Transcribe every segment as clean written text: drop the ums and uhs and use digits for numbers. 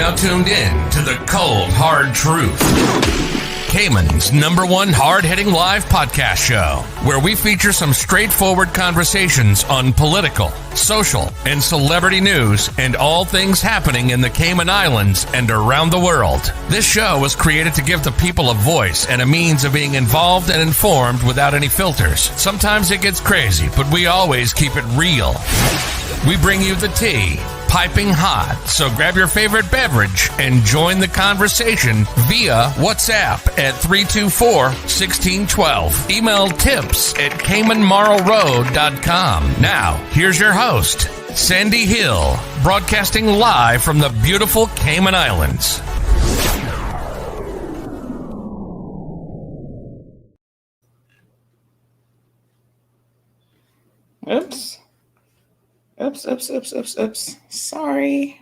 now tuned in to the Cold Hard Truth, Cayman's #1 hard-hitting live podcast show, where we feature some straightforward conversations on political, social, and celebrity news and all things happening in the Cayman Islands and around the world. This show was created to give the people a voice and a means of being involved and informed without any filters. Sometimes it gets crazy, but we always keep it real. We bring you the tea, piping hot, so grab your favorite beverage and join the conversation via WhatsApp at 324-1612. Email tips at CaymanMarlRoad.com. Now, here's your host, Sandy Hill, broadcasting live from the beautiful Cayman Islands. Oops. Sorry.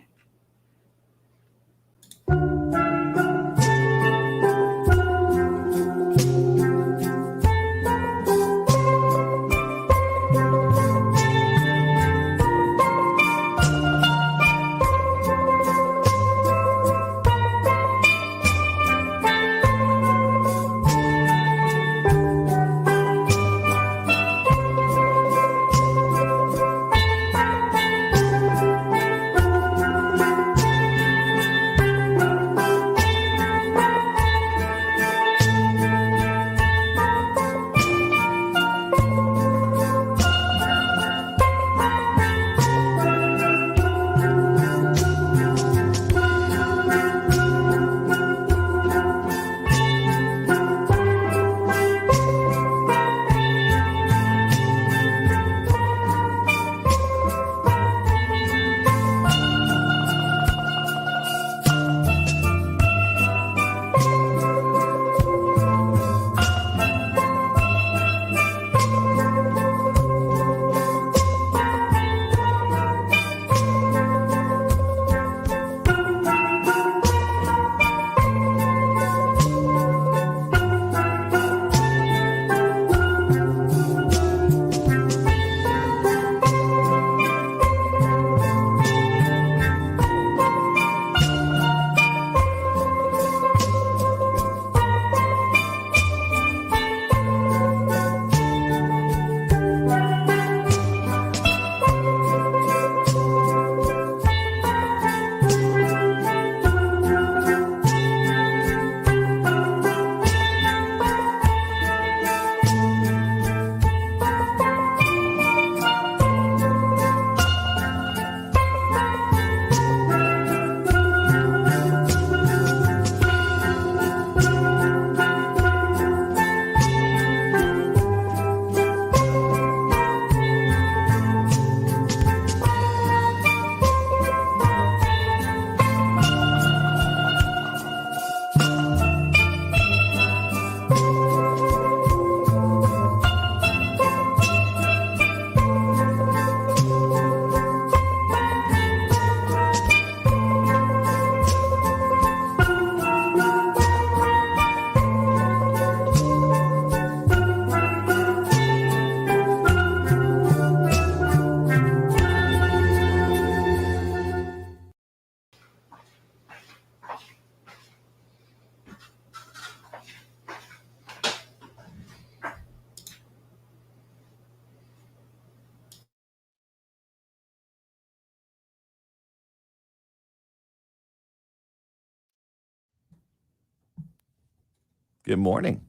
Good morning.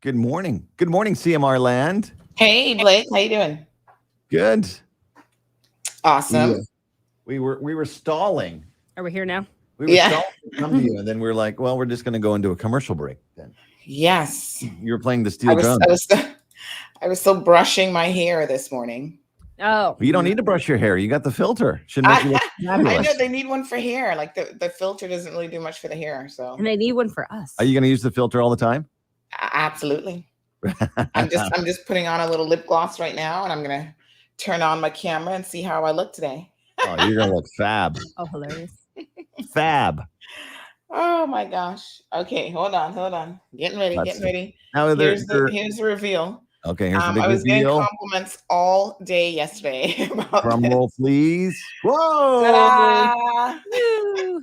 Good morning. Good morning, CMR land. Hey, Blake, how you doing? Good. Awesome. We were stalling. Are we here now? We were stalling to come to you, and then we're like, well, we're just going to go into a commercial break then. Yes. You were playing the steel drum. I was still brushing my hair this morning. Oh. You don't need to brush your hair. You got the filter. Should make you look fabulous. I know they need one for hair. Like the filter doesn't really do much for the hair. So And they need one for us. Are you going to use the filter all the time? Absolutely. I'm just putting on a little lip gloss right now, and I'm gonna turn on my camera and see how I look today. Oh, you're gonna look fab. Oh, hilarious. Fab. Oh my gosh. Okay, hold on. Getting ready. Now Here's the reveal. Okay, here's the big I was getting reveal. compliments all day yesterday about Drum this. roll, please. Whoa! Ta-da! Woo.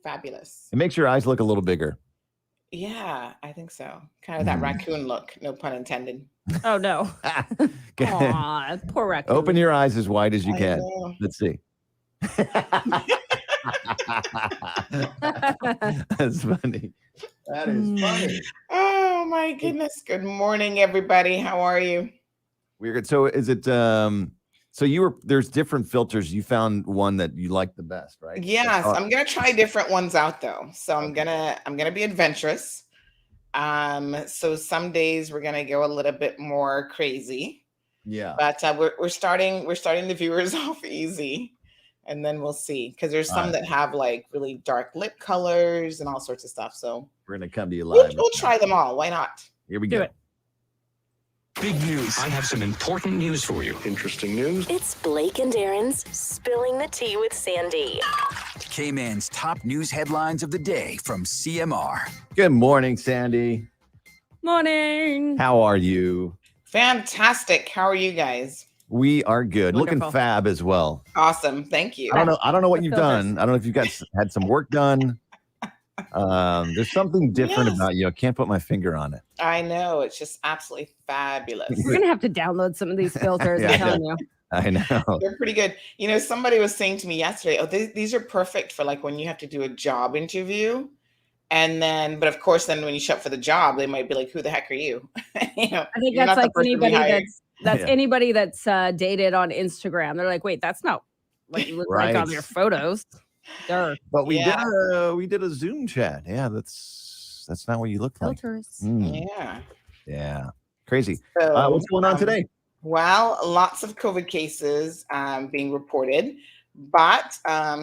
Fabulous. It makes your eyes look a little bigger. Yeah, I think so. Kind of that raccoon look, no pun intended. Oh no. Aw, poor raccoon. Open your eyes as wide as you I can. know. Let's see. That's funny. That is funny. Oh my goodness. Good morning, everybody. How are you? We're good. So is it so there's different filters. You found one that you like the best, right? Yes, I'm gonna try different ones out though. So I'm gonna be adventurous. So some days we're gonna go a little bit more crazy. Yeah. But we're starting the viewers off easy, and then we'll see, because there's some that have like really dark lip colors and all sorts of stuff. So We're gonna come to you live. we'll try them all. Why not? Here we Do go. it. Big news. I have some important news for you. Interesting news. It's Blake and Aaron's Spilling the Tea with Sandy. Cayman's top news headlines of the day from CMR. Good morning, Sandy. Morning. How are you? Fantastic. How are you guys? We are good. Wonderful. Looking fab as well. Awesome. Thank you. I don't know what The you've filters. done. I don't know if you guys had some work done. There's something different Yes. about you. I can't put my finger on it. I know. It's just absolutely fabulous. We're gonna have to download some of these filters. Yeah, I'm telling you. I know. They're pretty good. You know, somebody was saying to me yesterday, oh, these are perfect for like when you have to do a job interview. And then, but of course, then when you show up for the job, they might be like, who the heck are you? You know, I think you're that's not the like person we anybody hired. that's Yeah. anybody that's dated on Instagram. They're like, wait, that's not what you look like on Right. your photos. Sure. But we Yeah. did a Zoom chat. Yeah, that's not what you look like. Filters. Yeah. Yeah. Crazy. So, What's going on today? Well, lots of COVID cases being reported, but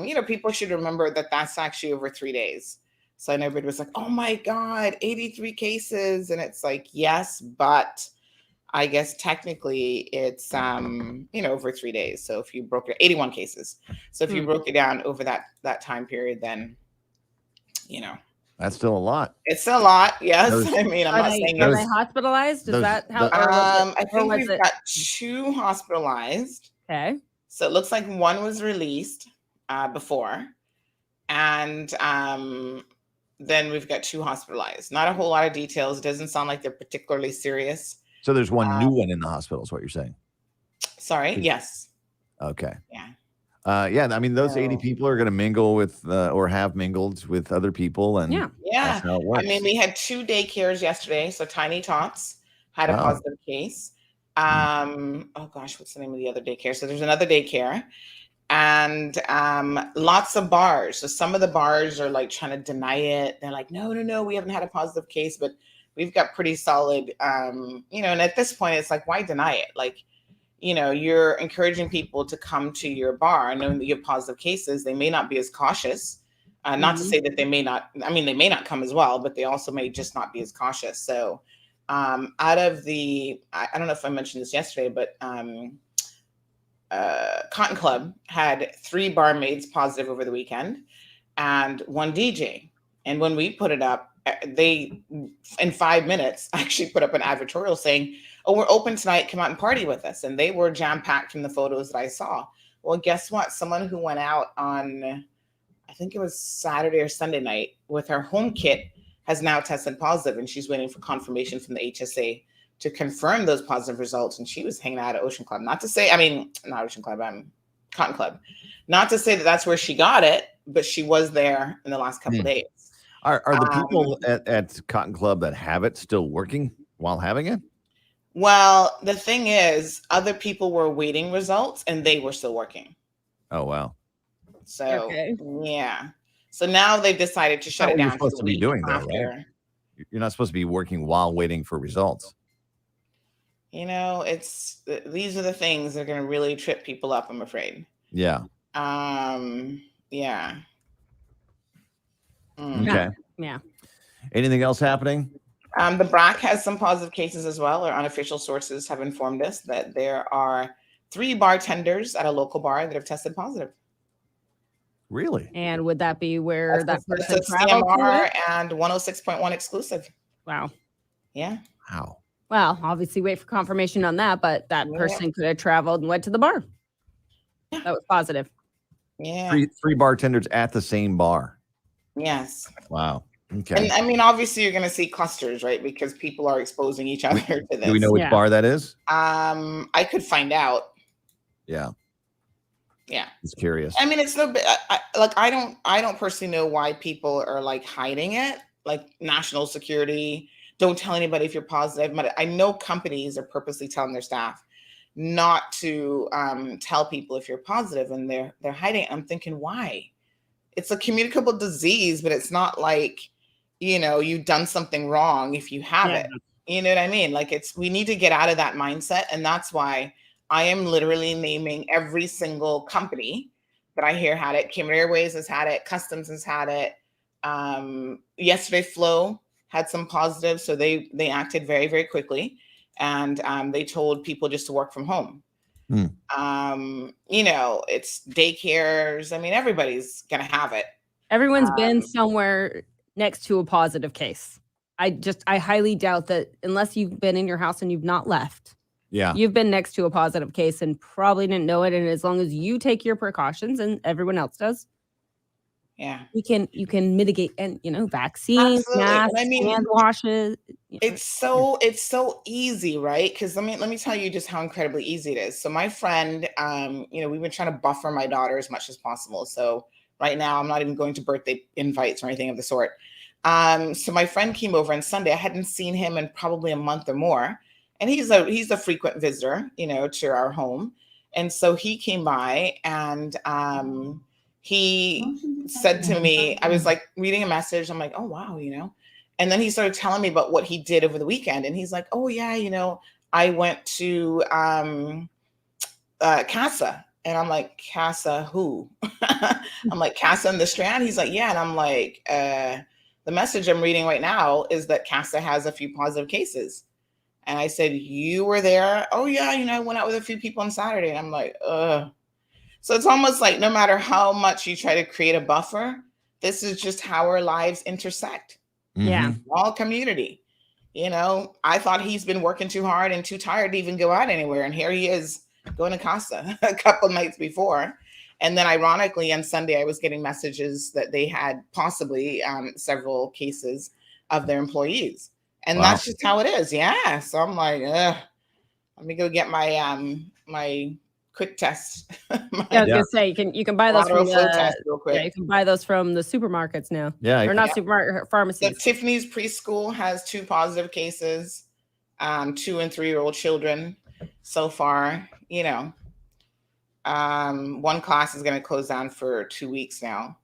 you know, people should remember that that's actually over 3 days. So I know everybody was like, "Oh my God, 83 cases," and it's like, yes, but I guess technically it's you know, over 3 days. So if you broke it, 81 cases. So if you broke it down over that time period, then you know, That's still a lot. it's a lot. Yes, Those- I mean, I'm Are not they, saying are it's they hospitalized? Is those- that how? the- or was I it- or think was we've it- got 2 hospitalized. Okay. So it looks like 1 was released before, and then we've got 2 hospitalized. Not a whole lot of details. It doesn't sound like they're particularly serious. So there's one new one in the hospital, is what you're saying. Sorry. Yes. Okay. Yeah. Yeah, I mean, those 80 So- people are going to mingle with or have mingled with other people. And Yeah. Yeah. that's how it I works. mean, we had 2 daycares yesterday. So Tiny Tots had a Oh. positive case. Oh gosh, what's the name of the other daycare? So there's another daycare, and lots of bars. So some of the bars are like trying to deny it. They're like, no, we haven't had a positive case, but we've got pretty solid, you know, and at this point it's like, why deny it? Like, you know, you're encouraging people to come to your bar knowing that you have positive cases. They may not be as cautious. Not to say that they may not, I mean, they may not come as well, but they also may just not be as cautious. So out of the, I don't know if I mentioned this yesterday, but Cotton Club had 3 barmaids positive over the weekend and 1 DJ. And when we put it up, they, in 5 minutes, actually put up an advertorial saying, oh, we're open tonight, come out and party with us. And they were jam-packed from the photos that I saw. Well, guess what? Someone who went out on, I think it was Saturday or Sunday night with her home kit has now tested positive, and she's waiting for confirmation from the HSA to confirm those positive results. And she was hanging out at Ocean Club. Not to say, I mean, not Ocean Club, Cotton Club. Not to say that that's where she got it, but she was there in the last couple of days. Are the people at Cotton Club that have it still working while having it? Well, the thing is, other people were waiting results and they were still working. Oh, wow. So, Okay. yeah. So now they've decided to shut Not it what you're down. supposed for to the be week doing, though, after. right? You're not supposed to be working while waiting for results. You know, these are the things that are going to really trip people up, I'm afraid. Yeah. Yeah. Okay. Yeah. Anything else happening? The BRAC has some positive cases as well. Our unofficial sources have informed us that there are 3 bartenders at a local bar that have tested positive. Really? And would that be where That's that a person traveled to? CMR and 106.1 exclusive. Wow. Yeah. Wow. Well, obviously wait for confirmation on that, but that Yeah. person could have traveled and went to the bar. Yeah. That was positive. Yeah. Three bartenders at the same bar. Yes. Wow. Okay. And I mean, obviously, you're going to see clusters, right? Because people are exposing each other to this. Do we know which Yeah. bar that is? I could find out. Yeah. Yeah. Just curious. I mean, it's no bit. I don't personally know why people are like hiding it, like national security. Don't tell anybody if you're positive. But I know companies are purposely telling their staff not to tell people if you're positive, and they're hiding it. I'm thinking, why? It's a communicable disease, but it's not like, you've done something wrong if you have Yeah. it. You know what I mean? Like we need to get out of that mindset. And that's why I am literally naming every single company that I hear had it. Cayman Airways has had it. Customs has had it. Yesterday, Flow had some positives. So they acted very, very quickly. And they told people just to work from home. It's daycares. I mean, everybody's going to have it. Everyone's been somewhere next to a positive case. I highly doubt that unless you've been in your house and you've not left. Yeah. You've been next to a positive case and probably didn't know it. And as long as you take your precautions and everyone else does, yeah, you can mitigate. And vaccines, absolutely. masks, And I mean, hand washes. it's so easy, right? Because let me tell you just how incredibly easy it is. So my friend, we've been trying to buffer my daughter as much as possible. So right now I'm not even going to birthday invites or anything of the sort. So my friend came over on Sunday. I hadn't seen him in probably a month or more. And he's a frequent visitor, to our home. And so he came by and he said to me, I was like reading a message. I'm like, oh, wow, And then he started telling me about what he did over the weekend. And he's like, oh, yeah, I went to Casa. And I'm like, Casa who? I'm like, Casa in the Strand? He's like, yeah. And I'm like, the message I'm reading right now is that Casa has a few positive cases. And I said, you were there? Oh, yeah, I went out with a few people on Saturday. And I'm like, ugh. So it's almost like no matter how much you try to create a buffer, this is just how our lives intersect. Yeah. All community. I thought he's been working too hard and too tired to even go out anywhere. And here he is going to Casa a couple nights before. And then ironically, on Sunday, I was getting messages that they had possibly several cases of their employees. And Wow. that's just how it is. Yeah. So I'm like, let me go get my my quick test. I was gonna say you can buy those from lateral flow test real quick. you can buy those from the supermarkets now. Yeah. Or not supermarket, So pharmacies. Tiffany's preschool has 2 positive cases, 2 and 3-year-old children so far. One class is going to close down for 2 weeks now.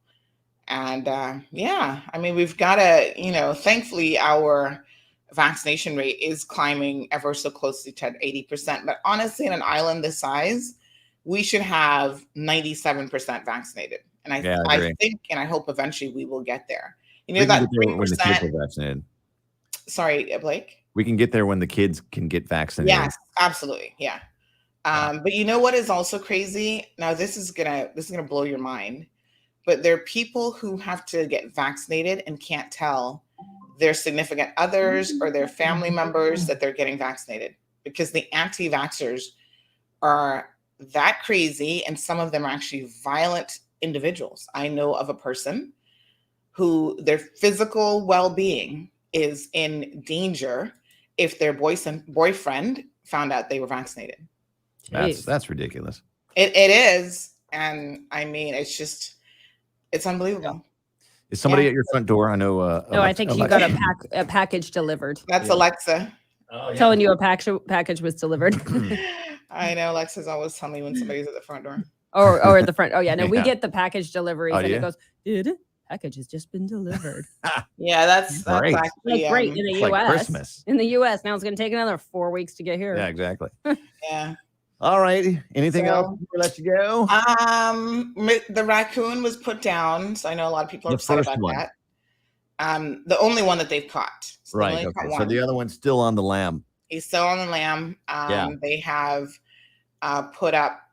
And I mean, we've got to, thankfully our vaccination rate is climbing ever so closely to 80%. But honestly, in an island this size, we should have 97% vaccinated. And I think, and I hope eventually we will get there. That 3%. When the kids are vaccinated. Sorry, Blake. We can get there when the kids can get vaccinated. Yes, absolutely. Yeah. But you know what is also crazy? Now this is gonna blow your mind. But there are people who have to get vaccinated and can't tell their significant others or their family members that they're getting vaccinated because the anti-vaxxers are that crazy, and some of them are actually violent individuals. I know of a person who their physical well-being is in danger if their boyfriend found out they were vaccinated. That's ridiculous. It is. And I mean, it's unbelievable. Is somebody at your front door? I know. No, I think she got a package delivered. That's Alexa. Oh, yeah. Telling you a package was delivered. I know Alexa's always telling me when somebody's at the front door. or at the front. Oh yeah, no, we Yeah. get the package deliveries and yeah? it goes, package has just been delivered. Yeah, that's Great. actually Like, great in the It's US. like Christmas. In the US. Now it's gonna take another 4 weeks to get here. Yeah, exactly. Yeah. All right. Anything So, else before we let you go? The raccoon was put down, so I know a lot of people are The upset first about one. that. The only one that they've caught. So they Right. only Okay. caught So one. the other one's still on the lamb. He's still on the lamb. Yeah. They have put up,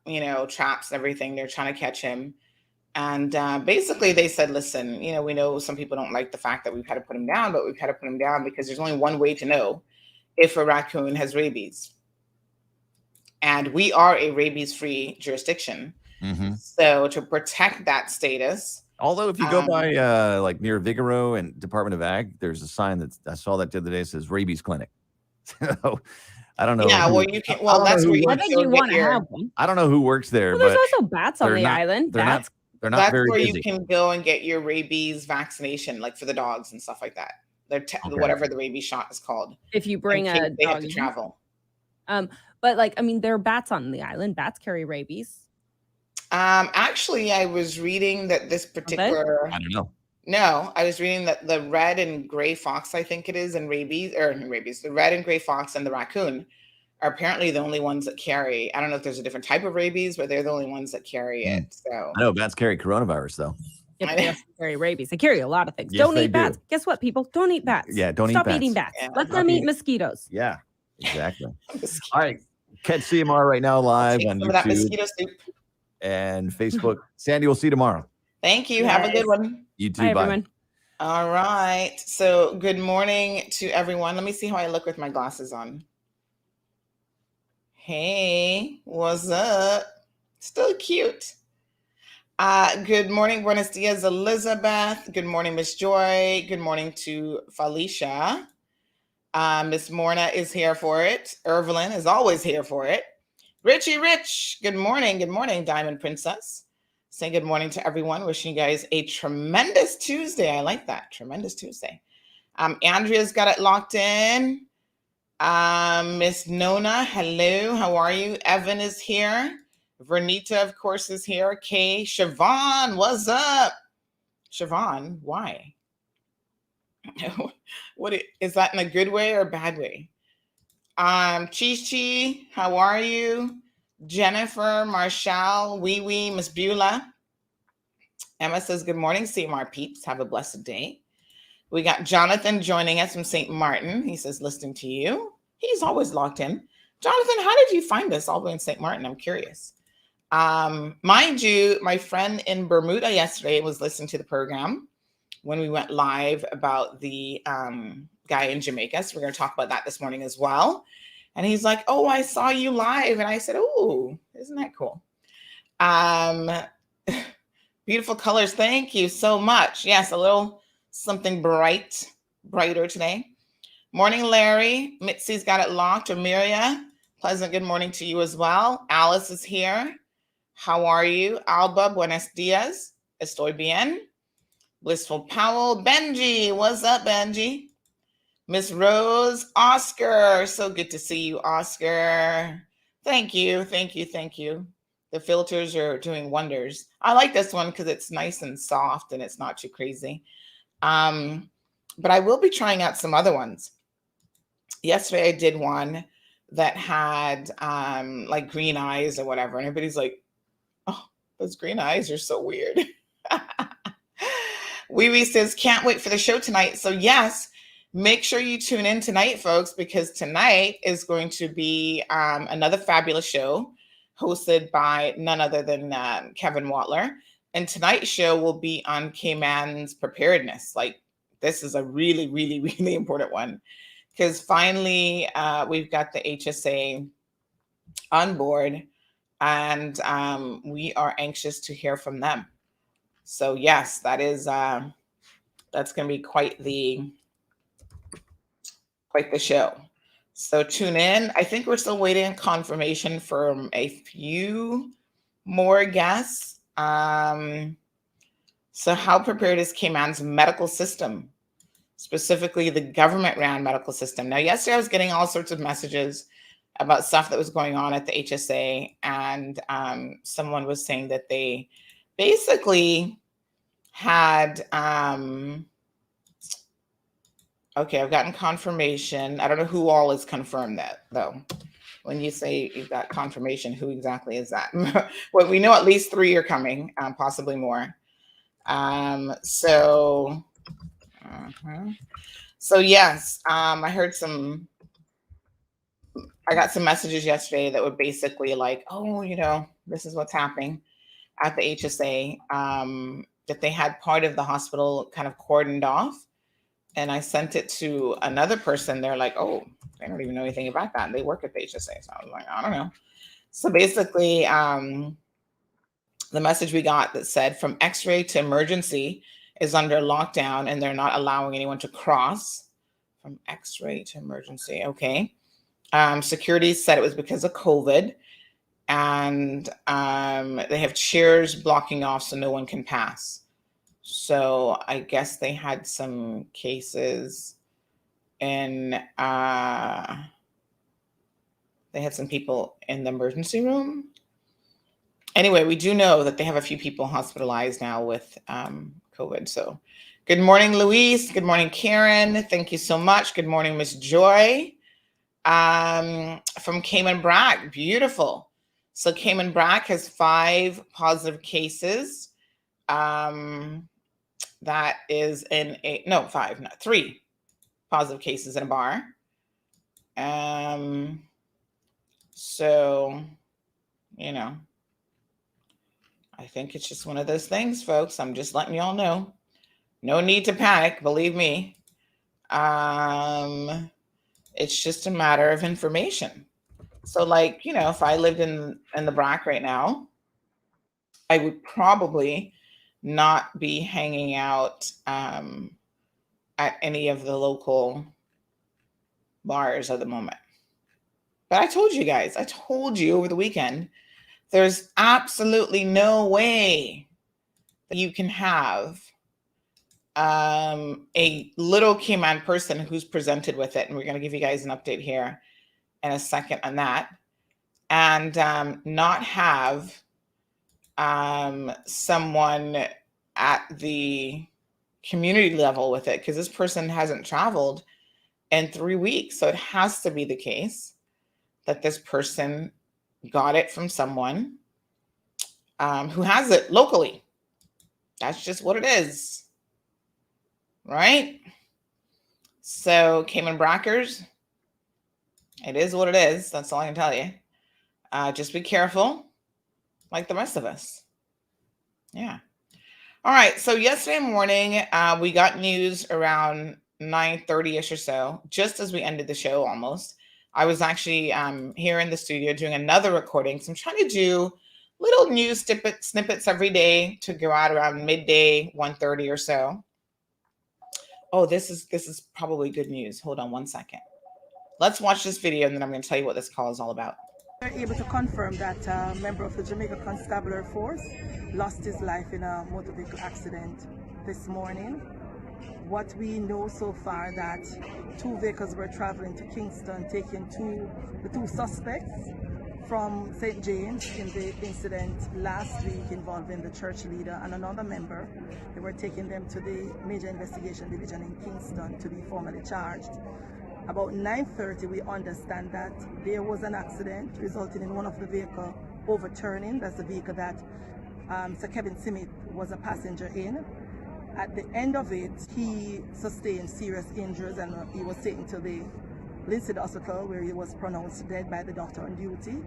traps and everything. They're trying to catch him. And basically they said, listen, we know some people don't like the fact that we've had to put him down, but we've had to put him down because there's only one way to know if a raccoon has rabies. And we are a rabies-free jurisdiction. Mm-hmm. So to protect that status. Although if you go by like near Vigoro and Department of Ag, there's a sign that I saw that the other day, says rabies clinic. So I don't know. Yeah, well, you can. Well, that's where you I can think go you get want to your. have one. I don't know who works there, Well, there's but also bats on they're the not- island. they're Bats. They're not That's very where busy. you can go and get your rabies vaccination, like for the dogs and stuff like that. They're Okay. whatever the rabies shot is called. If you bring in case a they have dog to in. travel. But like, I mean, there are bats on the island. Bats carry rabies. Actually, I was reading that this particular. I don't know. No, I was reading that the red and gray fox, I think it is, and the red and gray fox and the raccoon are apparently the only ones that carry. I don't know if there's a different type of rabies, but they're the only ones that carry it. So I know bats carry coronavirus though. If they also carry rabies, they carry a lot of things. Yes, Don't they eat bats. do. Guess what, people? Don't eat bats. Yeah, don't Stop eat bats. eating bats. Yeah. Let them eat mosquitoes. Yeah, exactly. All right, catch CMR right now live take on some of that YouTube mosquito soup. and Facebook. Sandy, we'll see you tomorrow. Thank you. Have a good one. You too. Bye, Bye. everyone. All right. So good morning to everyone. Let me see how I look with my glasses on. Hey, what's up? Still cute. Good morning. Buenos dias, Elizabeth. Good morning, Miss Joy. Good morning to Felicia. Miss Morna is here for it. Evelyn is always here for it. Richie Rich, good morning. Good morning, Diamond Princess. Say good morning to everyone. Wishing you guys a tremendous Tuesday. I like that. Tremendous Tuesday. Andrea's got it locked in. Miss Nona, hello. How are you? Evan is here. Vernita, of course, is here. Kay, Siobhan, what's up? Siobhan, why? Is that in a good way or a bad way? Chi, how are you? Jennifer, Marshall, Wee, Miss Beulah. Emma says, good morning, CMR peeps. Have a blessed day. We got Jonathan joining us from St. Martin. He says, listening to you. He's always locked in. Jonathan, how did you find us all the way in St. Martin? I'm curious. Mind you, my friend in Bermuda yesterday was listening to the program when we went live about the guy in Jamaica. So we're going to talk about that this morning as well. And he's like, oh, I saw you live. And I said, oh, isn't that cool? Beautiful colors. Thank you so much. Yes, a little something brighter today. Morning, Larry. Mitzi's got it locked. Amelia, pleasant good morning to you as well. Alice is here. How are you? Alba, buenos dias. Estoy bien. Blissful Powell. Benji, what's up, Benji? Miss Rose, Oscar. So good to see you, Oscar. Thank you. The filters are doing wonders. I like this one because it's nice and soft and it's not too crazy. But I will be trying out some other ones. Yesterday I did one that had like green eyes or whatever. And everybody's like, oh, those green eyes are so weird. Wee says, can't wait for the show tonight. So yes, make sure you tune in tonight, folks, because tonight is going to be another fabulous show hosted by none other than Kevin Watler. And tonight's show will be on Cayman's preparedness. Like, this is a really, really, really important one because finally we've got the HSA on board and we are anxious to hear from them. So yes, that is that's going to be quite the show. So tune in. I think we're still waiting on confirmation from a few more guests. So how prepared is Cayman's medical system, specifically the government-run medical system? Now, yesterday I was getting all sorts of messages about stuff that was going on at the HSA, and someone was saying that they basically had okay, I've gotten confirmation. I don't know who all has confirmed that, though. When you say you've got confirmation, who exactly is that? Well, we know at least 3 are coming, possibly more. So yes, I got some messages yesterday that were basically like, oh, this is what's happening at the HSA, that they had part of the hospital kind of cordoned off. and I sent it to another person. They're like, oh, they don't even know anything about that. They work at the HSA. So I was like, I don't know. So basically, the message we got that said from X-ray to emergency is under lockdown and they're not allowing anyone to cross. From X-ray to emergency, okay. Security said it was because of COVID, and they have chairs blocking off so no one can pass. So I guess they had some cases in, they had some people in the emergency room. Anyway, we do know that they have a few people hospitalized now with COVID. So good morning, Luis. Good morning, Karen. Thank you so much. Good morning, Miss Joy. From Cayman Brack. Beautiful. So Cayman Brack has 5 positive cases. That is in a, no, 5, not 3 positive cases in a bar. So, you know, I think it's just one of those things, folks. I'm just letting y'all know. No need to panic, believe me. It's just a matter of information. So, like, you know, if I lived in the Brack right now, I would probably not be hanging out at any of the local bars at the moment. But I told you guys, I told you over the weekend, there's absolutely no way that you can have a little Cayman person who's presented with it. And we're going to give you guys an update here in a second on that. And not have someone at the community level with it, because this person hasn't traveled in 3 weeks. So it has to be the case that this person got it from someone who has it locally. That's just what it is, right? So Cayman Brackers, it is what it is. That's all I can tell you. Just be careful, like the rest of us. Yeah. All right. So yesterday morning, we got news around 9:30ish or so, just as we ended the show almost. I was actually here in the studio doing another recording. So I'm trying to do little news snippets every day to go out around midday, 1:30 or so. Oh, this is probably good news. Hold on one second. Let's watch this video and then I'm going to tell you what this call is all about. We're able to confirm that a member of the Jamaica Constabulary Force lost his life in a motor vehicle accident this morning. What we know so far, that 2 vehicles were traveling to Kingston, taking the two suspects from St. James in the incident last week involving the church leader and another member. They were taking them to the Major Investigation Division in Kingston to be formally charged. About 9:30, we understand that there was an accident resulting in one of the vehicle overturning. That's the vehicle that Sir Kevin Smith was a passenger in. At the end of it, he sustained serious injuries and he was taken to the Linstead Hospital, where he was pronounced dead by the doctor on duty.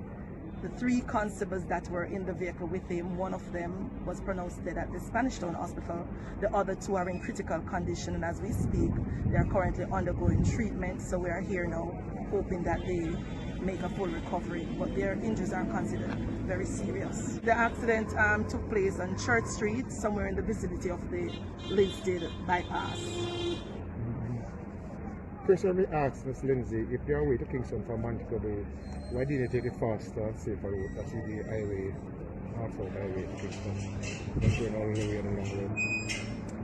The 3 constables that were in the vehicle with him, one of them was pronounced dead at the Spanish Town Hospital. The other 2 are in critical condition, and as we speak, they are currently undergoing treatment. So we are here now, hoping that they make a full recovery, but their injuries are considered very serious. The accident took place on Church Street, somewhere in the vicinity of the Linstead bypass. First, let me ask Ms. Lindsay, if you're away to Kingston from Montego Bay, why didn't you take the faster, safer route? That's the highway, Hartford Highway to Kingston. That's going all the way on the long road.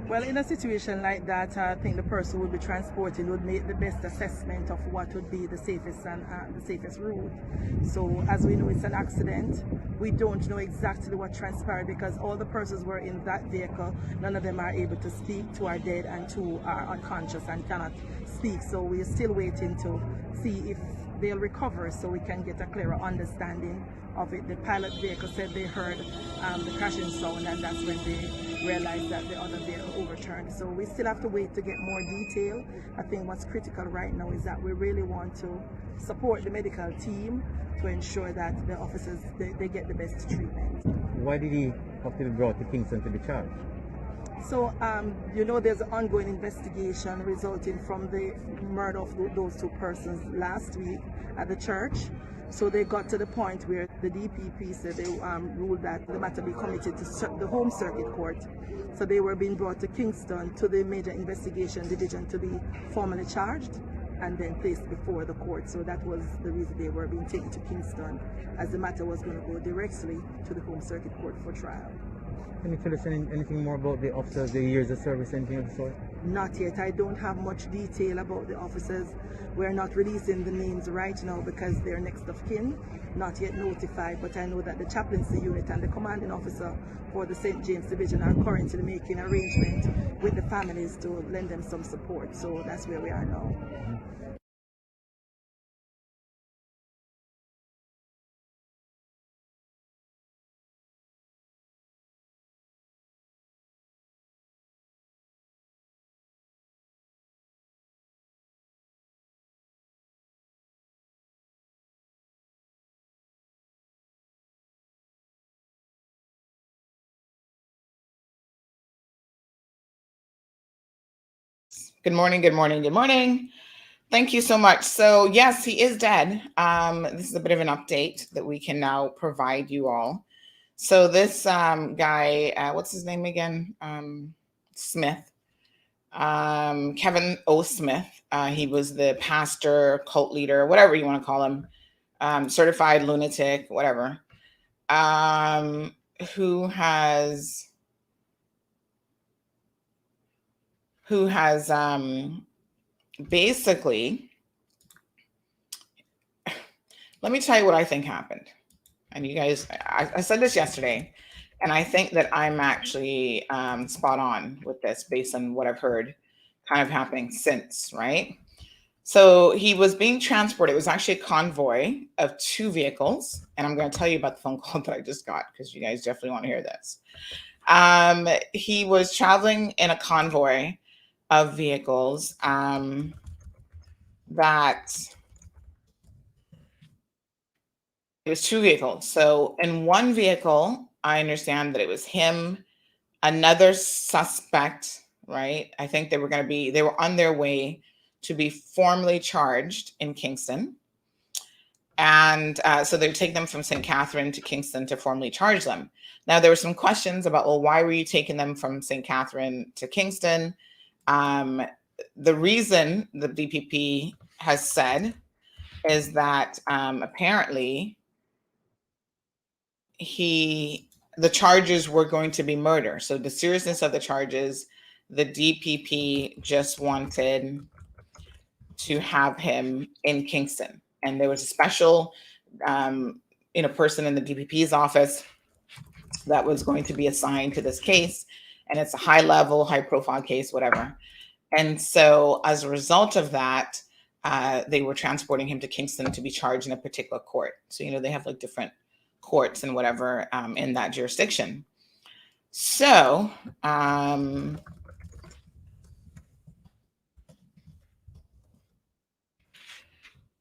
Well, in a situation like that, I think the person who would be transporting would make the best assessment of what would be the safest and the safest route. So, as we know, it's an accident. We don't know exactly what transpired because all the persons were in that vehicle. None of them are able to speak. 2 are dead and 2 are unconscious and cannot speak. So we are still waiting to see if they'll recover so we can get a clearer understanding of it. The pilot vehicle said they heard the crashing sound, and that's when they realized that the other vehicle overturned. So we still have to wait to get more detail. I think what's critical right now is that we really want to support the medical team to ensure that the officers, they get the best treatment. Why did he have to be brought to Kingston to be charged? So, there's an ongoing investigation resulting from the murder of those two persons last week at the church. So they got to the point where the DPP said they ruled that the matter be committed to the Home Circuit Court. So they were being brought to Kingston to the Major Investigation Division to be formally charged and then placed before the court. So that was the reason they were being taken to Kingston, as the matter was going to go directly to the Home Circuit Court for trial. Can you tell us anything more about the officers, the years of service, anything of the sort? Not yet. I don't have much detail about the officers. We're not releasing the names right now because they're next of kin, not yet notified, but I know that the chaplaincy unit and the commanding officer for the St. James Division are currently making arrangements with the families to lend them some support. So that's where we are now. Good morning, good morning, good morning. Thank you so much. So yes, he is dead. This is a bit of an update that we can now provide you all. So this guy, what's his name again? Smith, Kevin O. Smith. He was the pastor, cult leader, whatever you want to call him, certified lunatic, whatever, who has basically, let me tell you what I think happened. And you guys, I said this yesterday, and I think that I'm actually spot on with this based on what I've heard kind of happening since, right? So he was being transported. It was actually a convoy of 2 vehicles. And I'm going to tell you about the phone call that I just got because you guys definitely want to hear this. He was traveling in a convoy of vehicles that it was 2 vehicles. So in one vehicle, I understand that it was him, another suspect, right? I think they were on their way to be formally charged in Kingston. And so they would take them from St. Catherine to Kingston to formally charge them. Now, there were some questions about, well, why were you taking them from St. Catherine to Kingston? The reason the DPP has said is that apparently the charges were going to be murder. So the seriousness of the charges, the DPP just wanted to have him in Kingston. And there was a special person in the DPP's office that was going to be assigned to this case. And it's a high level, high profile case, whatever. And so as a result of that, they were transporting him to Kingston to be charged in a particular court. So, they have like different courts and whatever in that jurisdiction. So,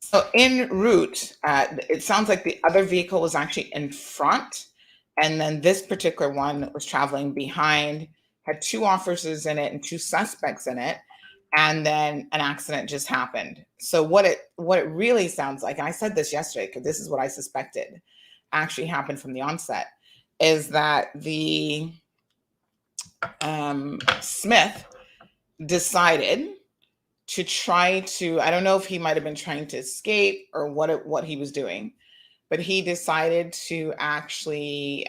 so en route, it sounds like the other vehicle was actually in front. And then this particular one was traveling behind, had 2 officers in it and 2 suspects in it. And then an accident just happened. So what it really sounds like, and I said this yesterday, because this is what I suspected actually happened from the onset, is that the Smith decided to try to, I don't know if he might have been trying to escape or what he was doing, but he decided to actually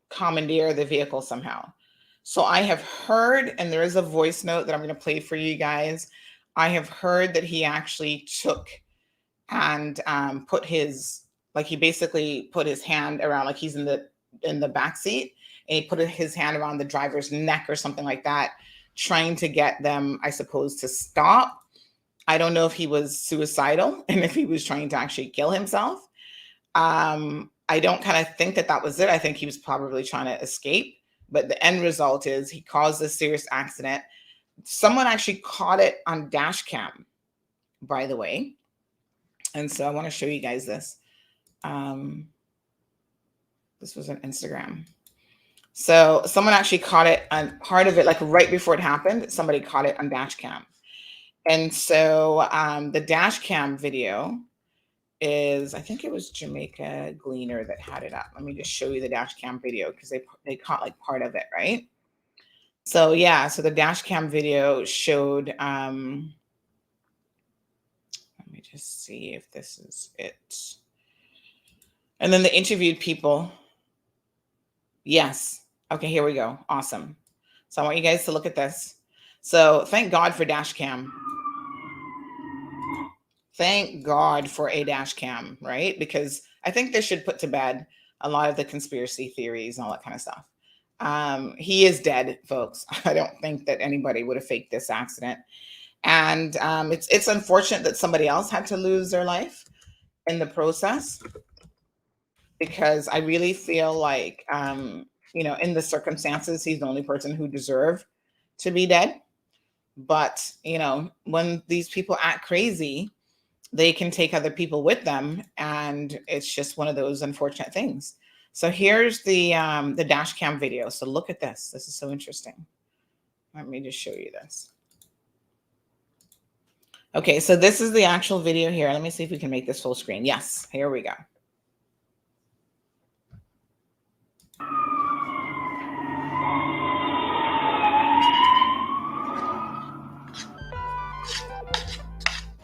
commandeer the vehicle somehow. So I have heard, and there is a voice note that I'm going to play for you guys. I have heard that he actually took and he basically put his hand around, like he's in the back seat, and he put his hand around the driver's neck or something like that, trying to get them, I suppose, to stop. I don't know if he was suicidal and if he was trying to actually kill himself. I don't kind of think that was it. I think he was probably trying to escape. But the end result is he caused a serious accident. Someone actually caught it on dash cam, by the way. And so I want to show you guys this. This was on Instagram. So someone actually caught it on part of it, like right before it happened. Somebody caught it on dash cam. And so the dash cam video is, I think it was Jamaica Gleaner that had it up. Let me just show you the dash cam video because they caught like part of it, right? So yeah, so the dash cam video showed, let me just see if this is it. And then they interviewed people. Yes. Okay, here we go. Awesome. So I want you guys to look at this. So thank God for dash cam. Thank God for a dash cam, right? Because I think they should put to bed a lot of the conspiracy theories and all that kind of stuff. He is dead, folks. I don't think that anybody would have faked this accident. And it's unfortunate that somebody else had to lose their life in the process, because I really feel like, in the circumstances, he's the only person who deserved to be dead. But, when these people act crazy, they can take other people with them. And it's just one of those unfortunate things. So here's the dash cam video. So look at this. This is so interesting. Let me just show you this. Okay, so this is the actual video here. Let me see if we can make this full screen. Yes, here we go.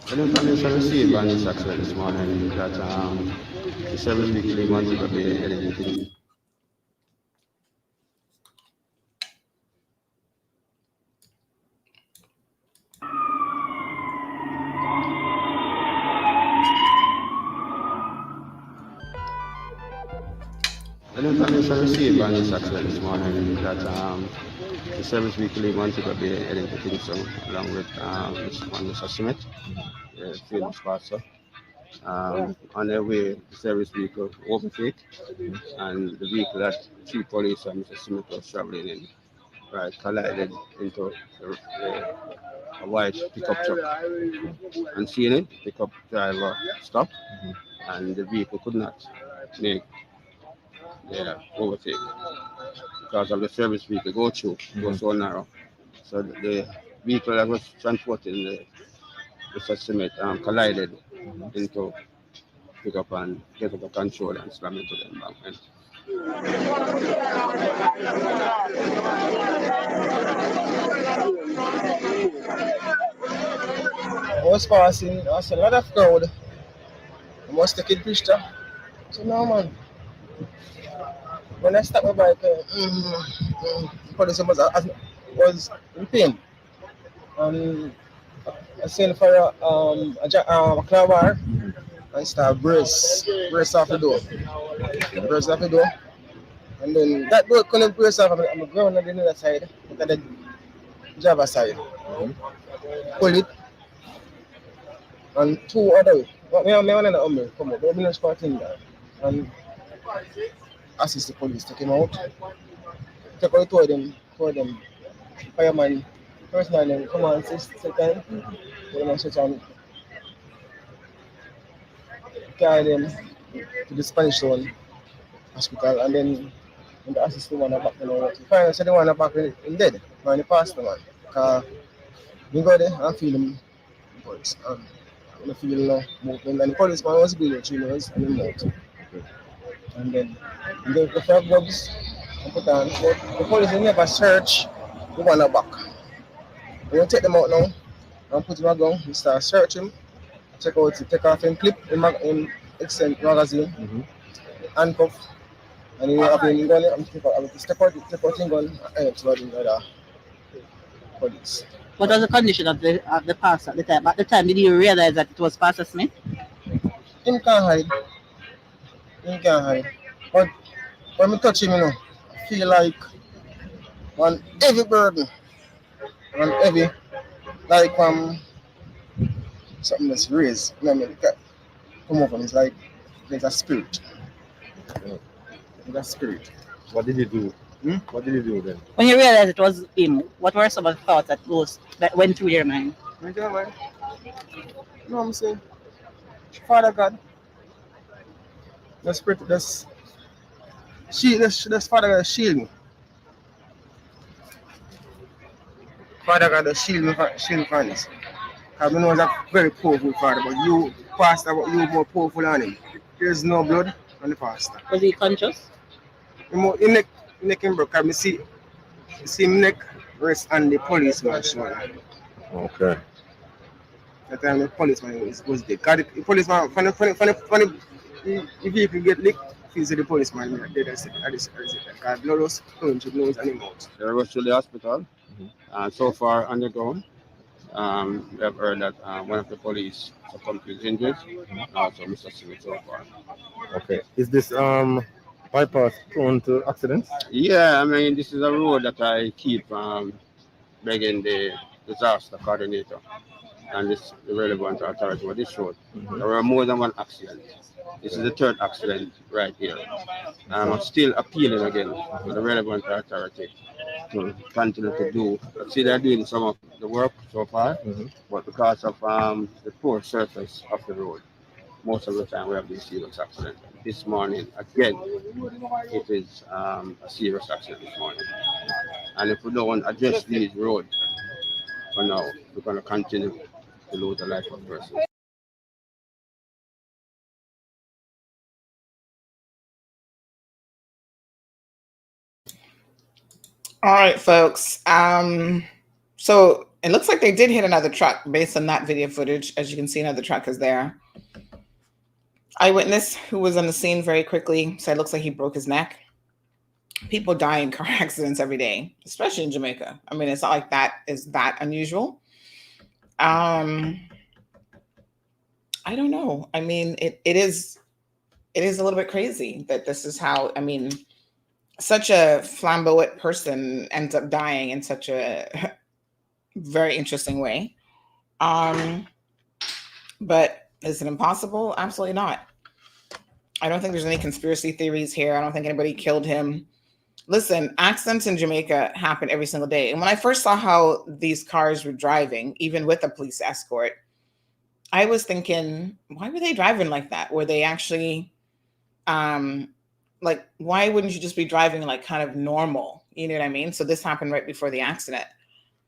The information received on this accident this morning that the service weekly wanted to be anything. The information received on this accident this morning that the service weekly wanted to be anything, so along with Mr. Smith, the field pastor. On their way, the service vehicle overtake, and the vehicle that Chief Police and Mr. Smith was traveling in, collided into a white pickup truck. And seeing it, the pickup driver stopped, and the vehicle could not make the overtake because of the service vehicle go through, was so narrow. So the vehicle that was transporting Mr. Smith collided into pick up and get up the control and slam into the embankment. I was passing, I saw a lot of crowd. I was taking picture. So no man. When I stopped my bike, police was in pain. And I sent for a car bar and start brace off the door. Brace off the door. And then that door couldn't brace off. I'm going on the other side, at the driver's side. Pull it. And two other way. Me and the come up. I'm not starting there. And assist the police, take him out. Take out two of them. Fireman, first man, then come on, second. Then I switch on. Carry them to the Spanish Town hospital, and then when the assistant one back, finally said the one back in dead. Man, the pastor man. Because we go there and feel him. But I feel no movement, and the policeman was bleeding 3 minutes and then out. And then the frog gloves I put on. But the police never search the one back. When you take them out now and put him on ground, you start searching, take off him clip in extend magazine, handcuff, and you have him gun, and take out him gun and flood in the police. What was the condition of the pastor at the time? At the time, did you realize that it was Pastor Smith? Him can't hide. But when I touch him, I feel like one heavy burden. One heavy, like something that's raised. Come over, it's like there's a spirit. There's a spirit. What did you do? What did you do then? When you realized it was him, what were some of the thoughts that went through your mind? You know what I'm saying? Father God, the spirit, that's Father God shield me. Father God, just shield me from this. I know he's a very powerful father, but you, pastor, you more powerful than him. There's no blood on the pastor. Was he conscious? He neck him broke. I see him neck rest on the policeman's shoulder. Okay. That time the policeman was dead. God, the policeman, if you can get licked, he's the policeman dead. I said, God, blood was flowing through the nose and the mouth. They rushed to the hospital. So far underground, we have heard that one of the police succumbed to his injuries. Also, Mr. Smith so far. Okay. Is this bypass prone to accidents? Yeah, I mean, this is a road that I keep begging the disaster coordinator and this relevant authority for this road. There were more than one accident. This is the third accident right here. I'm still appealing again to the relevant authority to continue to do. See, they're doing some of the work so far, but because of the poor surface of the road, most of the time we have these serious accidents. This morning, again, it is a serious accident this morning. And if we don't address these roads for now, we're going to continue to lose the life of persons. All right, folks. So it looks like they did hit another truck based on that video footage. As you can see, another truck is there. Eyewitness who was on the scene very quickly said it looks like he broke his neck. People die in car accidents every day, especially in Jamaica. I mean, it's not like that is that unusual. I don't know. I mean, it is a little bit crazy that this is how, I mean, such a flamboyant person ends up dying in such a very interesting way. But is it impossible? Absolutely not. I don't think there's any conspiracy theories here. I don't think anybody killed him. Listen, accidents in Jamaica happen every single day. And when I first saw how these cars were driving, even with a police escort, I was thinking, why were they driving like that? Were they actually, like, why wouldn't you just be driving like kind of normal? You know what I mean? So this happened right before the accident.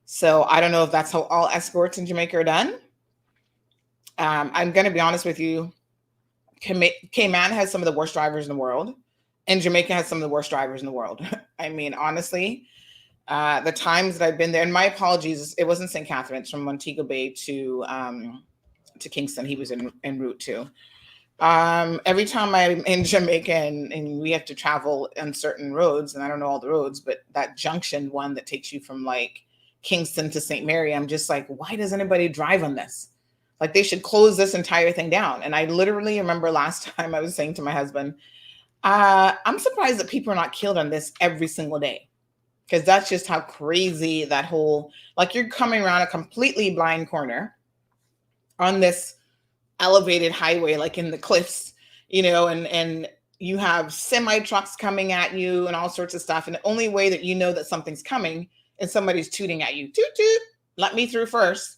So I don't know if that's how all escorts in Jamaica are done. I'm going to be honest with you. Cayman has some of the worst drivers in the world, and Jamaica has some of the worst drivers in the world. I mean, honestly, the times that I've been there, and my apologies, it wasn't St. Catharines, from Montego Bay to Kingston. He was en route to. Every time I'm in Jamaica and we have to travel on certain roads, and I don't know all the roads, but that junction one that takes you from like Kingston to St. Mary, I'm just like, why does anybody drive on this? Like, they should close this entire thing down. And I literally remember last time I was saying to my husband, I'm surprised that people are not killed on this every single day. Because that's just how crazy that whole, like, you're coming around a completely blind corner on this elevated highway, like in the cliffs, you know, and you have semi trucks coming at you and all sorts of stuff. And the only way that you know that something's coming is somebody's tooting at you. Toot, toot, let me through first.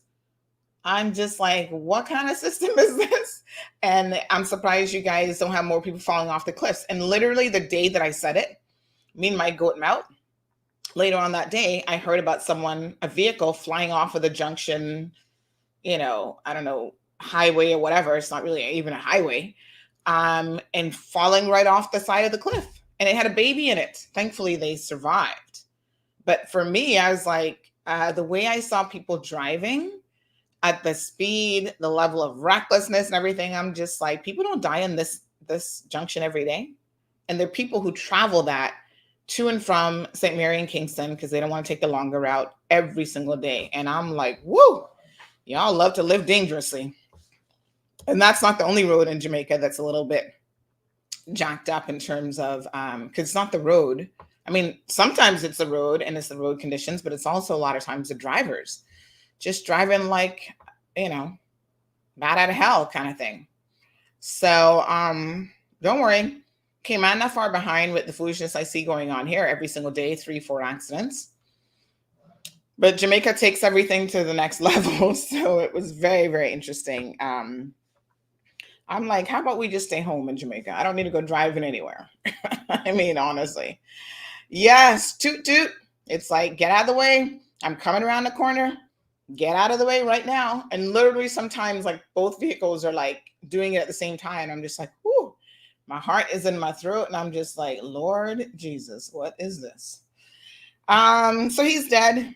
I'm just like, what kind of system is this? And I'm surprised you guys don't have more people falling off the cliffs. And literally the day that I said it, me and my goat mouth, later on that day, I heard about a vehicle flying off of the junction, you know, I don't know, highway or whatever. It's not really even a highway, and falling right off the side of the cliff. And it had a baby in it. Thankfully, they survived. But for me, I was like, the way I saw people driving at the speed, the level of recklessness and everything, I'm just like, people don't die in this junction every day. And there are people who travel that to and from St. Mary and Kingston because they don't want to take the longer route every single day. And I'm like, woo, y'all love to live dangerously. And that's not the only road in Jamaica that's a little bit jacked up in terms of, because it's not the road. I mean, sometimes it's the road and it's the road conditions, but it's also a lot of times the drivers just driving like, you know, bat out of hell kind of thing. So don't worry. Cayman not far behind with the foolishness I see going on here every single day, 3-4 accidents. But Jamaica takes everything to the next level. So it was very, very interesting. I'm like, how about we just stay home in Jamaica? I don't need to go driving anywhere. I mean, honestly. Yes, toot toot. It's like, get out of the way. I'm coming around the corner. Get out of the way right now. And literally sometimes like both vehicles are like doing it at the same time. I'm just like, whoo, my heart is in my throat. And I'm just like, Lord Jesus, what is this? So he's dead.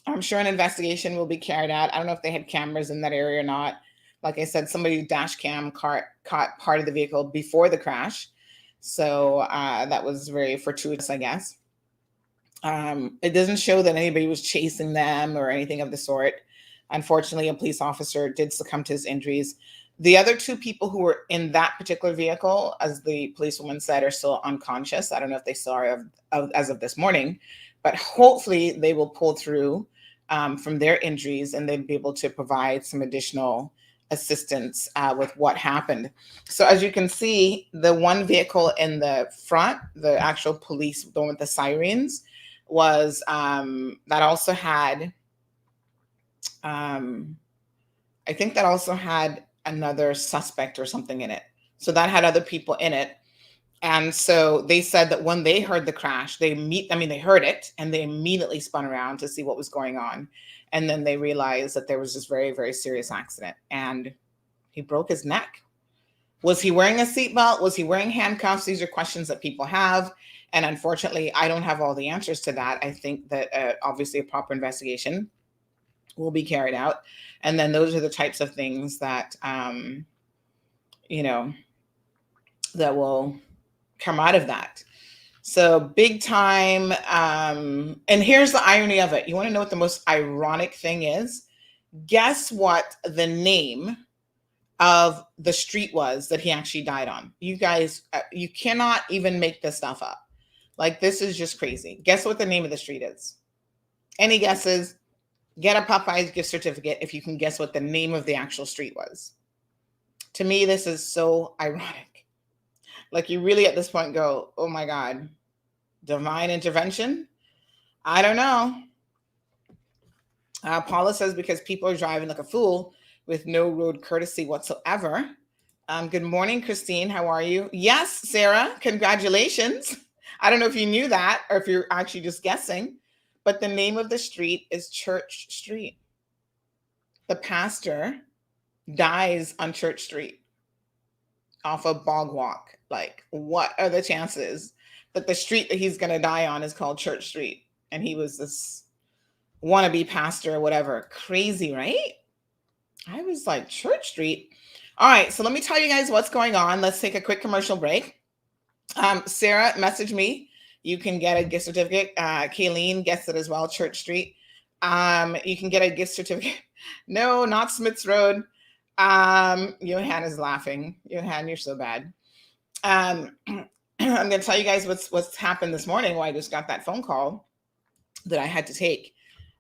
I'm sure an investigation will be carried out. I don't know if they had cameras in that area or not. Like I said, somebody's dash cam caught part of the vehicle before the crash. So that was very fortuitous, I guess. It doesn't show that anybody was chasing them or anything of the sort. Unfortunately, a police officer did succumb to his injuries. The other two people who were in that particular vehicle, as the policewoman said, are still unconscious. I don't know if they still are as of this morning, but hopefully they will pull through from their injuries and they'll be able to provide some additional assistance with what happened. So as you can see, the one vehicle in the front, the actual police, the one with the sirens, was that also had, I think that also had another suspect or something in it. So that had other people in it. And so they said that when they heard the crash, they heard it and they immediately spun around to see what was going on. And then they realized that there was this very, very serious accident and he broke his neck. Was he wearing a seatbelt? Was he wearing handcuffs? These are questions that people have. And unfortunately, I don't have all the answers to that. I think that obviously a proper investigation will be carried out. And then those are the types of things that, that will come out of that. So big time. And here's the irony of it. You want to know what the most ironic thing is? Guess what the name of the street was that he actually died on? You guys, you cannot even make this stuff up. Like, this is just crazy. Guess what the name of the street is? Any guesses? Get a Popeyes gift certificate if you can guess what the name of the actual street was. To me, this is so ironic. Like, you really at this point go, oh my God, divine intervention? I don't know. Paula says, because people are driving like a fool with no road courtesy whatsoever. Good morning, Christine. How are you? Yes, Sarah, congratulations. I don't know if you knew that or if you're actually just guessing, but the name of the street is Church Street. The pastor dies on Church Street off of Bog Walk. Like, what are the chances that the street that he's going to die on is called Church Street? And he was this wannabe pastor or whatever. Crazy, right? I was like, Church Street. All right, so let me tell you guys what's going on. Let's take a quick commercial break. Sarah, message me. You can get a gift certificate. Kayleen gets it as well, Church Street. You can get a gift certificate. No, not Smith's Road. Johan is laughing. Johan, you're so bad. I'm going to tell you guys what's happened this morning. Why I just got that phone call that I had to take.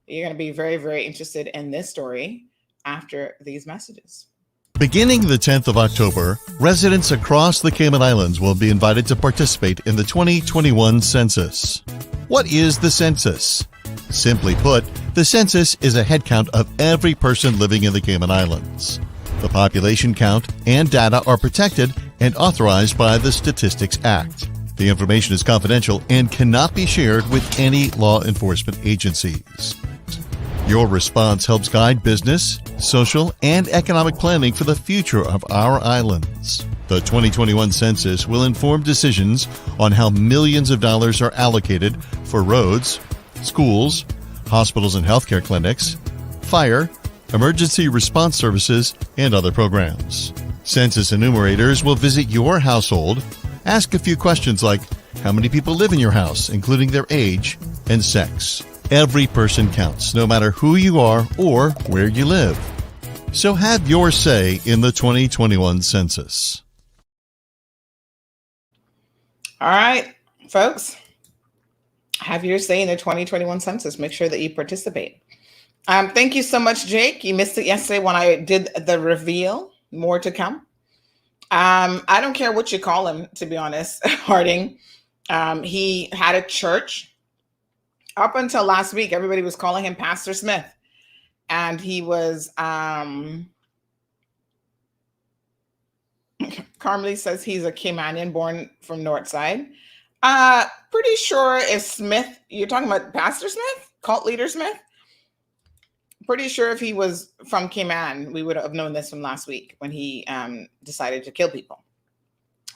You're going to be very, very interested in this story after these messages. Beginning the 10th of October, residents across the Cayman Islands will be invited to participate in the 2021 census. What is the census? Simply put, the census is a head count of every person living in the Cayman Islands. The population count and data are protected and authorized by the Statistics Act. The information is confidential and cannot be shared with any law enforcement agencies. Your response helps guide business, social, and economic planning for the future of our islands. The 2021 census will inform decisions on how millions of dollars are allocated for roads, schools, hospitals and healthcare clinics, fire, emergency response services, and other programs. Census enumerators will visit your household, ask a few questions like how many people live in your house, including their age and sex. Every person counts, no matter who you are or where you live. So have your say in the 2021 census. All right, folks. Have your say in the 2021 census. Make sure that you participate. Thank you so much, Jake. You missed it yesterday when I did the reveal. More to come. I don't care what you call him, to be honest, Harding. He had a church. Up until last week, everybody was calling him Pastor Smith. And he was, Carmelie says he's a Caymanian born from Northside. Pretty sure if Smith, you're talking about Pastor Smith? cult leader Smith? Pretty sure if he was from Cayman, we would have known this from last week when he decided to kill people.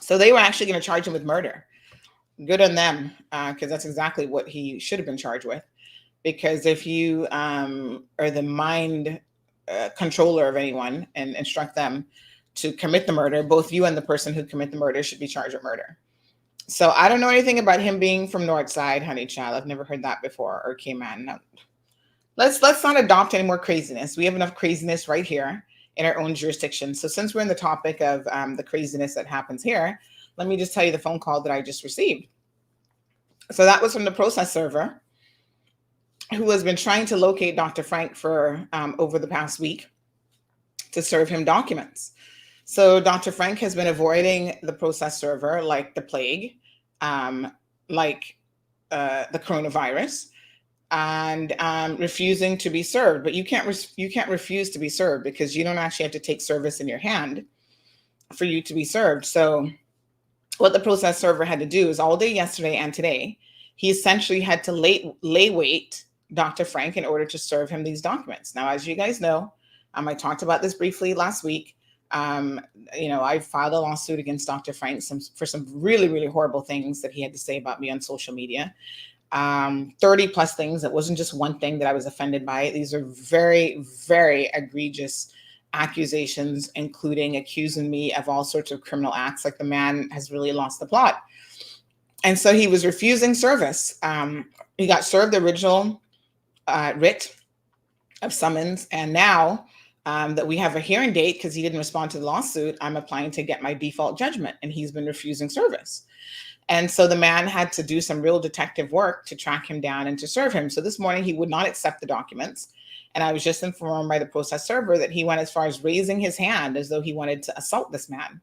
So they were actually going to charge him with murder. Good on them, because that's exactly what he should have been charged with. Because if you are the mind controller of anyone and instruct them to commit the murder, both you and the person who commit the murder should be charged with murder. So I don't know anything about him being from Northside, honey child. I've never heard that before, or Cayman. No. Let's not adopt any more craziness. We have enough craziness right here in our own jurisdiction. So since we're in the topic of the craziness that happens here, let me just tell you the phone call that I just received. So that was from the process server who has been trying to locate Dr. Frank for over the past week to serve him documents. So Dr. Frank has been avoiding the process server like the plague, like the coronavirus, and refusing to be served. But you can't refuse to be served, because you don't actually have to take service in your hand for you to be served. So what the process server had to do is all day yesterday and today, he essentially had to lay wait Dr. Frank in order to serve him these documents. Now, as you guys know, I talked about this briefly last week. I filed a lawsuit against Dr. Frank for some really, really horrible things that he had to say about me on social media. 30 plus things. It wasn't just one thing that I was offended by. These are very, very egregious accusations, including accusing me of all sorts of criminal acts. Like, the man has really lost the plot. And so he was refusing service. He got served the original writ of summons. And now that we have a hearing date, because he didn't respond to the lawsuit, I'm applying to get my default judgment, and he's been refusing service. And so the man had to do some real detective work to track him down and to serve him. So this morning he would not accept the documents. And I was just informed by the process server that he went as far as raising his hand as though he wanted to assault this man,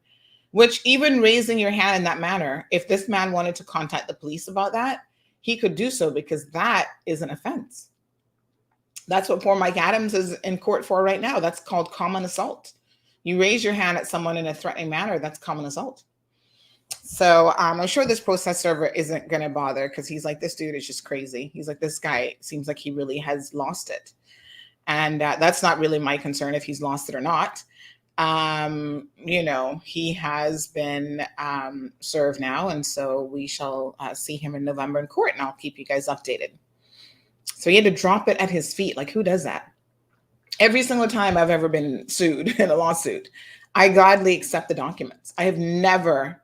which, even raising your hand in that manner, if this man wanted to contact the police about that, he could do so, because that is an offense. That's what poor Mike Adams is in court for right now. That's called common assault. You raise your hand at someone in a threatening manner, that's common assault. So I'm sure this process server isn't going to bother, because he's like, this dude is just crazy. He's like, this guy seems like he really has lost it. And that's not really my concern if he's lost it or not. He has been served now. And so we shall see him in November in court, and I'll keep you guys updated. So he had to drop it at his feet. Like, who does that? Every single time I've ever been sued in a lawsuit, I gladly accept the documents. I have never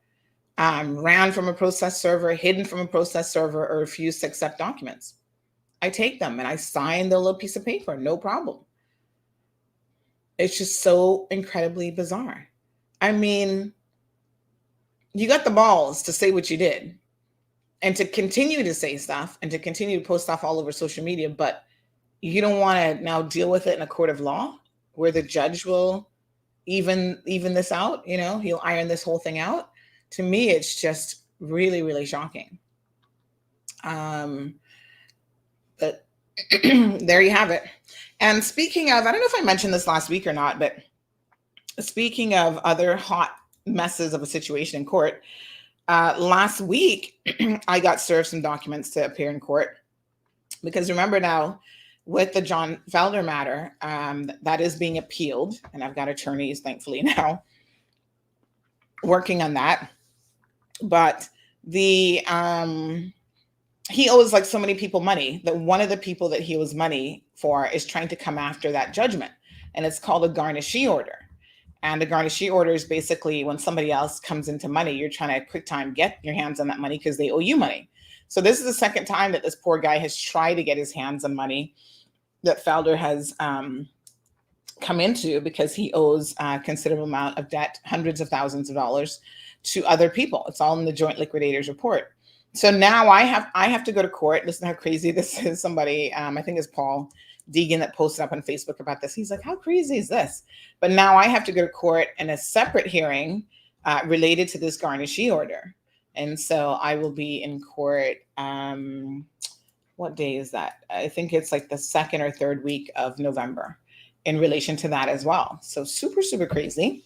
ran from a process server, hidden from a process server, or refused to accept documents. I take them and I sign the little piece of paper, no problem. It's just so incredibly bizarre. I mean, you got the balls to say what you did and to continue to say stuff and to continue to post stuff all over social media, but you don't want to now deal with it in a court of law where the judge will even this out, he'll iron this whole thing out. To me, it's just really, really shocking. But there you have it. And speaking of, I don't know if I mentioned this last week or not, but speaking of other hot messes of a situation in court, last week, I got served some documents to appear in court, because remember now, with the John Felder matter, that is being appealed, and I've got attorneys, thankfully, now working on that. But he owes like so many people money that one of the people that he owes money for is trying to come after that judgment, and it's called a garnishee order. And the garnishee order is basically when somebody else comes into money, you're trying to quick time get your hands on that money because they owe you money. So this is the second time that this poor guy has tried to get his hands on money that Felder has come into, because he owes a considerable amount of debt, hundreds of thousands of dollars, to other people. It's all in the joint liquidators report. So now I have to go to court. Listen to how crazy this is. Somebody, I think it's Paul Deegan, that posted up on Facebook about this. He's like, how crazy is this? But now I have to go to court in a separate hearing related to this garnishee order. And so I will be in court. What day is that? I think it's like the second or third week of November in relation to that as well. So super, super crazy.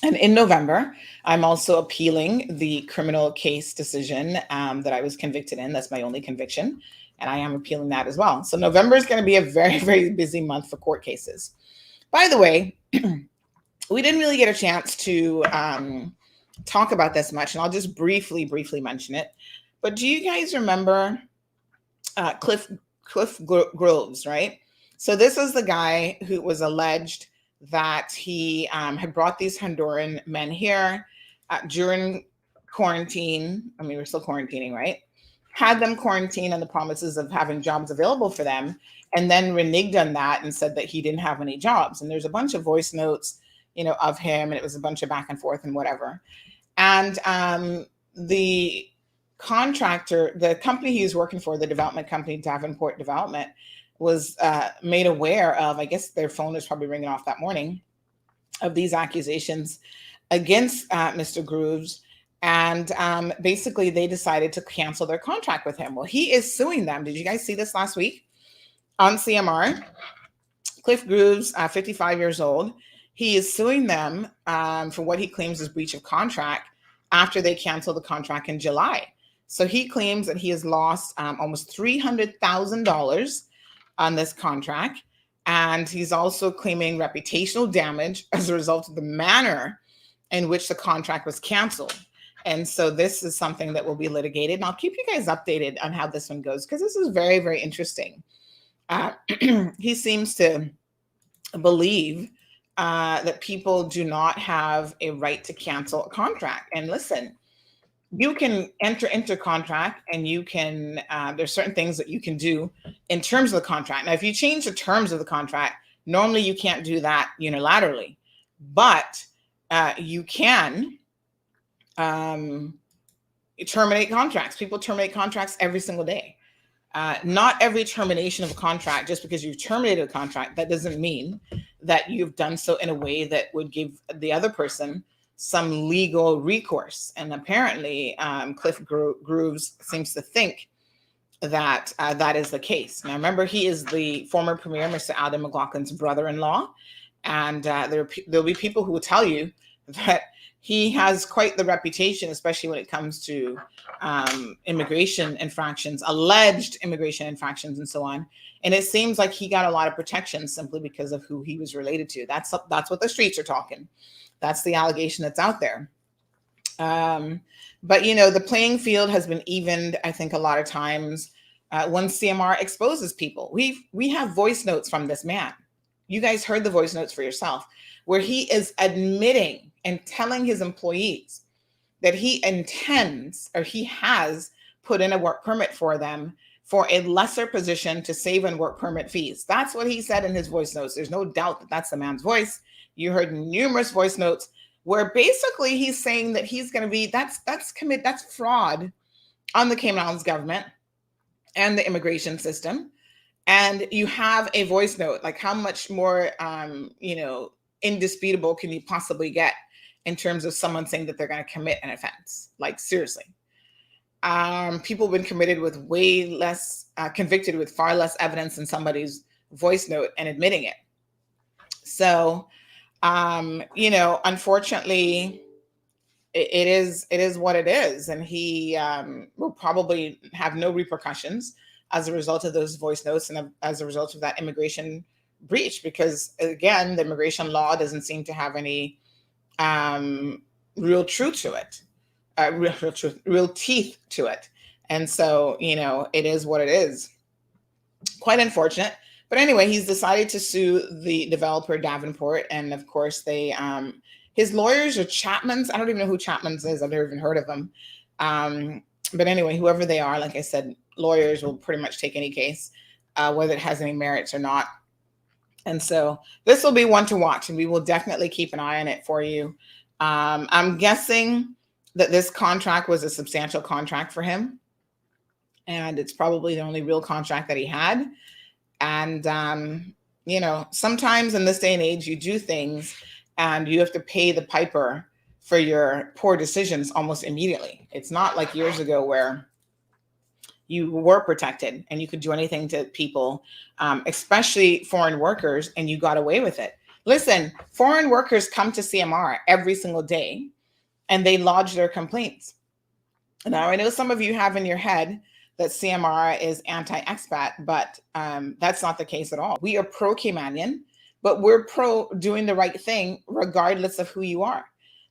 And in November, I'm also appealing the criminal case decision that I was convicted in. That's my only conviction. and I am appealing that as well. So November is going to be a very, very busy month for court cases. By the way, we didn't really get a chance to talk about this much, and I'll just briefly mention it. But do you guys remember Cliff Groves, right? So this is the guy who was alleged that he had brought these Honduran men here during quarantine. I mean, we're still quarantining, right? Had them quarantined on the promises of having jobs available for them, and then reneged on that and said that he didn't have any jobs. And there's a bunch of voice notes, of him, and it was a bunch of back and forth and whatever. And the contractor, the company he was working for, the development company, Davenport Development, was made aware of, I guess their phone was probably ringing off that morning, of these accusations against Mr. Groves. And basically they decided to cancel their contract with him. Well, he is suing them. Did you guys see this last week on CMR? Cliff Groves, 55 years old. He is suing them for what he claims is breach of contract after they canceled the contract in July. So he claims that he has lost almost $300,000 on this contract. And he's also claiming reputational damage as a result of the manner in which the contract was canceled. And so this is something that will be litigated. And I'll keep you guys updated on how this one goes, because this is very, very interesting. He seems to believe that people do not have a right to cancel a contract. And listen, you can enter into contract, and you can, there's certain things that you can do in terms of the contract. Now, if you change the terms of the contract, normally you can't do that unilaterally, but you can terminate contracts. People terminate contracts every single day. Not every termination of a contract, just because you've terminated a contract, that doesn't mean that you've done so in a way that would give the other person some legal recourse. And apparently Cliff Groves seems to think that that is the case. Now, remember, he is the former premier, Mr. Adam McLaughlin's brother-in-law. And there'll be people who will tell you that he has quite the reputation, especially when it comes to immigration infractions, alleged immigration infractions, and so on. And it seems like he got a lot of protection simply because of who he was related to. That's what the streets are talking. That's the allegation that's out there. But, the playing field has been evened, I think, a lot of times when CMR exposes people. We have voice notes from this man. You guys heard the voice notes for yourself, where he is admitting and telling his employees that he intends, or he has put in a work permit for them for a lesser position to save on work permit fees. That's what he said in his voice notes. There's no doubt that that's the man's voice. You heard numerous voice notes where basically he's saying that he's going to be, that's fraud on the Cayman Islands government and the immigration system. And you have a voice note, like how much more, indisputable can you possibly get in terms of someone saying that they're going to commit an offense? Like, seriously. People have been convicted with far less evidence than somebody's voice note and admitting it. So, unfortunately, it is what it is. And he will probably have no repercussions as a result of those voice notes and as a result of that immigration breach, because, again, the immigration law doesn't seem to have any real truth to it, real teeth to it. And so, it is what it is. Quite unfortunate. But anyway, he's decided to sue the developer Davenport. And of course, his lawyers are Chapmans. I don't even know who Chapmans is. I've never even heard of them. But anyway, whoever they are, like I said, lawyers will pretty much take any case, whether it has any merits or not. And so this will be one to watch, and we will definitely keep an eye on it for you. I'm guessing that this contract was a substantial contract for him, and it's probably the only real contract that he had. And, sometimes in this day and age, you do things and you have to pay the piper for your poor decisions almost immediately. It's not like years ago where you were protected and you could do anything to people, especially foreign workers, and you got away with it. Listen, foreign workers come to CMR every single day and they lodge their complaints. Now, I know some of you have in your head that CMR is anti-expat, but that's not the case at all. We are pro-Caymanian, but we're pro doing the right thing regardless of who you are.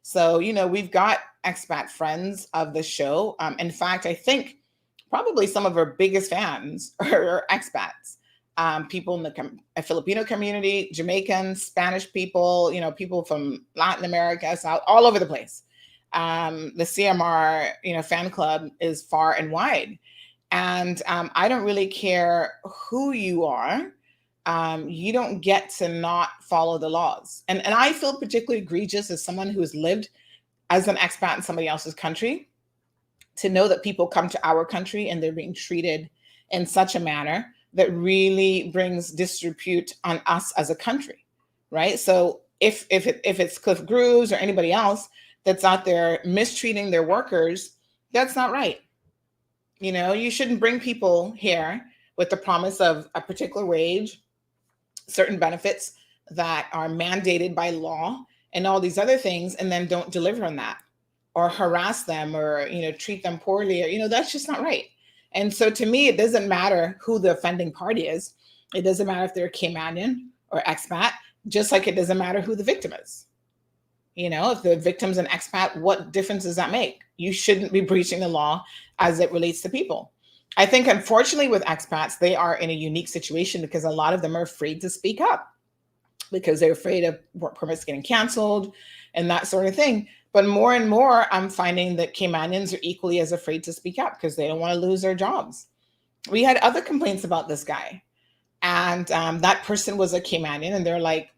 So, you know, we've got expat friends of the show. In fact, I think probably some of our biggest fans are expats. People in the Filipino community, Jamaicans, Spanish people, you know, people from Latin America, South, all over the place. The CMR, you know, fan club is far and wide. And I don't really care who you are. You don't get to not follow the laws. And I feel particularly egregious as someone who has lived as an expat in somebody else's country to know that people come to our country and they're being treated in such a manner that really brings disrepute on us as a country, right? So if it's Cliff Grooves or anybody else that's out there mistreating their workers, that's not right. You know, you shouldn't bring people here with the promise of a particular wage, certain benefits that are mandated by law and all these other things, and then don't deliver on that or harass them or, you know, treat them poorly, or, you know, that's just not right. And so to me, it doesn't matter who the offending party is. It doesn't matter if they're Caymanian or expat, just like it doesn't matter who the victim is. You know, if the victim's an expat, what difference does that make? You shouldn't be breaching the law as it relates to people. I think, unfortunately, with expats, they are in a unique situation because a lot of them are afraid to speak up because they're afraid of work permits getting canceled and that sort of thing. But more and more, I'm finding that Caymanians are equally as afraid to speak up because they don't want to lose their jobs. We had other complaints about this guy, and that person was a Caymanian, and they're like,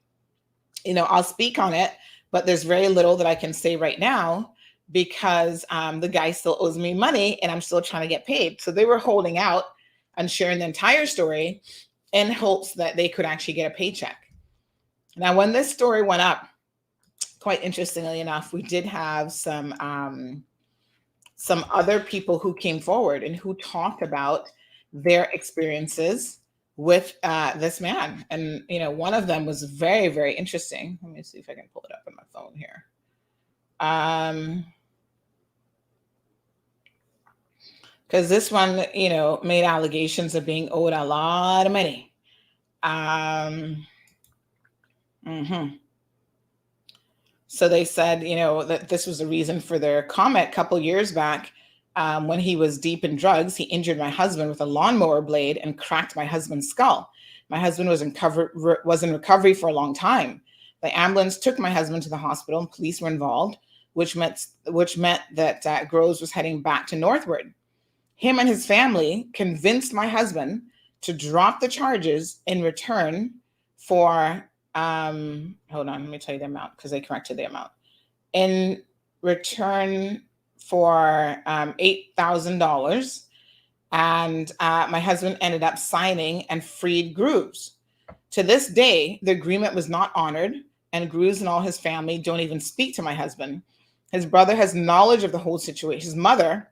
you know, I'll speak on it, but there's very little that I can say right now because the guy still owes me money and I'm still trying to get paid. So they were holding out and sharing the entire story in hopes that they could actually get a paycheck. Now, when this story went up, quite interestingly enough, we did have some other people who came forward and who talked about their experiences with this man. And, you know, one of them was very, very interesting. Let me see if I can pull it up on my phone here. Because this one, you know, made allegations of being owed a lot of money. So they said, you know, that this was the reason for their comment a couple years back. When he was deep in drugs, he injured my husband with a lawnmower blade and cracked my husband's skull. My husband was in recovery for a long time. The ambulance took my husband to the hospital and police were involved, which meant that Groves was heading back to northward. Him and his family convinced my husband to drop the charges in return for, hold on, let me tell you the amount because they corrected the amount. In return for $8,000. And my husband ended up signing and freed Grooves. To this day, the agreement was not honored, and Grooves and all his family don't even speak to my husband. His brother has knowledge of the whole situation. His mother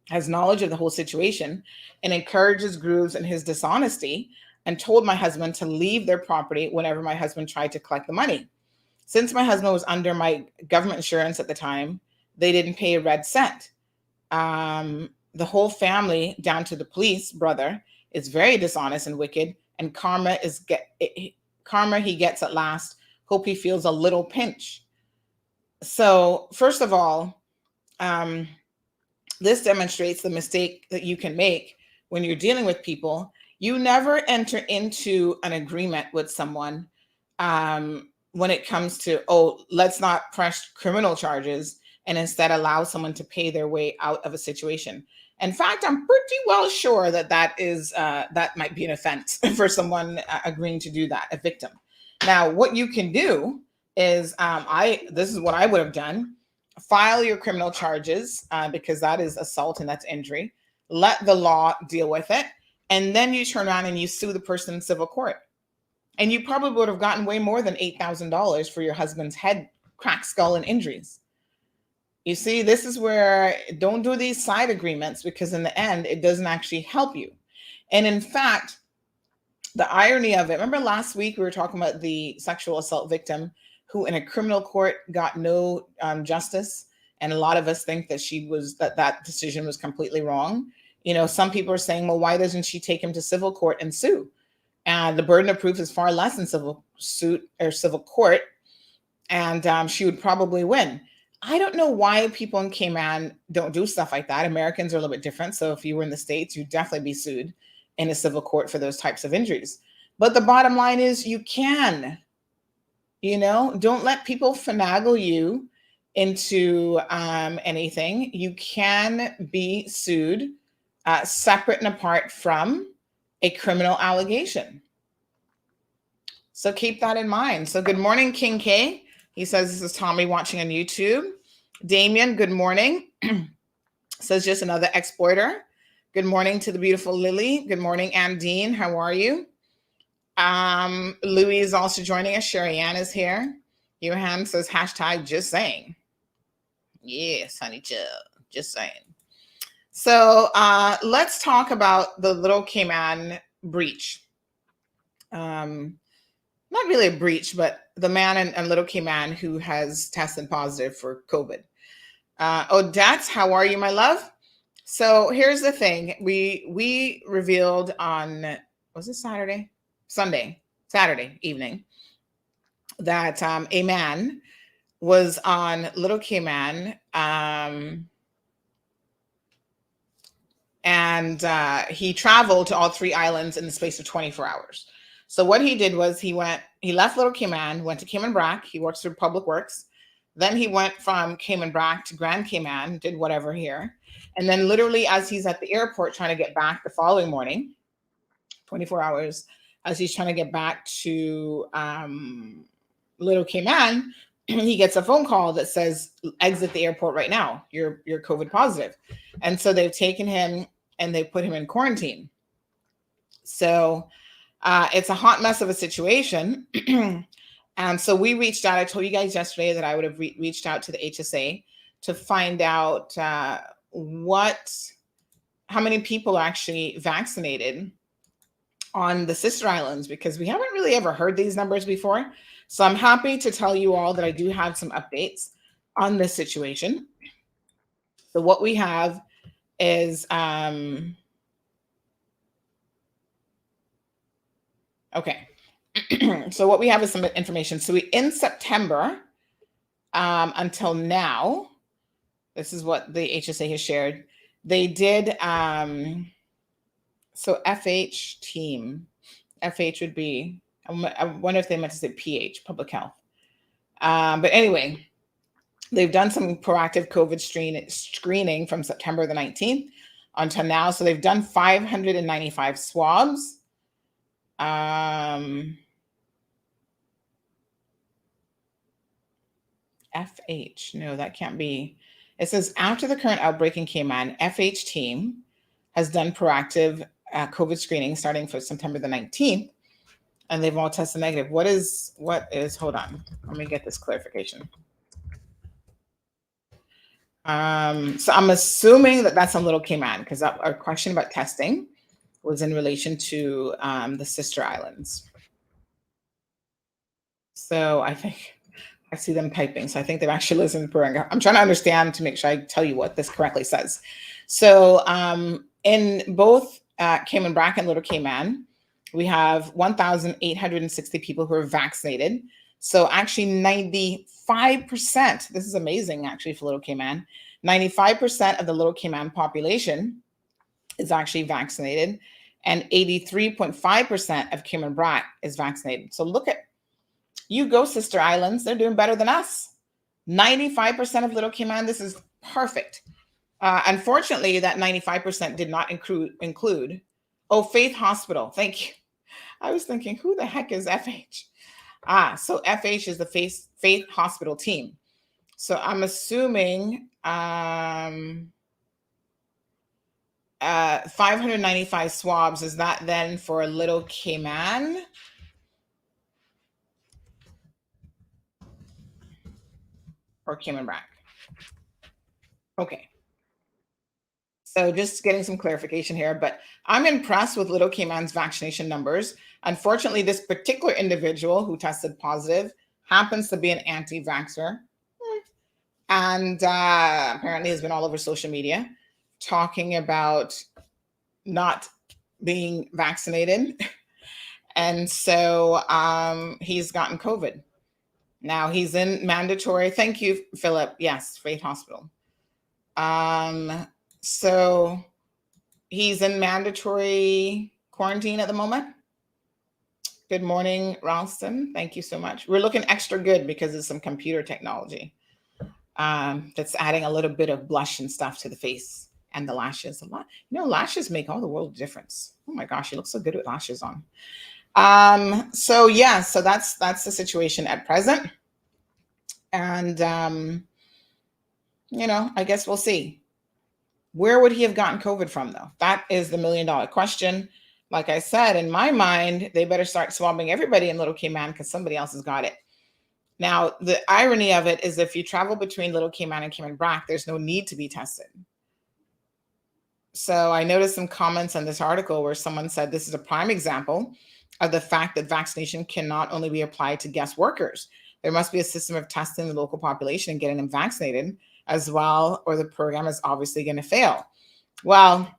has knowledge of the whole situation and encourages Grooves in his dishonesty and told my husband to leave their property whenever my husband tried to collect the money. Since my husband was under my government insurance at the time, they didn't pay a red cent. The whole family, down to the police brother, is very dishonest and wicked, and karma he gets at last. Hope he feels a little pinch. So first of all, this demonstrates the mistake that you can make when you're dealing with people. You never enter into an agreement with someone when it comes to, oh, let's not press criminal charges and instead allow someone to pay their way out of a situation. In fact, I'm pretty well sure that that might be an offense for someone agreeing to do that, a victim. Now, what you can do is, this is what I would have done. File your criminal charges because that is assault and that's injury. Let the law deal with it. And then you turn around and you sue the person in civil court. And you probably would have gotten way more than $8,000 for your husband's head, cracked skull, and injuries. You see, this is where don't do these side agreements because in the end, it doesn't actually help you. And in fact, the irony of it, remember last week we were talking about the sexual assault victim who in a criminal court got no justice. And a lot of us think that that decision was completely wrong. Some people are saying, well, why doesn't she take him to civil court and sue? And the burden of proof is far less in civil suit or civil court, and she would probably win. I don't know why people in Cayman don't do stuff like that. Americans are a little bit different. So if you were in the States, you'd definitely be sued in a civil court for those types of injuries. But the bottom line is you can, don't let people finagle you into anything. You can be sued separate and apart from a criminal allegation. So keep that in mind. So good morning, King K. He says, this is Tommy watching on YouTube. Damien, good morning. Says just another exploiter. Good morning to the beautiful Lily. Good morning, Andine. How are you? Louis is also joining us. Sherry Ann is here. Johan says, hashtag just saying. Yes, honey chill. Just saying. So let's talk about the Little Cayman breach. Not really a breach, but the man in Little Cayman who has tested positive for COVID. Odette, how are you, my love? So here's the thing. We revealed on, was it Saturday? Saturday evening, that a man was on Little Cayman, and he traveled to all 3 islands in the space of 24 hours. So what he did was he left Little Cayman, went to Cayman Brac. He works through Public Works. Then he went from Cayman Brac to Grand Cayman, did whatever here. And then literally as he's at the airport trying to get back the following morning, 24 hours, as he's trying to get back to Little Cayman, he gets a phone call that says, exit the airport right now. You're COVID positive. And so they've taken him and they put him in quarantine. So it's a hot mess of a situation. And so we reached out. I told you guys yesterday that I would have reached out to the HSA to find out how many people are actually vaccinated on the sister islands, because we haven't really ever heard these numbers before. So I'm happy to tell you all that I do have some updates on this situation. So what we have is, okay. So what we have is some information. So in September, until now, this is what the HSA has shared. They did, so FH team, FH would be, I wonder if they meant to say PH, public health. But anyway, they've done some proactive COVID screening from September the 19th until now. So they've done 595 swabs. FH, no, that can't be. It says after the current outbreak in Cayman, FH team has done proactive COVID screening starting for September the 19th, and they've all tested negative. What is, hold on, let me get this clarification. So I'm assuming that that's on Little Cayman, because our question about testing was in relation to the sister islands. So I think I see them typing. So I think they've actually listened to Puranga. I'm trying to understand to make sure I tell you what this correctly says. So in both Cayman Brac and Little Cayman, we have 1,860 people who are vaccinated. So actually 95%, this is amazing actually for Little Cayman, 95% of the Little Cayman population is actually vaccinated, and 83.5% of Cayman Brac is vaccinated. So look at, you go sister islands, they're doing better than us. 95% of Little Cayman, this is perfect. Unfortunately, that 95% did not include, oh, Faith Hospital, thank you. I was thinking, who the heck is FH? So FH is the Faith Hospital team. So I'm assuming 595 swabs, is that then for Little Cayman? Or Cayman Brac? Okay. So just getting some clarification here, but I'm impressed with Little Cayman's vaccination numbers. Unfortunately, this particular individual who tested positive happens to be an anti-vaxxer, and apparently has been all over social media talking about not being vaccinated. And so he's gotten COVID. Now he's in mandatory. Thank you, Philip. Yes, Faith Hospital. So he's in mandatory quarantine at the moment. Good morning, Ralston. Thank you so much. We're looking extra good because of some computer technology that's adding a little bit of blush and stuff to the face and the lashes. Lashes make all the world of difference. Oh my gosh, you look so good with lashes on. So that's the situation at present. And I guess we'll see. Where would he have gotten COVID from, though? That is the $1 million question. Like I said, in my mind, they better start swabbing everybody in Little Cayman because somebody else has got it. Now, the irony of it is if you travel between Little Cayman and Cayman Brac, there's no need to be tested. So I noticed some comments on this article where someone said this is a prime example of the fact that vaccination cannot only be applied to guest workers. There must be a system of testing the local population and getting them vaccinated as well, or the program is obviously going to fail. Well,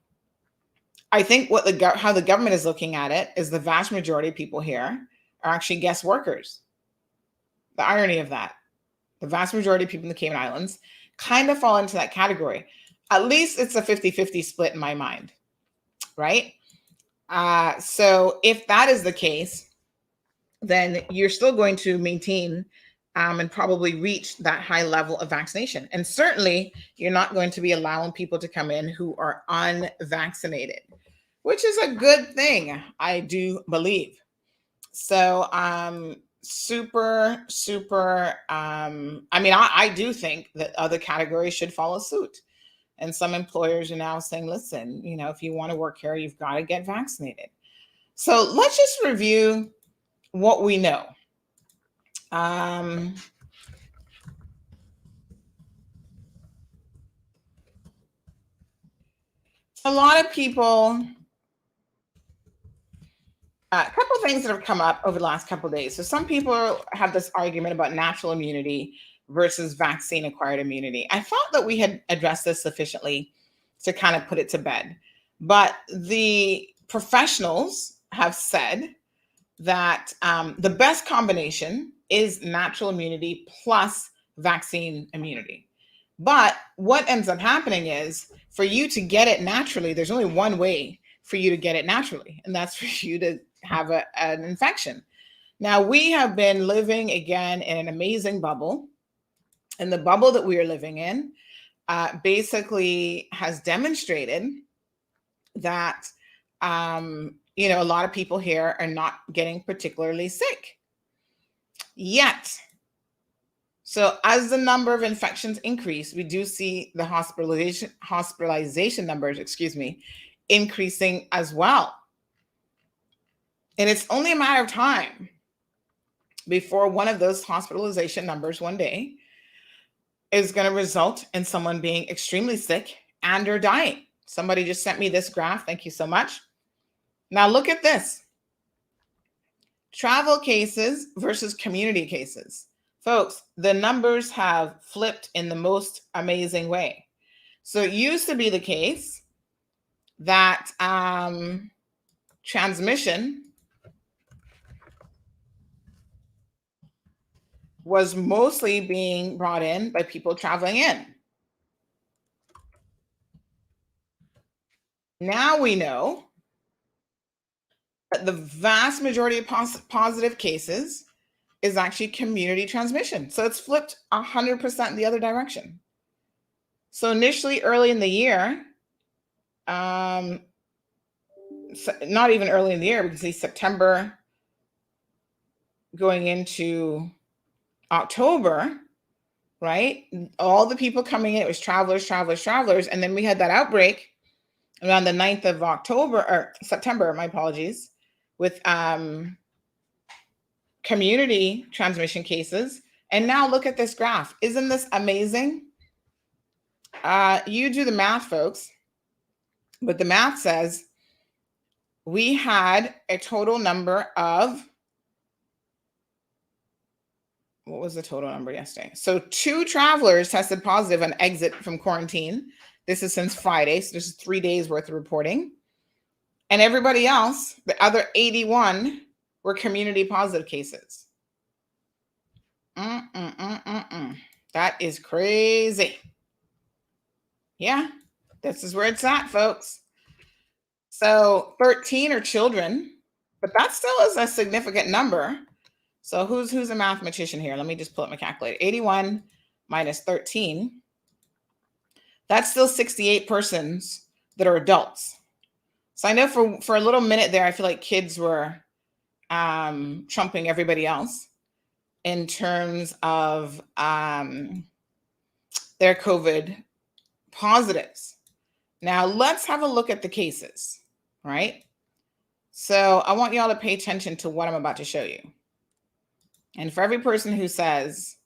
I think how the government is looking at it is the vast majority of people here are actually guest workers. The irony of that. The vast majority of people in the Cayman Islands kind of fall into that category. At least it's a 50-50 split in my mind, right? So if that is the case, then you're still going to maintain and probably reach that high level of vaccination. And certainly you're not going to be allowing people to come in who are unvaccinated, which is a good thing, I do believe. So super, I do think that other categories should follow suit. And some employers are now saying, listen, if you want to work here, you've got to get vaccinated. So let's just review what we know. A lot of people, a couple of things that have come up over the last couple of days. So some people have this argument about natural immunity versus vaccine-acquired immunity. I thought that we had addressed this sufficiently to kind of put it to bed. But the professionals have said that the best combination is natural immunity plus vaccine immunity. But what ends up happening is for you to get it naturally, there's only one way for you to get it naturally, and that's for you to have an infection. Now, we have been living again in an amazing bubble, and the bubble that we are living in basically has demonstrated that a lot of people here are not getting particularly sick yet. So as the number of infections increase, we do see the hospitalization numbers, increasing as well. And it's only a matter of time before one of those hospitalization numbers one day is going to result in someone being extremely sick and or dying. Somebody just sent me this graph. Thank you so much. Now look at this. Travel cases versus community cases. Folks, the numbers have flipped in the most amazing way. So it used to be the case that transmission was mostly being brought in by people traveling in. Now we know that the vast majority of positive cases is actually community transmission. So it's flipped 100% the other direction. So initially early in the year, not even early in the year, we can see September going into October, right? All the people coming in, it was travelers. And then we had that outbreak around the 9th of September, my apologies, with community transmission cases. And now look at this graph. Isn't this amazing? You do the math, folks. But the math says we had a total number of, what was the total number yesterday? So 2 travelers tested positive on exit from quarantine. This is since Friday. So this is 3 days worth of reporting. And everybody else, the other 81, were community positive cases. That is crazy. Yeah, this is where it's at, folks. So 13 are children, but that still is a significant number. So who's a mathematician here? Let me just pull up my calculator. 81 minus 13. That's still 68 persons that are adults. So I know for a little minute there, I feel like kids were trumping everybody else in terms of their COVID positives. Now let's have a look at the cases, right? So I want y'all to pay attention to what I'm about to show you. And for every person who says,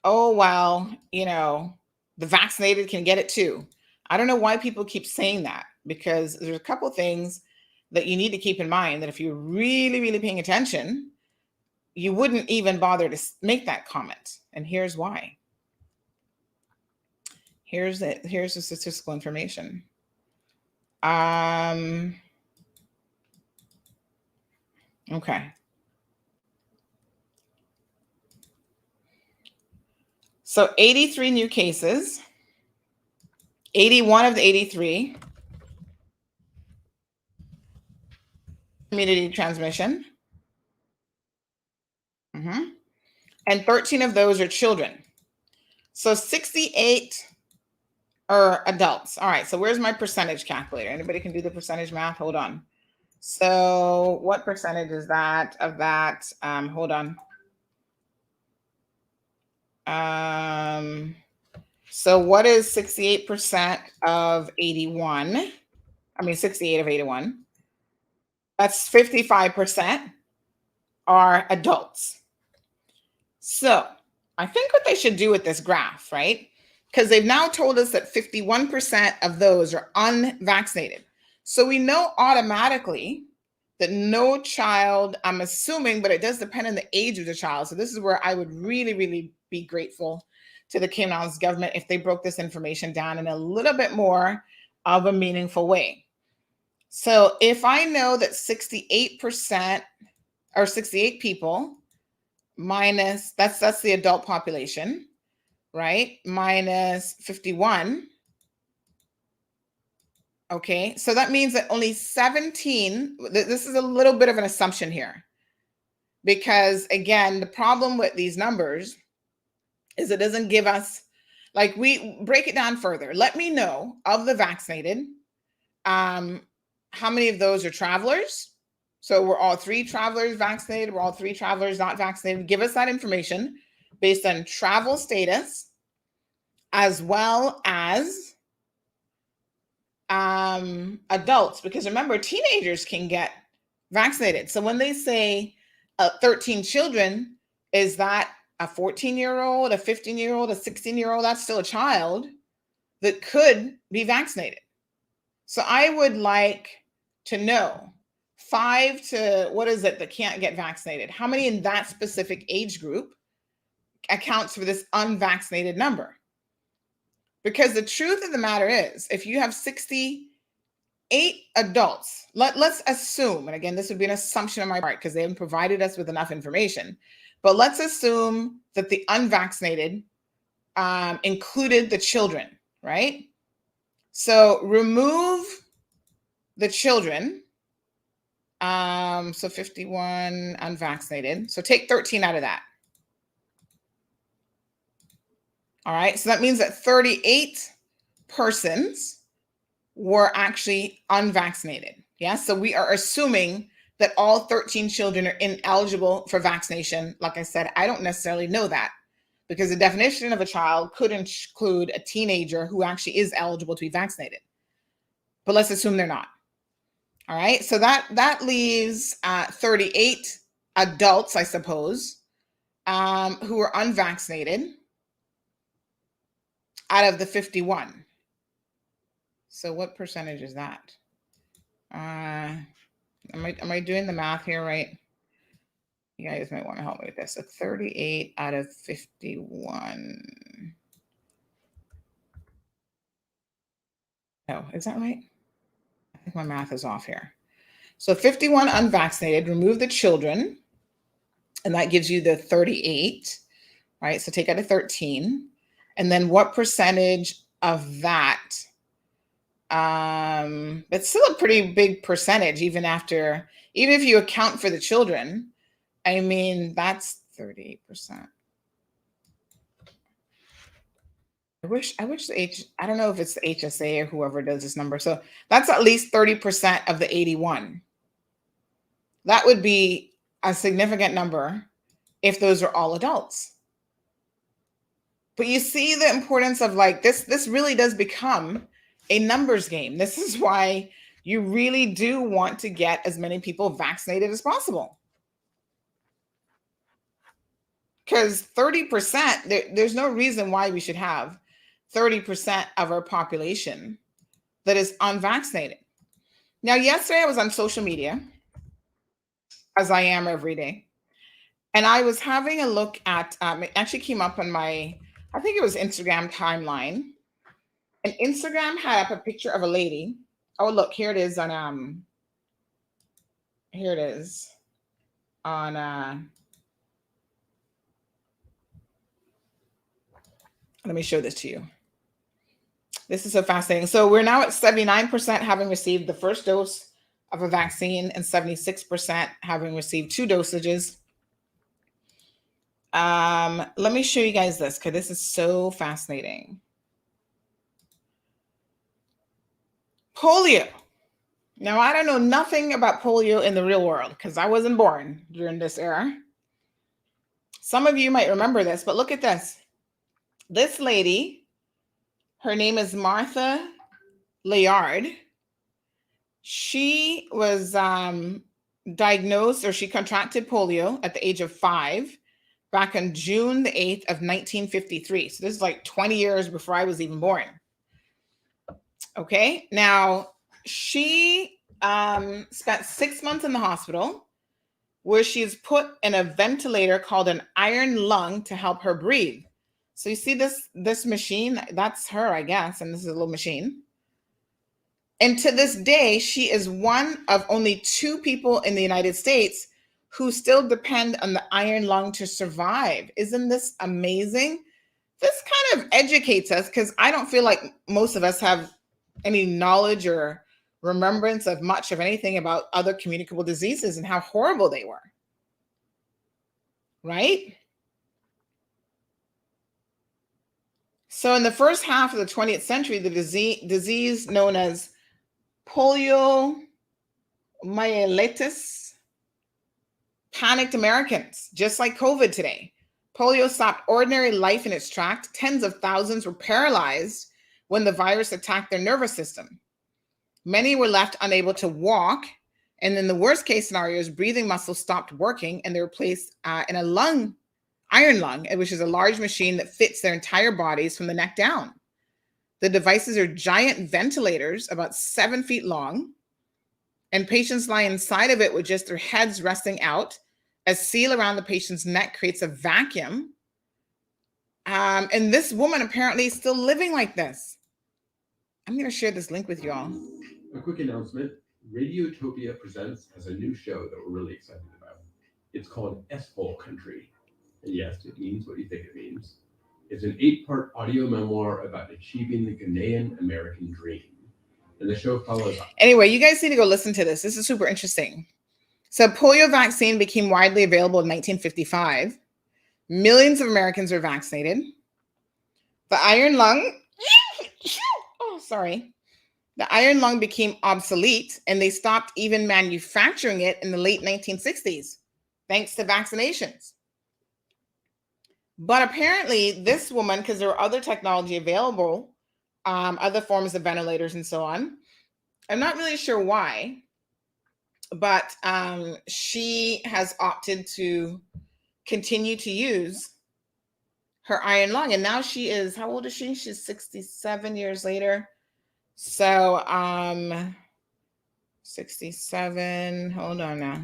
oh, well, you know, the vaccinated can get it too. I don't know why people keep saying that, because there's a couple things that you need to keep in mind that if you're really, really paying attention, you wouldn't even bother to make that comment. And here's why. Here's the statistical information. Okay. So 83 new cases, 81 of the 83 community transmission. And 13 of those are children. So 68 are adults. All right, so where's my percentage calculator? Anybody can do the percentage math? Hold on. So what percentage is that of that? Hold on. So what is 68% of 81? I mean, 68 of 81. That's 55% are adults. So I think what they should do with this graph, right? Because they've now told us that 51% of those are unvaccinated. So we know automatically that no child, I'm assuming, but it does depend on the age of the child. So this is where I would really, really be grateful to the Cayman Islands government if they broke this information down in a little bit more of a meaningful way. So if I know that 68% or 68 people minus, that's the adult population, right? Minus 51. Okay, so that means that only 17, this is a little bit of an assumption here. Because again, the problem with these numbers is it doesn't give us, like, we break it down further. Let me know of the vaccinated, how many of those are travelers? So we're all 3 travelers vaccinated, we're all 3 travelers not vaccinated. Give us that information based on travel status, as well as adults, because remember, teenagers can get vaccinated. So when they say 13 children, is that a 14-year-old, a 15-year-old, a 16-year-old? That's still a child that could be vaccinated. So I would like to know 5 to, what is it that can't get vaccinated? How many in that specific age group accounts for this unvaccinated number? Because the truth of the matter is, if you have 68 adults, let's assume, and again, this would be an assumption on my part because they haven't provided us with enough information, but let's assume that the unvaccinated included the children, right? So remove the children. So 51 unvaccinated. So take 13 out of that. All right, so that means that 38 persons were actually unvaccinated. Yeah, so we are assuming that all 13 children are ineligible for vaccination. Like I said, I don't necessarily know that because the definition of a child could include a teenager who actually is eligible to be vaccinated. But let's assume they're not. All right, so that leaves 38 adults, I suppose, who are unvaccinated out of the 51. So what percentage is that? Am I doing the math here right? You guys might want to help me with this. So 38 out of 51. Oh, is that right? I think my math is off here. So 51 unvaccinated, remove the children, and that gives you the 38, right? So take out a 13. And then what percentage of that? It's still a pretty big percentage, even if you account for the children. I mean, that's 38%. I wish I don't know if it's the HSA or whoever does this number. So that's at least 30% of the 81. That would be a significant number if those are all adults. But you see the importance of like this really does become a numbers game. This is why you really do want to get as many people vaccinated as possible. Because 30%, there's no reason why we should have 30% of our population that is unvaccinated. Now, yesterday I was on social media, as I am every day, and I was having a look at, it actually came up on my, I think it was Instagram timeline, and Instagram had up a picture of a lady. Oh, look, here it is on, let me show this to you. This is so fascinating. So we're now at 79% having received the first dose of a vaccine and 76% having received 2 dosages. Let me show you guys this because this is so fascinating. Polio. Now, I don't know nothing about polio in the real world because I wasn't born during this era. Some of you might remember this, but look at this. This lady, her name is Martha Lillard. She was diagnosed, or she contracted polio at the age of 5 back on June the 8th of 1953. So this is like 20 years before I was even born. Okay, now she spent 6 months in the hospital where she's put in a ventilator called an iron lung to help her breathe. So you see this machine, that's her, I guess, and this is a little machine. And to this day, she is one of only 2 people in the United States who still depend on the iron lung to survive. Isn't this amazing? This kind of educates us because I don't feel like most of us have any knowledge or remembrance of much of anything about other communicable diseases and how horrible they were. Right? So in the first half of the 20th century, the disease known as poliomyelitis panicked Americans, just like COVID today. Polio stopped ordinary life in its tracks. Tens of thousands were paralyzed when the virus attacked their nervous system. Many were left unable to walk, and in the worst case scenarios, breathing muscles stopped working and they were placed in a iron lung, which is a large machine that fits their entire bodies from the neck down. The devices are giant ventilators about 7 feet long, and patients lie inside of it with just their heads resting out. A seal around the patient's neck creates a vacuum. And this woman apparently is still living like this. I'm going to share this link with you all. A quick announcement. Radiotopia Presents has a new show that we're really excited about. It's called S-Hole Country. And yes, it means what you think it means. It's an 8-part audio memoir about achieving the Ghanaian American dream. And the show follows up. Anyway, you guys need to go listen to this. This is super interesting. So polio vaccine became widely available in 1955. Millions of Americans were vaccinated. The iron lung, the iron lung became obsolete and they stopped even manufacturing it in the late 1960s, thanks to vaccinations. But apparently this woman, because there were other technology available, other forms of ventilators and so on, I'm not really sure why, but she has opted to continue to use her iron lung. And now she is, how old is she? She's 67 years later. So 67, hold on now.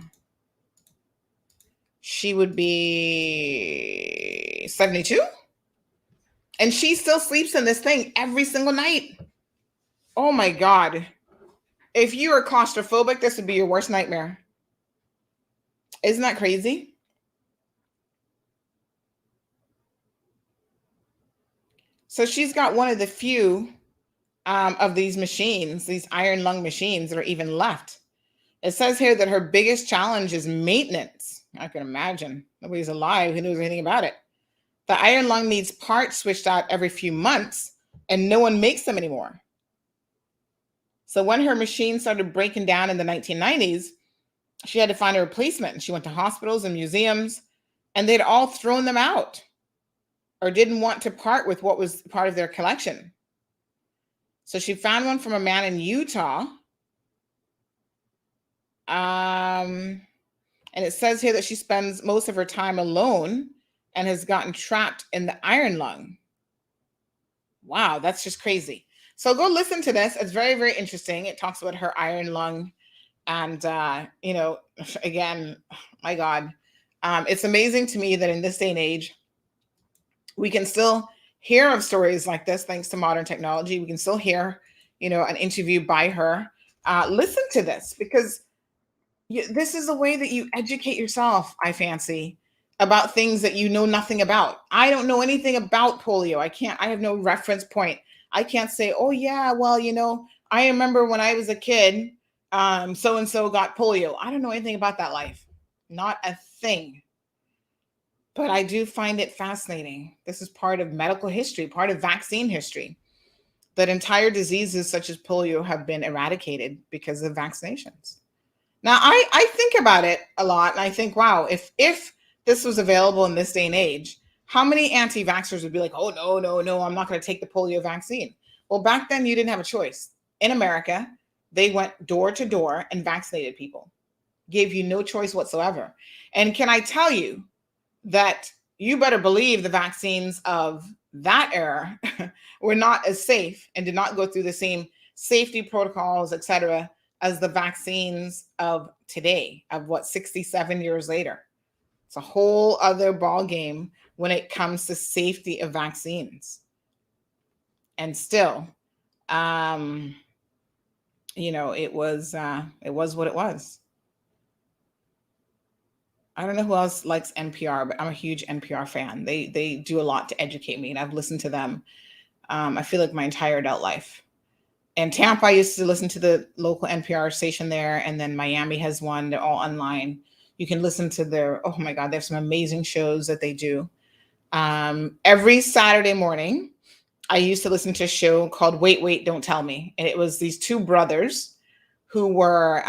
She would be 72. And she still sleeps in this thing every single night. Oh my God. If you are claustrophobic, this would be your worst nightmare. Isn't that crazy? So she's got one of the few of these machines, these iron lung machines that are even left. It says here that her biggest challenge is maintenance. I can imagine. Nobody's alive who knows anything about it. The iron lung needs parts switched out every few months, and no one makes them anymore. So when her machine started breaking down in the 1990s, she had to find a replacement. And she went to hospitals and museums, and they'd all thrown them out or didn't want to part with what was part of their collection. So she found one from a man in Utah. And it says here that she spends most of her time alone and has gotten trapped in the iron lung. Wow, that's just crazy. So go listen to this. It's very, very interesting. It talks about her iron lung. And, again, my God, it's amazing to me that in this day and age, we can still hear of stories like this, thanks to modern technology. We can still hear, an interview by her. Listen to this, because this is the way that you educate yourself, I fancy, about things that you know nothing about. I don't know anything about polio. I have no reference point. I can't say, oh yeah, well, I remember when I was a kid, so-and-so got polio. I don't know anything about that life. Not a thing. But I do find it fascinating. This is part of medical history, part of vaccine history, that entire diseases such as polio have been eradicated because of vaccinations. Now, I think about it a lot, and I think, wow, if this was available in this day and age, how many anti-vaxxers would be like, oh, no, I'm not going to take the polio vaccine? Well, back then, you didn't have a choice. In America, they went door to door and vaccinated people, gave you no choice whatsoever. And can I tell you that you better believe the vaccines of that era were not as safe and did not go through the same safety protocols, et cetera, as the vaccines of today, of 67 years later. It's a whole other ball game when it comes to safety of vaccines. And still, it was what it was. I don't know who else likes NPR, but I'm a huge NPR fan. They do a lot to educate me, and I've listened to them, I feel like my entire adult life. In Tampa, I used to listen to the local NPR station there, and then Miami has one. They're all online. You can listen to their, oh my God, they have some amazing shows that they do. Every Saturday morning, I used to listen to a show called Wait, Wait, Don't Tell Me. And it was these two brothers who were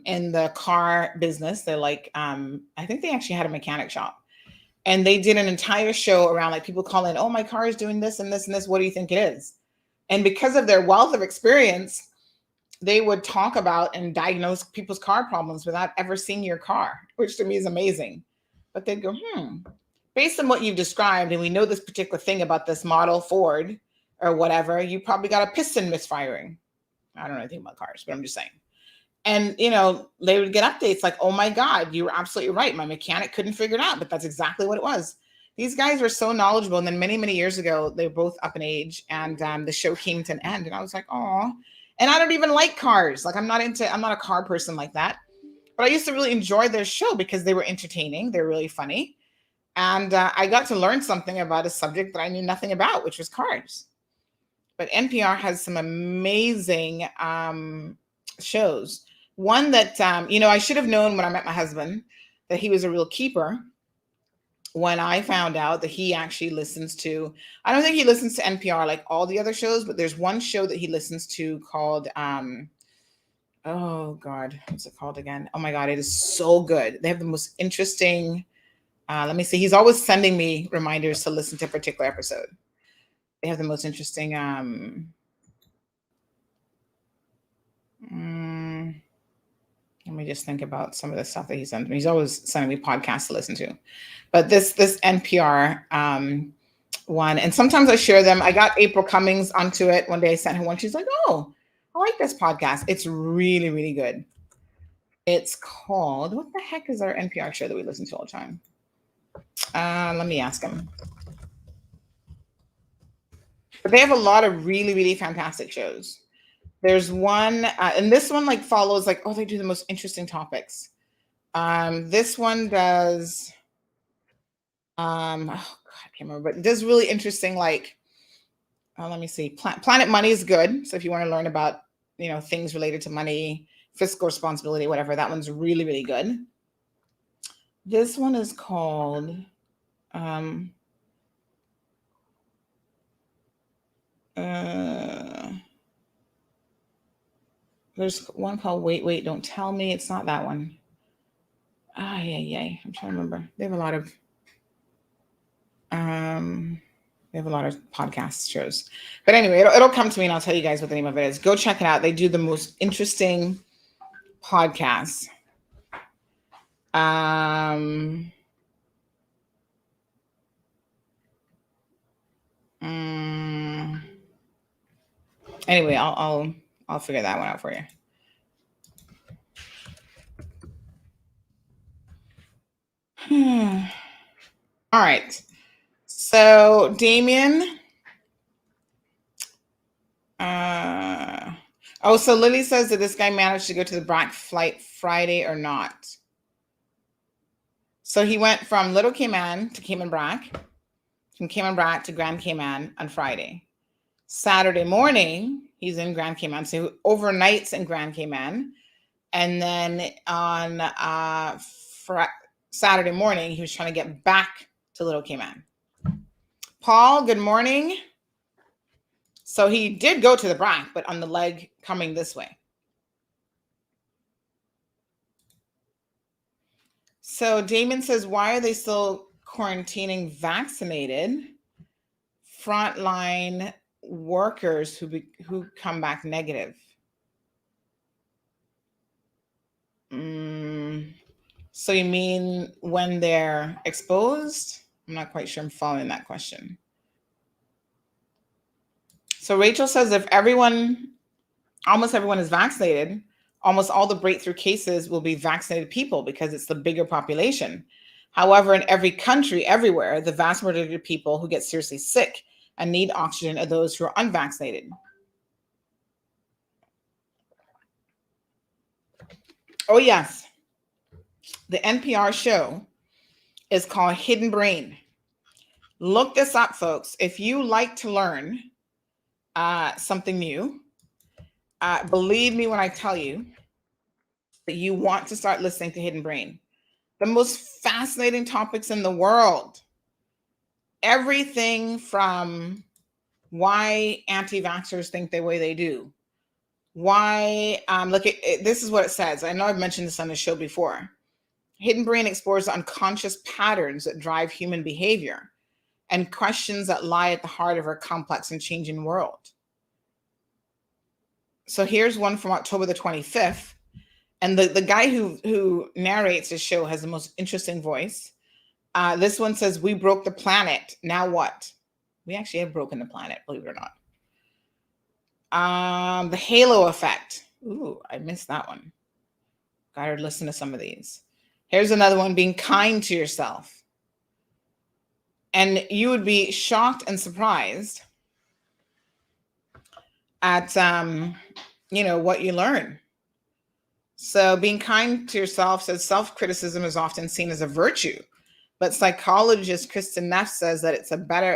in the car business. They're like, I think they actually had a mechanic shop. And they did an entire show around like people calling, oh, my car is doing this and this and this. What do you think it is? And because of their wealth of experience, they would talk about and diagnose people's car problems without ever seeing your car, which to me is amazing. But they'd go, based on what you've described, and we know this particular thing about this model Ford or whatever, you probably got a piston misfiring. I don't know anything about cars, but I'm just saying. And, they would get updates like, oh my God, you were absolutely right. My mechanic couldn't figure it out, but that's exactly what it was. These guys were so knowledgeable. And then many, many years ago, they were both up in age, and the show came to an end. And I was like, oh, and I don't even like cars. Like I'm not a car person like that. But I used to really enjoy their show because they were entertaining. They're really funny. And I got to learn something about a subject that I knew nothing about, which was cars. But NPR has some amazing shows. One that, I should have known when I met my husband that he was a real keeper. When I found out that he actually listens to, I don't think he listens to NPR like all the other shows, but there's one show that he listens to called, oh God, what's it called again? Oh my God, it is so good. They have the most interesting, let me see. He's always sending me reminders to listen to a particular episode. They have the most interesting, let me just think about some of the stuff that he sends me. He's always sending me podcasts to listen to. But this NPR one, and sometimes I share them. I got April Cummings onto it one day. I sent her one. She's like, oh, I like this podcast. It's really, really good. It's called, what the heck is our NPR show that we listen to all the time? Let me ask him. But they have a lot of really, really fantastic shows. There's one, and this one like follows like, oh, they do the most interesting topics. This one does, oh God, I can't remember, but it does really interesting, like, let me see. Planet Money is good. So if you want to learn about, things related to money, fiscal responsibility, whatever, that one's really, really good. This one is called, there's one called Wait, Don't Tell Me. It's not that one. I'm trying to remember. They have a lot of podcast shows. But anyway, it'll come to me and I'll tell you guys what the name of it is. Go check it out. They do the most interesting podcasts. Anyway, I'll figure that one out for you. All right. So Damien. So Lily says that this guy managed to go to the BRAC flight Friday or not. So he went from Little Cayman to Cayman BRAC, from Cayman BRAC to Grand Cayman on Friday. Saturday morning, he's in Grand Cayman. So he overnights in Grand Cayman. And then on Saturday morning, he was trying to get back to Little Cayman. Paul, good morning. So he did go to the BRAC, but on the leg coming this way. So Damon says, why are they still quarantining vaccinated frontline workers who come back negative? So you mean when they're exposed? I'm not quite sure I'm following that question. So Rachel says if almost everyone is vaccinated, almost all the breakthrough cases will be vaccinated people because it's the bigger population. However, in every country, everywhere, the vast majority of people who get seriously sick and need oxygen are those who are unvaccinated. Oh, yes. The NPR show is called Hidden Brain. Look this up, folks. If you like to learn something new, believe me when I tell you that you want to start listening to Hidden Brain. The most fascinating topics in the world. Everything from why anti-vaxxers think the way they do. Why, this is what it says. I know I've mentioned this on the show before. Hidden Brain explores the unconscious patterns that drive human behavior and questions that lie at the heart of our complex and changing world. So here's one from October the 25th. And the guy who narrates this show has the most interesting voice. This one says, we broke the planet. Now what? We actually have broken the planet, believe it or not. The halo effect. Ooh, I missed that one. Gotta listen to some of these. Here's another one, being kind to yourself. And you would be shocked and surprised at, what you learn. So being kind to yourself says self-criticism is often seen as a virtue, but psychologist Kristen Neff says that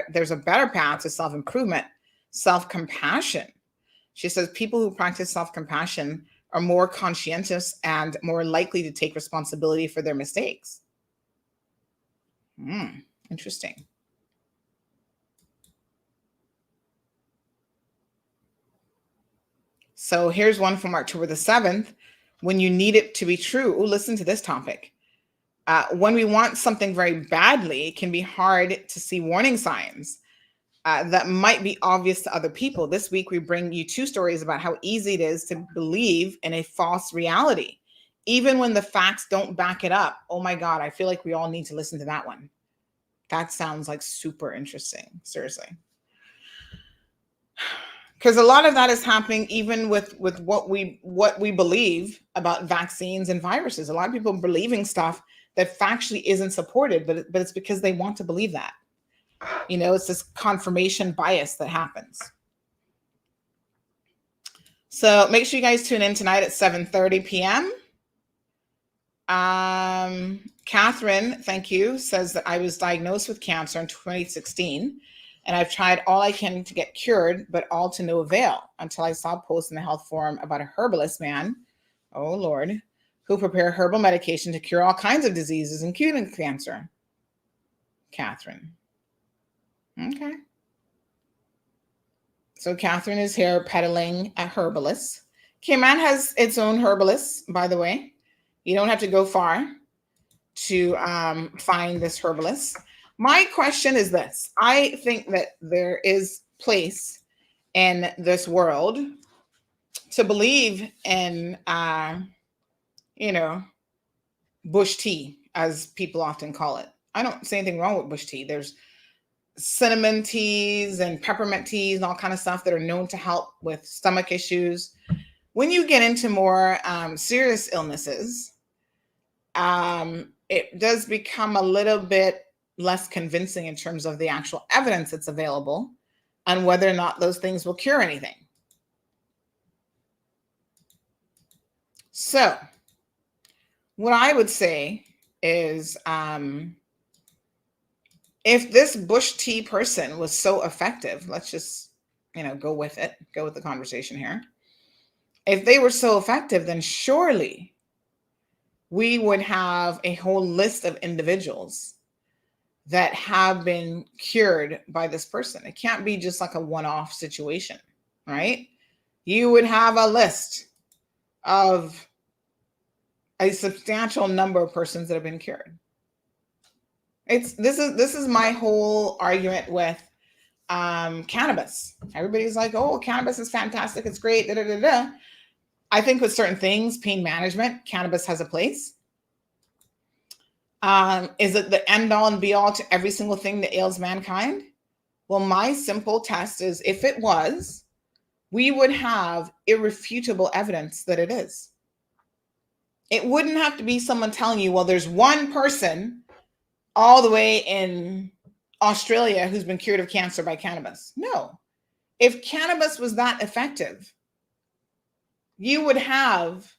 there's a better path to self-improvement, self-compassion. She says people who practice self-compassion are more conscientious and more likely to take responsibility for their mistakes. Interesting. So here's one from October the 7th. When you need it to be true. Oh, listen to this topic. When we want something very badly, it can be hard to see warning signs that might be obvious to other people. This week, we bring you 2 stories about how easy it is to believe in a false reality, even when the facts don't back it up. Oh my God, I feel like we all need to listen to that one. That sounds like super interesting, seriously. Because a lot of that is happening even with what we believe about vaccines and viruses. A lot of people believing stuff that factually isn't supported, but it's because they want to believe that. It's this confirmation bias that happens. So make sure you guys tune in tonight at 7:30 p.m. Catherine, thank you, says that I was diagnosed with cancer in 2016, and I've tried all I can to get cured, but all to no avail until I saw a post in the health forum about a herbalist man, oh Lord, who prepare herbal medication to cure all kinds of diseases, including cancer. Catherine. Okay. So Catherine is here peddling a herbalist. Cayman has its own herbalist, by the way. You don't have to go far to find this herbalist. My question is this. I think that there is place in this world to believe in, bush tea, as people often call it. I don't see anything wrong with bush tea. There's cinnamon teas and peppermint teas and all kind of stuff that are known to help with stomach issues. When you get into more serious illnesses, it does become a little bit less convincing in terms of the actual evidence that's available and whether or not those things will cure anything. So what I would say is, if this bush tea person was so effective, let's just, go with it, go with the conversation here. If they were so effective, then surely we would have a whole list of individuals that have been cured by this person. It can't be just like a one-off situation, right? You would have a list of a substantial number of persons that have been cured. This is my whole argument with cannabis. Everybody's like, oh, cannabis is fantastic, it's great, da, da, da, da. I think with certain things, pain management, cannabis has a place. Is it the end all and be all to every single thing that ails mankind? Well, my simple test is, if it was, we would have irrefutable evidence that it is. It wouldn't have to be someone telling you, well, there's one person all the way in Australia who's been cured of cancer by cannabis. No. If cannabis was that effective, you would have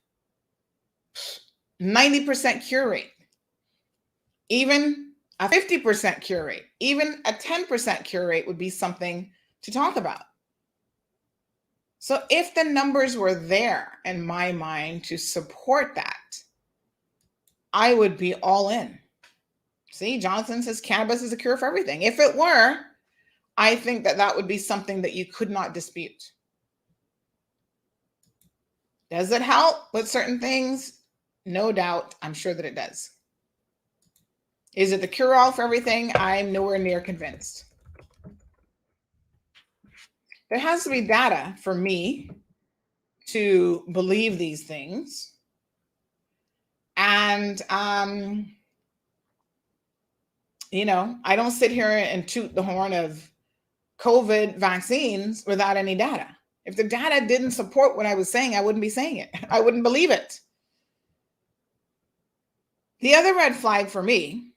90% cure rate, even a 50% cure rate, even a 10% cure rate would be something to talk about. So if the numbers were there in my mind to support that, I would be all in. See, Jonathan says cannabis is a cure for everything. If it were, I think that would be something that you could not dispute. Does it help with certain things? No doubt. I'm sure that it does. Is it the cure-all for everything? I'm nowhere near convinced. There has to be data for me to believe these things. And, I don't sit here and toot the horn of COVID vaccines without any data. If the data didn't support what I was saying, I wouldn't be saying it. I wouldn't believe it. The other red flag for me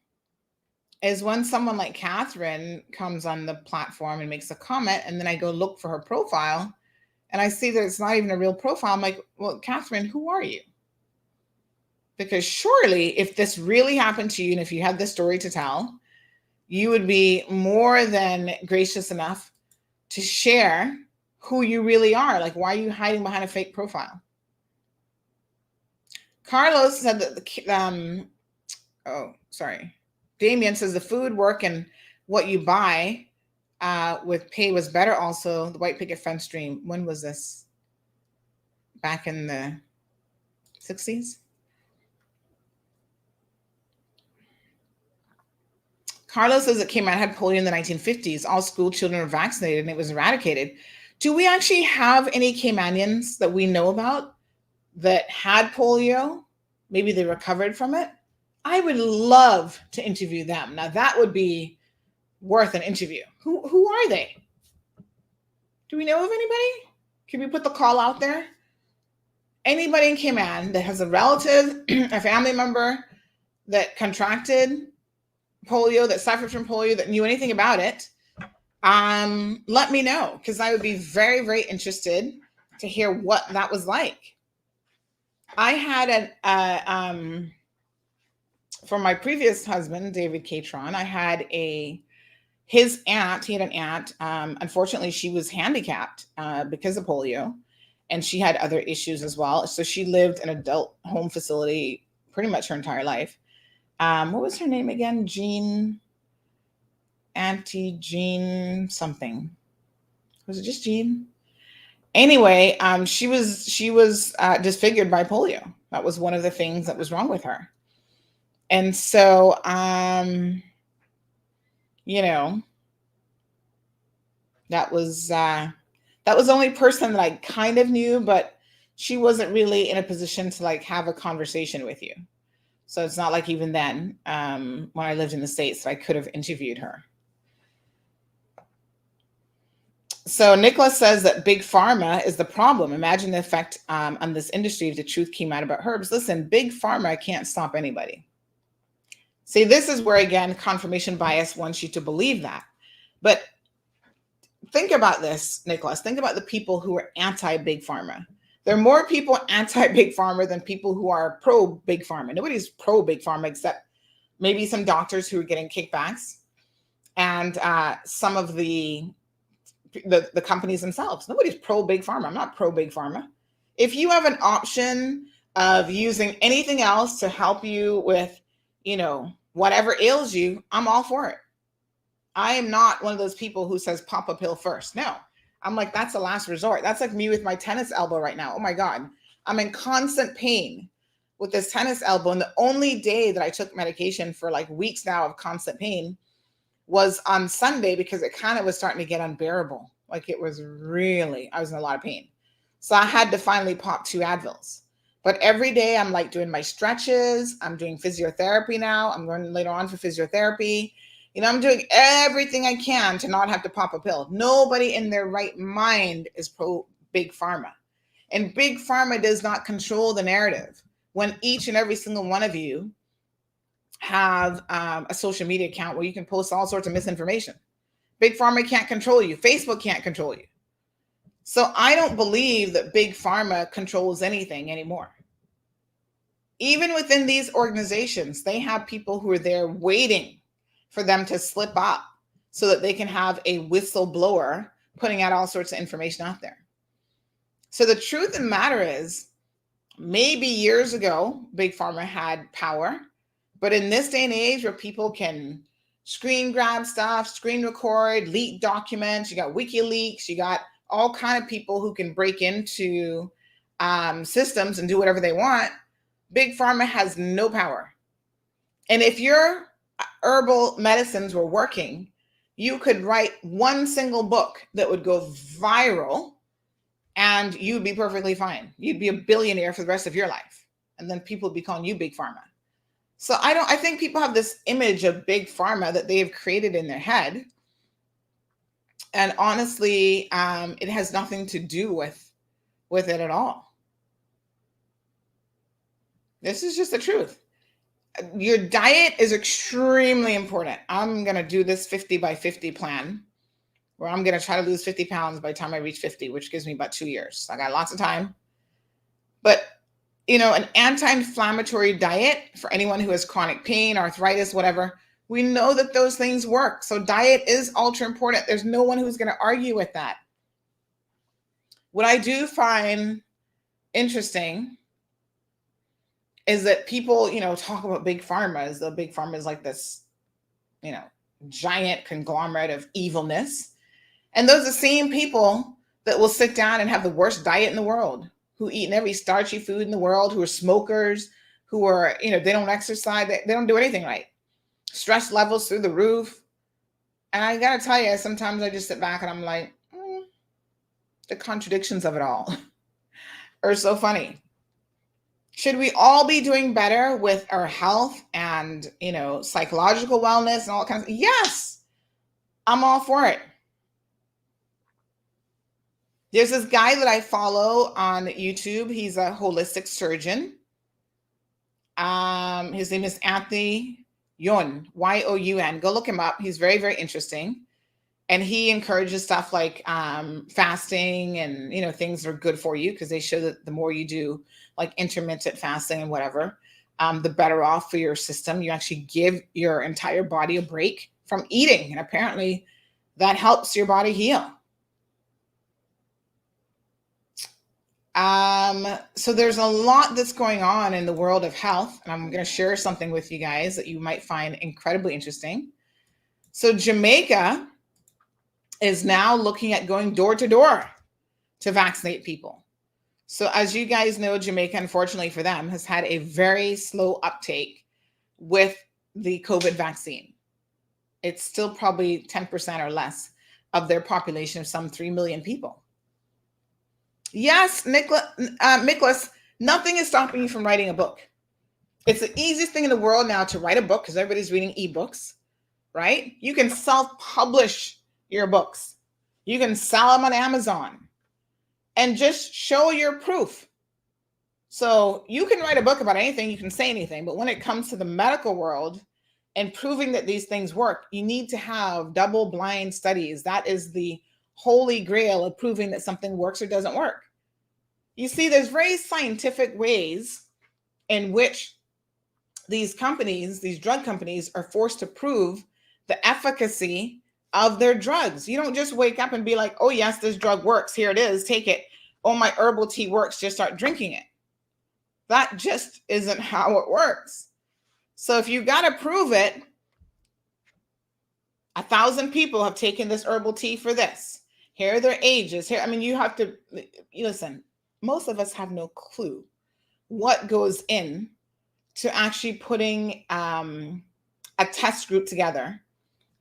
is when someone like Catherine comes on the platform and makes a comment, and then I go look for her profile, and I see that it's not even a real profile. I'm like, well, Catherine, who are you? Because surely if this really happened to you, and if you had this story to tell, you would be more than gracious enough to share who you really are. Like, why are you hiding behind a fake profile? Carlos said that Damien says the food, work, and what you buy with pay was better. Also, the White Picket Fence stream. When was this? Back in the 60s? Carlos says that Cayman had polio in the 1950s. All school children were vaccinated and it was eradicated. Do we actually have any Caymanians that we know about that had polio? Maybe they recovered from it. I would love to interview them. Now that would be worth an interview. Who are they? Do we know of anybody? Can we put the call out there? Anybody in Cayman that has a relative, a family member that contracted polio, that suffered from polio, that knew anything about it, let me know, because I would be very, very interested to hear what that was like. I had for my previous husband, David Catron, I had his aunt. He had an aunt. Unfortunately, she was handicapped because of polio, and she had other issues as well. So she lived in an adult home facility pretty much her entire life. What was her name again? Auntie Jean something. Was it just Jean? Anyway, she was disfigured by polio. That was one of the things that was wrong with her. And so, you know, that was the only person that I kind of knew, but she wasn't really in a position to like have a conversation with you. So it's not like even then, when I lived in the States, I could have interviewed her. So Nicholas says that big pharma is the problem. Imagine the effect on this industry if the truth came out about herbs. Listen, big pharma can't stop anybody. See, this is where, again, confirmation bias wants you to believe that. But think about this, Nicholas. Think about the people who are anti-big pharma. There are more people anti-big pharma than people who are pro-big pharma. Nobody's pro-big pharma except maybe some doctors who are getting kickbacks and some of the companies themselves. Nobody's pro-big pharma. I'm not pro-big pharma. If you have an option of using anything else to help you with, you know, whatever ails you, I'm all for it. I am not one of those people who says pop a pill first. No, I'm like, that's the last resort. That's like me with my tennis elbow right now. Oh my God. I'm in constant pain with this tennis elbow. And the only day that I took medication for like weeks now of constant pain was on Sunday because it kind of was starting to get unbearable. Like it was really, I was in a lot of pain. So I had to finally pop 2 Advils. But every day I'm like doing my stretches. I'm doing physiotherapy now. I'm going later on for physiotherapy. You know, I'm doing everything I can to not have to pop a pill. Nobody in their right mind is pro big pharma. And big pharma does not control the narrative. When each and every single one of you have a social media account where you can post all sorts of misinformation. Big pharma can't control you. Facebook can't control you. So I don't believe that big pharma controls anything anymore. Even within these organizations, they have people who are there waiting for them to slip up so that they can have a whistleblower putting out all sorts of information out there. So the truth of the matter is, maybe years ago, big pharma had power. But in this day and age where people can screen grab stuff, screen record, leak documents, you got WikiLeaks, you got all kind of people who can break into systems and do whatever they want. Big pharma has no power. And if your herbal medicines were working, you could write one single book that would go viral and you'd be perfectly fine. You'd be a billionaire for the rest of your life. And then people would be calling you big pharma. So I think people have this image of big pharma that they have created in their head. And honestly, it has nothing to do with it at all. This is just the truth. Your diet is extremely important. I'm going to do this 50 by 50 plan where I'm going to try to lose 50 pounds by the time I reach 50, which gives me about 2 years. So I got lots of time. But you know, an anti-inflammatory diet for anyone who has chronic pain, arthritis, whatever, we know that those things work. So diet is ultra important. There's no one who's going to argue with that. What I do find interesting is that people, you know, talk about big pharma as though big pharma is like this, you know, giant conglomerate of evilness. And those are the same people that will sit down and have the worst diet in the world, who eat every starchy food in the world, who are smokers, who are, you know, they don't exercise, they don't do anything right. Stress levels through the roof. And I got to tell you, sometimes I just sit back and I'm like, the contradictions of it all are so funny. Should we all be doing better with our health and, you know, psychological wellness and all kinds of, yes, I'm all for it. There's this guy that I follow on YouTube. He's a holistic surgeon. His name is Anthony Youn, Y-O-U-N. Go look him up. He's very, very interesting. And he encourages stuff like fasting and, you know, things that are good for you, because they show that the more you do like intermittent fasting and whatever, the better off for your system. You actually give your entire body a break from eating. And apparently that helps your body heal. So there's a lot that's going on in the world of health. And I'm going to share something with you guys that you might find incredibly interesting. So Jamaica is now looking at going door to door to vaccinate people. So as you guys know, Jamaica, unfortunately for them, has had a very slow uptake with the COVID vaccine. It's still probably 10% or less of their population of some 3 million people. Yes, Nicholas, nothing is stopping you from writing a book. It's the easiest thing in the world now to write a book because everybody's reading ebooks, right? You can self-publish your books. You can sell them on Amazon and just show your proof. So you can write a book about anything, you can say anything, but when it comes to the medical world and proving that these things work, you need to have double-blind studies. That is the holy grail of proving that something works or doesn't work. You see, there's very scientific ways in which these companies, these drug companies, are forced to prove the efficacy of their drugs. You don't just wake up and be like, oh yes, this drug works, here it is, take it. Oh, my herbal tea works, just start drinking it. That just isn't how it works. So if you got to prove it, 1,000 people have taken this herbal tea for this. Here are their ages. Here, I mean, you have to listen. Most of us have no clue what goes in to actually putting a test group together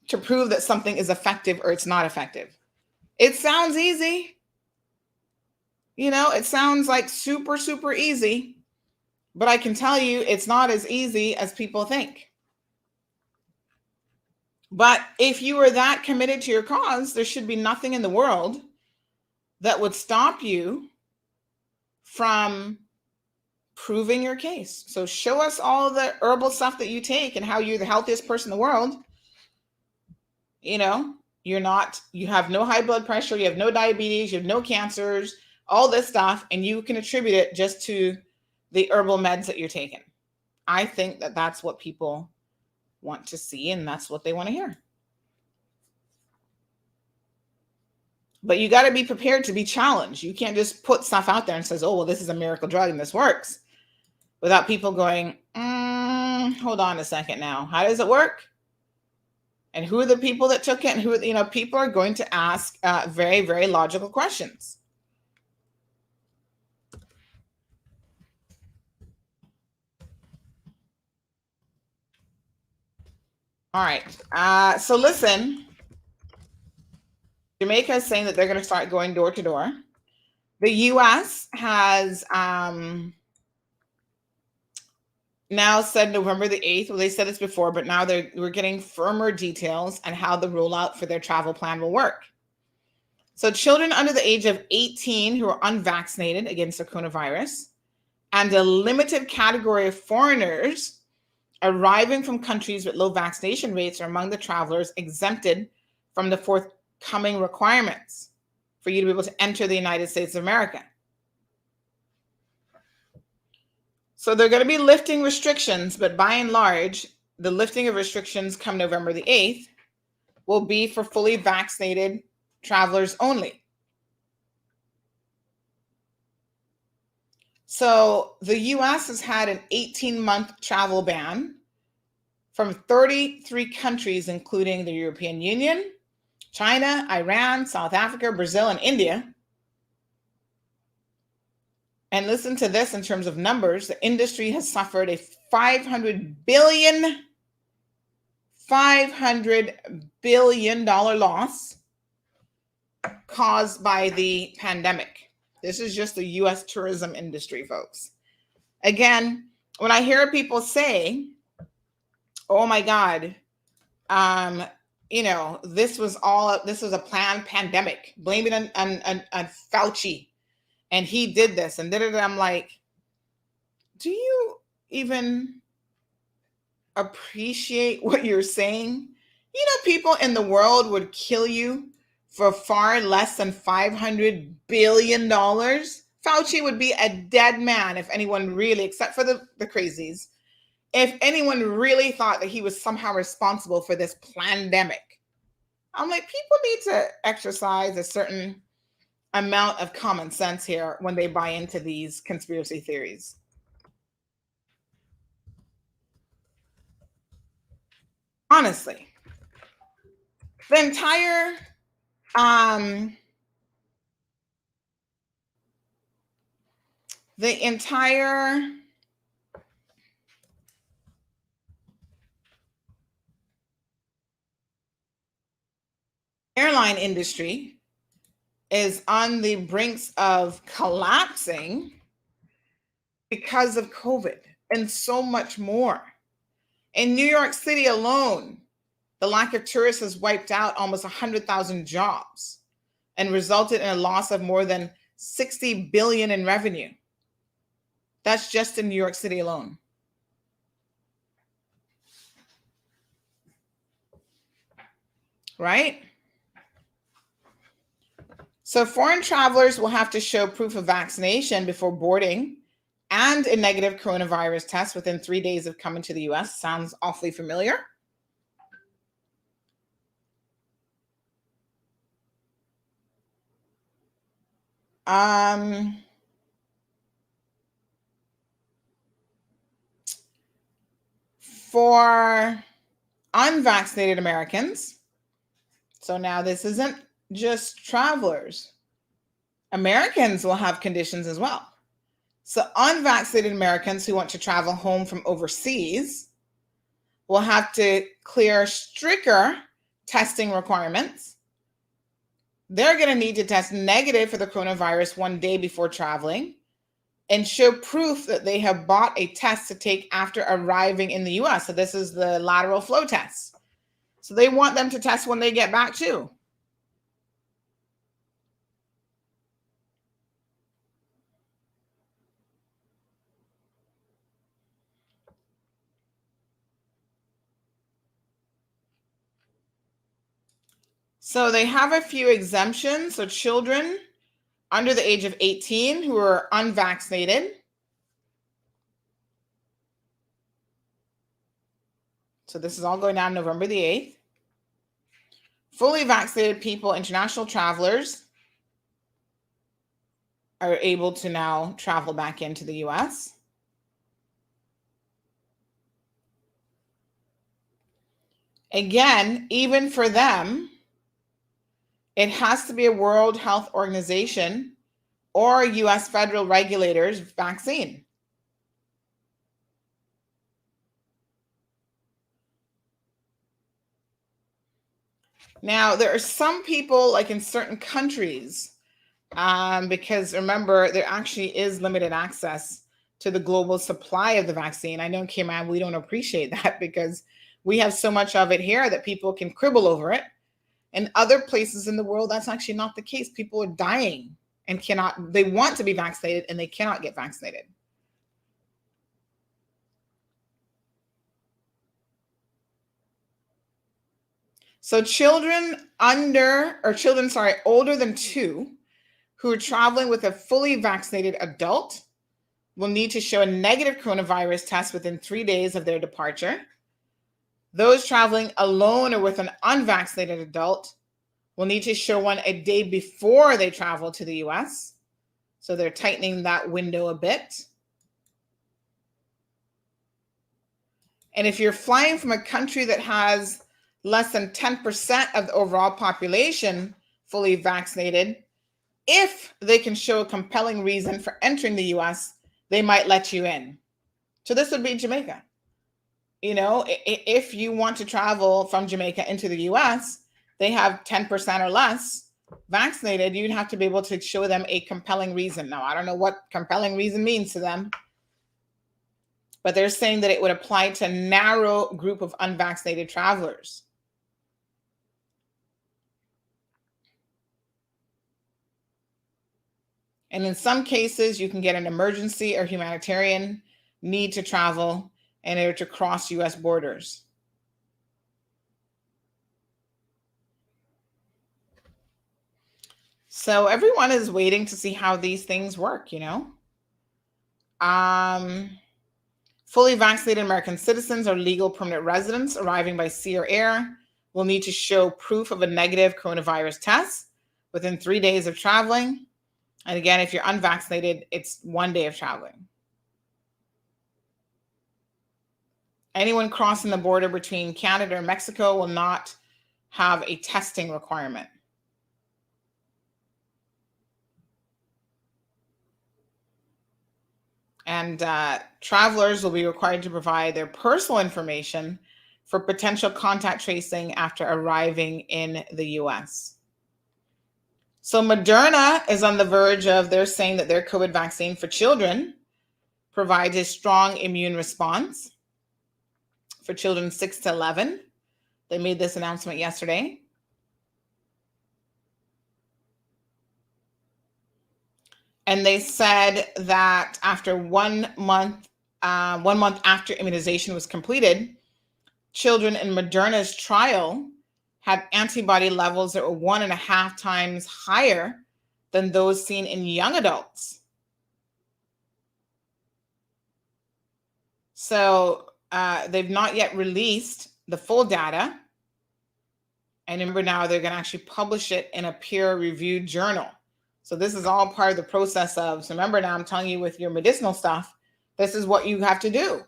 to prove that something is effective or it's not effective. It sounds easy. You know, it sounds like super, super easy, but I can tell you it's not as easy as people think. But if you are that committed to your cause, there should be nothing in the world that would stop you from proving your case. So show us all the herbal stuff that you take and how you're the healthiest person in the world. You know, you have no high blood pressure, you have no diabetes, you have no cancers, all this stuff, and you can attribute it just to the herbal meds that you're taking. I think that that's what people want to see, and that's what they want to hear. But you got to be prepared to be challenged. You can't just put stuff out there and says, oh, well, this is a miracle drug and this works, without people going, hold on a second now. How does it work? And who are the people that took it? And who, you know, people are going to ask very, very logical questions. All right. So listen, Jamaica is saying that they're going to start going door to door. The U.S. has now said November the 8th. Well, they said this before, but now we're getting firmer details on how the rollout for their travel plan will work. So children under the age of 18 who are unvaccinated against the coronavirus and a limited category of foreigners arriving from countries with low vaccination rates are among the travelers exempted from the forthcoming requirements for you to be able to enter the United States of America. So they're going to be lifting restrictions, but by and large, the lifting of restrictions come November the 8th will be for fully vaccinated travelers only. So the U.S. has had an 18-month travel ban from 33 countries, including the European Union, China, Iran, South Africa, Brazil, and India. And listen to this in terms of numbers. The industry has suffered a $500 billion loss caused by the pandemic. This is just the U.S. tourism industry, folks. Again, when I hear people say, oh my God, you know, this was a planned pandemic, blame it on Fauci. And he did this and did it. I'm like, do you even appreciate what you're saying You know, people in the world would kill you for far less than $500 billion. Fauci would be a dead man if anyone really, except for the crazies, if anyone really thought that he was somehow responsible for this pandemic. I'm like, people need to exercise a certain amount of common sense here when they buy into these conspiracy theories. Honestly, the entire airline industry is on the brinks of collapsing because of COVID and so much more. In New York City alone, the lack of tourists has wiped out almost 100,000 jobs and resulted in a loss of more than $60 billion in revenue. That's just in New York City alone. Right? So foreign travelers will have to show proof of vaccination before boarding and a negative coronavirus test within 3 days of coming to the US. Sounds awfully familiar. For unvaccinated Americans, so now this isn't just travelers, Americans will have conditions as well. So unvaccinated Americans who want to travel home from overseas will have to clear stricter testing requirements. They're going to need to test negative for the coronavirus 1 day before traveling and show proof that they have bought a test to take after arriving in the US. So this is the lateral flow test. So they want them to test when they get back too. So they have a few exemptions. So children under the age of 18 who are unvaccinated. So this is all going down November the 8th. Fully vaccinated people, international travelers, are able to now travel back into the US. Again, even for them, it has to be a World Health Organization or US federal regulators vaccine. Now, there are some people, like in certain countries, because remember, there actually is limited access to the global supply of the vaccine. I know in Cayman, we don't appreciate that because we have so much of it here that people can quibble over it. In other places in the world, that's actually not the case. People are dying and they want to be vaccinated and they cannot get vaccinated. So children older than 2 who are traveling with a fully vaccinated adult will need to show a negative coronavirus test within 3 days of their departure. Those traveling alone or with an unvaccinated adult will need to show one a day before they travel to the US. So they're tightening that window a bit. And if you're flying from a country that has less than 10% of the overall population fully vaccinated, if they can show a compelling reason for entering the US, they might let you in. So this would be Jamaica. You know, if you want to travel from Jamaica into the US, they have 10% or less vaccinated, you'd have to be able to show them a compelling reason. Now, I don't know what compelling reason means to them, but they're saying that it would apply to a narrow group of unvaccinated travelers. And in some cases, you can get an emergency or humanitarian need to travel in order to cross US borders. So everyone is waiting to see how these things work, you know. Fully vaccinated American citizens or legal permanent residents arriving by sea or air will need to show proof of a negative coronavirus test within 3 days of traveling. And again, if you're unvaccinated, it's 1 day of traveling. Anyone crossing the border between Canada and Mexico will not have a testing requirement. And travelers will be required to provide their personal information for potential contact tracing after arriving in the US. So Moderna is on the verge of, they're saying that their COVID vaccine for children provides a strong immune response for children 6 to 11. They made this announcement yesterday. And they said that after 1 month, 1 month after immunization was completed, children in Moderna's trial had antibody levels that were 1.5 times higher than those seen in young adults. So they've not yet released the full data. And remember now they're going to actually publish it in a peer-reviewed journal. So this is all part of the process of, so remember now I'm telling you with your medicinal stuff, this is what you have to do.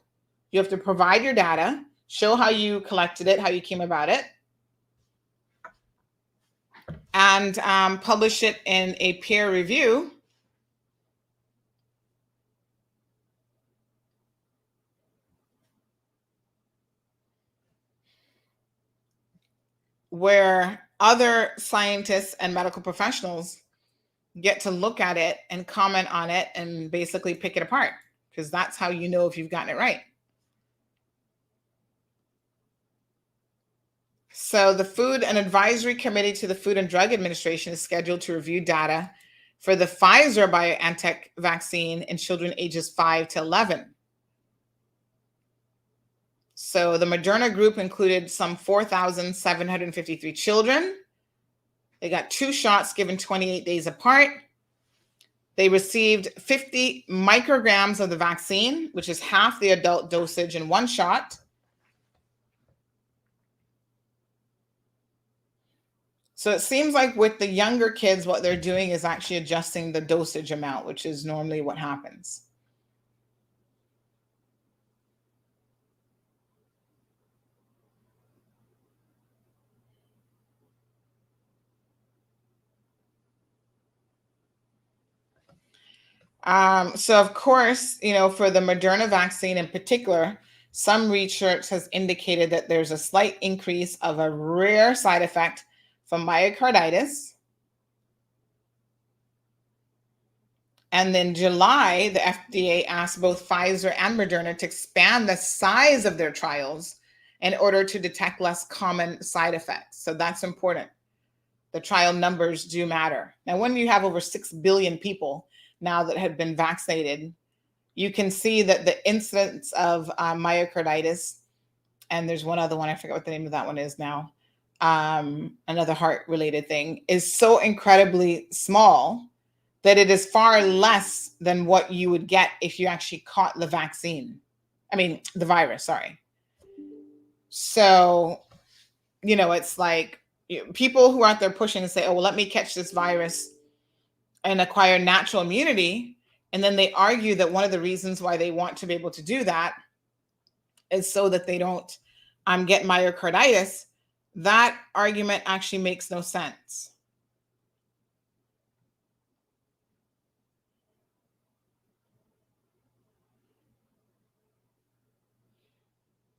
You have to provide your data, show how you collected it, how you came about it, and publish it in a peer review. Where other scientists and medical professionals get to look at it and comment on it and basically pick it apart, because that's how you know if you've gotten it right. So the Food and Advisory Committee to the Food and Drug Administration is scheduled to review data for the Pfizer BioNTech vaccine in children ages 5 to 11. So the Moderna group included some 4,753 children. They got 2 shots given 28 days apart. They received 50 micrograms of the vaccine, which is half the adult dosage in 1 shot. So it seems like with the younger kids, what they're doing is actually adjusting the dosage amount, which is normally what happens. So of course, you know, for the Moderna vaccine in particular, some research has indicated that there's a slight increase of a rare side effect from myocarditis. And in July, the FDA asked both Pfizer and Moderna to expand the size of their trials in order to detect less common side effects. So that's important. The trial numbers do matter. Now, when you have over 6 billion people now that have been vaccinated, you can see that the incidence of myocarditis, and there's one other one, I forget what the name of that one is now, another heart-related thing, is so incredibly small that it is far less than what you would get if you actually caught the vaccine. I mean, the virus, sorry. So, you know, it's like people who are out there pushing and say, oh, well, let me catch this virus and acquire natural immunity. And then they argue that one of the reasons why they want to be able to do that is so that they don't get myocarditis. That argument actually makes no sense.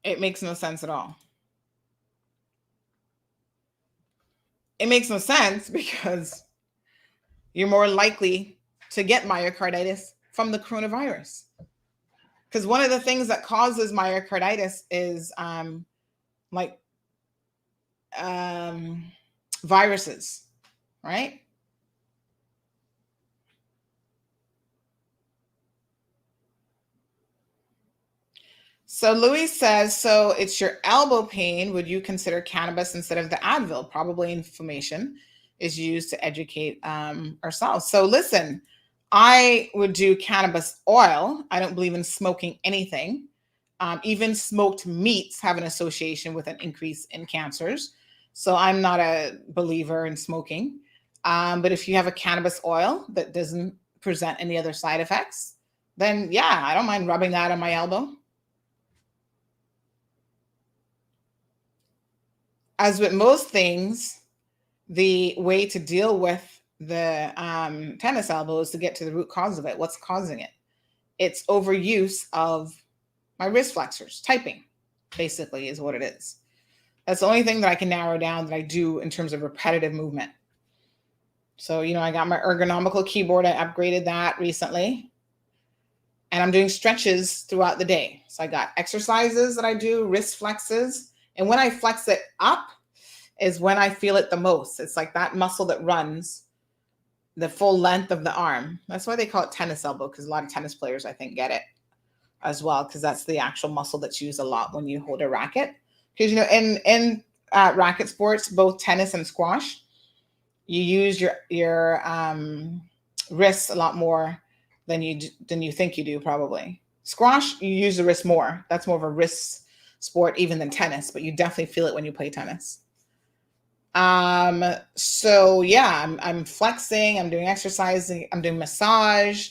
It makes no sense at all. It makes no sense because you're more likely to get myocarditis from the coronavirus. Because one of the things that causes myocarditis is viruses, right? So Louis says, so it's your elbow pain. Would you consider cannabis instead of the Advil? Probably inflammation. is used to educate ourselves. So listen, I would do cannabis oil. I don't believe in smoking anything. Even smoked meats have an association with an increase in cancers. So I'm not a believer in smoking. But if you have a cannabis oil that doesn't present any other side effects, then yeah, I don't mind rubbing that on my elbow. As with most things, the way to deal with the tennis elbow is to get to the root cause of it. What's causing it? It's overuse of my wrist flexors. Typing, basically, is what it is. That's the only thing that I can narrow down that I do in terms of repetitive movement. So, I got my ergonomical keyboard. I upgraded that recently. And I'm doing stretches throughout the day. So I got exercises that I do, wrist flexes. And when I flex it up is when I feel it the most. It's like that muscle that runs the full length of the arm. That's why they call it tennis elbow, because a lot of tennis players, I think, get it as well, because that's the actual muscle that's used a lot when you hold a racket. Because, in racket sports, both tennis and squash, you use your wrists a lot more than you think you do, probably. Squash, you use the wrist more. That's more of a wrist sport even than tennis, but you definitely feel it when you play tennis. So yeah, I'm flexing, I'm doing exercising, I'm doing massage.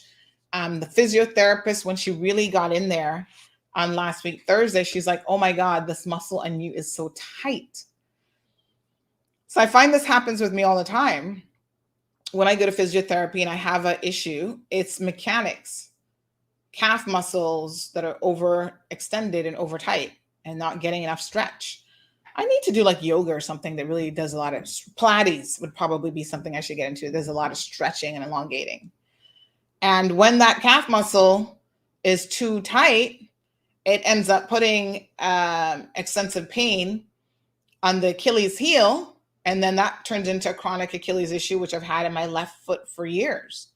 The physiotherapist, when she really got in there on last week, Thursday, she's like, oh my God, this muscle on you is so tight. So I find this happens with me all the time. When I go to physiotherapy and I have an issue, it's mechanics, calf muscles that are overextended and over tight and not getting enough stretch. I need to do like yoga or something that really does a lot of Pilates would probably be something I should get into. There's a lot of stretching and elongating. And when that calf muscle is too tight, it ends up putting extensive pain on the Achilles heel. And then that turns into a chronic Achilles issue, which I've had in my left foot for years.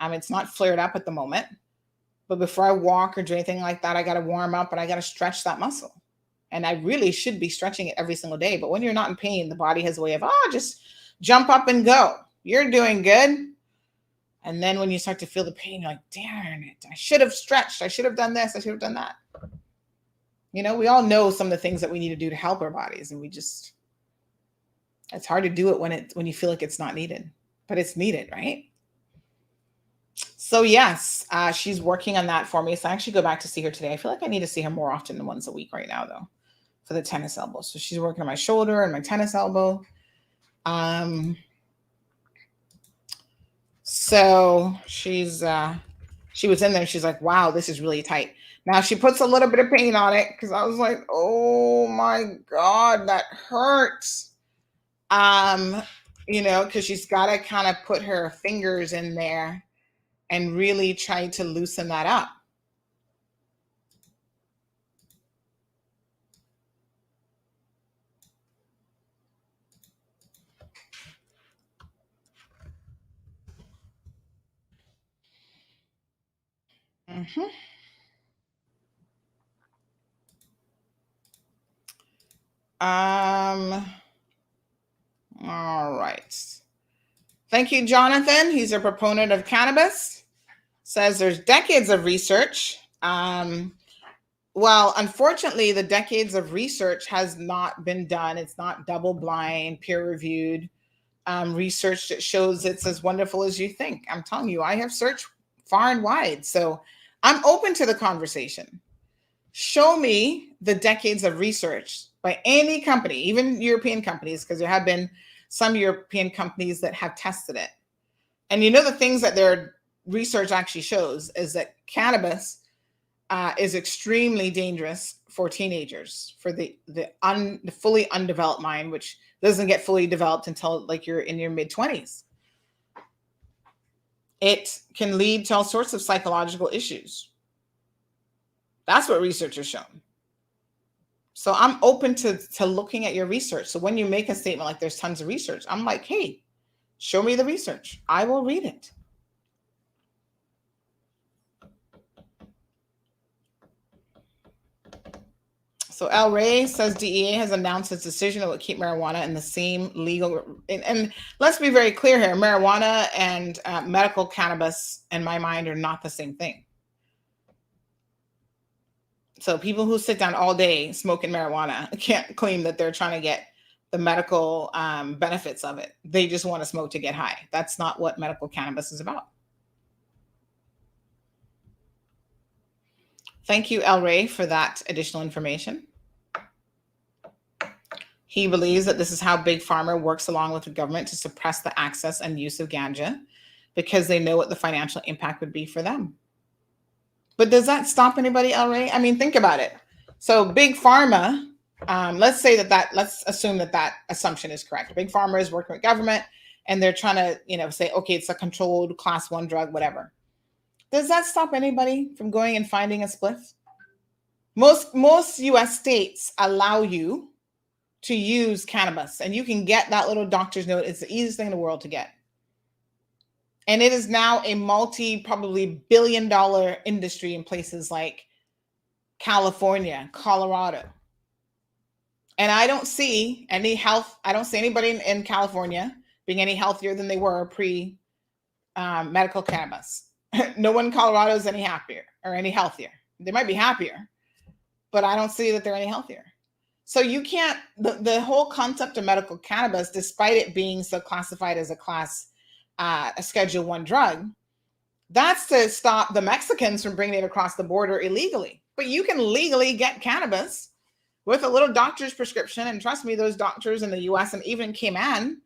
It's not flared up at the moment, but before I walk or do anything like that, I got to warm up and I got to stretch that muscle. And I really should be stretching it every single day. But when you're not in pain, the body has a way of, just jump up and go. You're doing good. And then when you start to feel the pain, you're like, darn it, I should have stretched. I should have done this. I should have done that. We all know some of the things that we need to do to help our bodies. And it's hard to do it when you feel like it's not needed, but it's needed, right? So yes, she's working on that for me. So I actually go back to see her today. I feel like I need to see her more often than once a week right now, though, for the tennis elbow. So she's working on my shoulder and my tennis elbow. So she was in there. She's like, wow, this is really tight. Now she puts a little bit of pain on it because I was like, oh my God, that hurts. Because she's got to kind of put her fingers in there and really try to loosen that up. All right. Thank you, Jonathan. He's a proponent of cannabis. Says there's decades of research. Well, unfortunately, the decades of research has not been done. It's not double-blind, peer-reviewed research that shows it's as wonderful as you think. I'm telling you, I have searched far and wide. So I'm open to the conversation. Show me the decades of research by any company, even European companies, because there have been some European companies that have tested it. And the things that their research actually shows is that cannabis is extremely dangerous for teenagers, for the fully undeveloped mind, which doesn't get fully developed until like you're in your mid-20s. It can lead to all sorts of psychological issues. That's what research has shown. So I'm open to looking at your research. So when you make a statement like there's tons of research, I'm like, hey, show me the research. I will read it. So El Rey says DEA has announced its decision it will keep marijuana in the same legal. And let's be very clear here: marijuana and medical cannabis, in my mind, are not the same thing. So people who sit down all day smoking marijuana can't claim that they're trying to get the medical benefits of it. They just want to smoke to get high. That's not what medical cannabis is about. Thank you, El Rey, for that additional information. He believes that this is how Big Pharma works along with the government to suppress the access and use of ganja because they know what the financial impact would be for them. But does that stop anybody, El Rey? I mean, think about it. So Big Pharma, let's assume that assumption is correct. Big Pharma is working with government and they're trying to, say, okay, it's a controlled class 1 drug, whatever. Does that stop anybody from going and finding a spliff? Most US states allow you to use cannabis, and you can get that little doctor's note. It's the easiest thing in the world to get. And it is now a probably billion-dollar industry in places like California, Colorado. And I don't see anybody in California being any healthier than they were pre-medical cannabis. No one in Colorado is any happier or any healthier. They might be happier, but I don't see that they're any healthier. So you can't, the whole concept of medical cannabis, despite it being so classified as a Schedule 1 drug, that's to stop the Mexicans from bringing it across the border illegally. But you can legally get cannabis with a little doctor's prescription. And trust me, those doctors in the US and even Cayman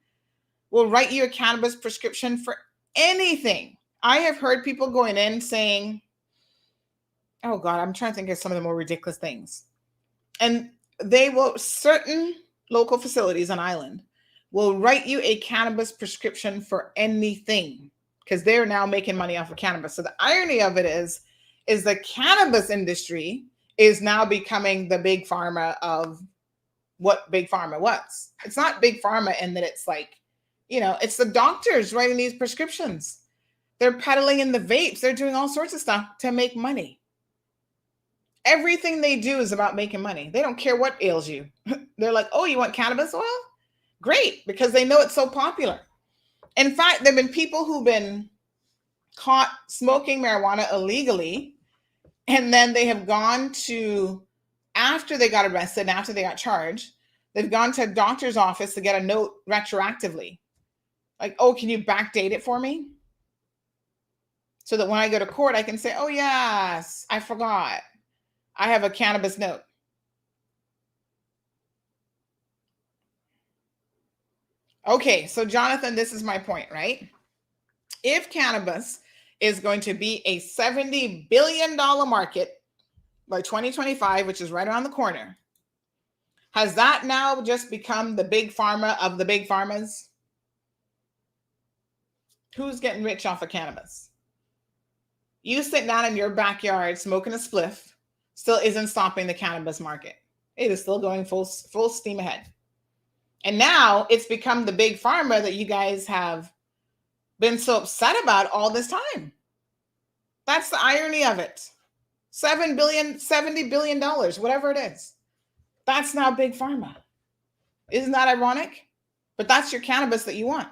will write you a cannabis prescription for anything. I have heard people going in saying, oh God, I'm trying to think of some of the more ridiculous things. And certain local facilities on island will write you a cannabis prescription for anything because they're now making money off of cannabis. So the irony of it is the cannabis industry is now becoming the big pharma of what big pharma was. It's not big pharma in that it's like, it's the doctors writing these prescriptions. They're peddling in the vapes. They're doing all sorts of stuff to make money. Everything they do is about making money. They don't care what ails you. They're like, oh, you want cannabis oil? Great, because they know it's so popular. In fact, there have been people who've been caught smoking marijuana illegally, and then they have gone to, after they got arrested and after they got charged, they've gone to a doctor's office to get a note retroactively. Like, oh, can you backdate it for me? So that when I go to court, I can say, oh, yes, I forgot. I have a cannabis note. Okay, so Jonathan, this is my point, right? If cannabis is going to be a $70 billion market by 2025, which is right around the corner, has that now just become the big pharma of the big pharmas? Who's getting rich off of cannabis? You sit down in your backyard smoking a spliff still isn't stopping the cannabis market. It is still going full steam ahead. And now it's become the big pharma that you guys have been so upset about all this time. That's the irony of it. $7 billion, $70 billion, whatever it is. That's now big pharma. Isn't that ironic? But that's your cannabis that you want.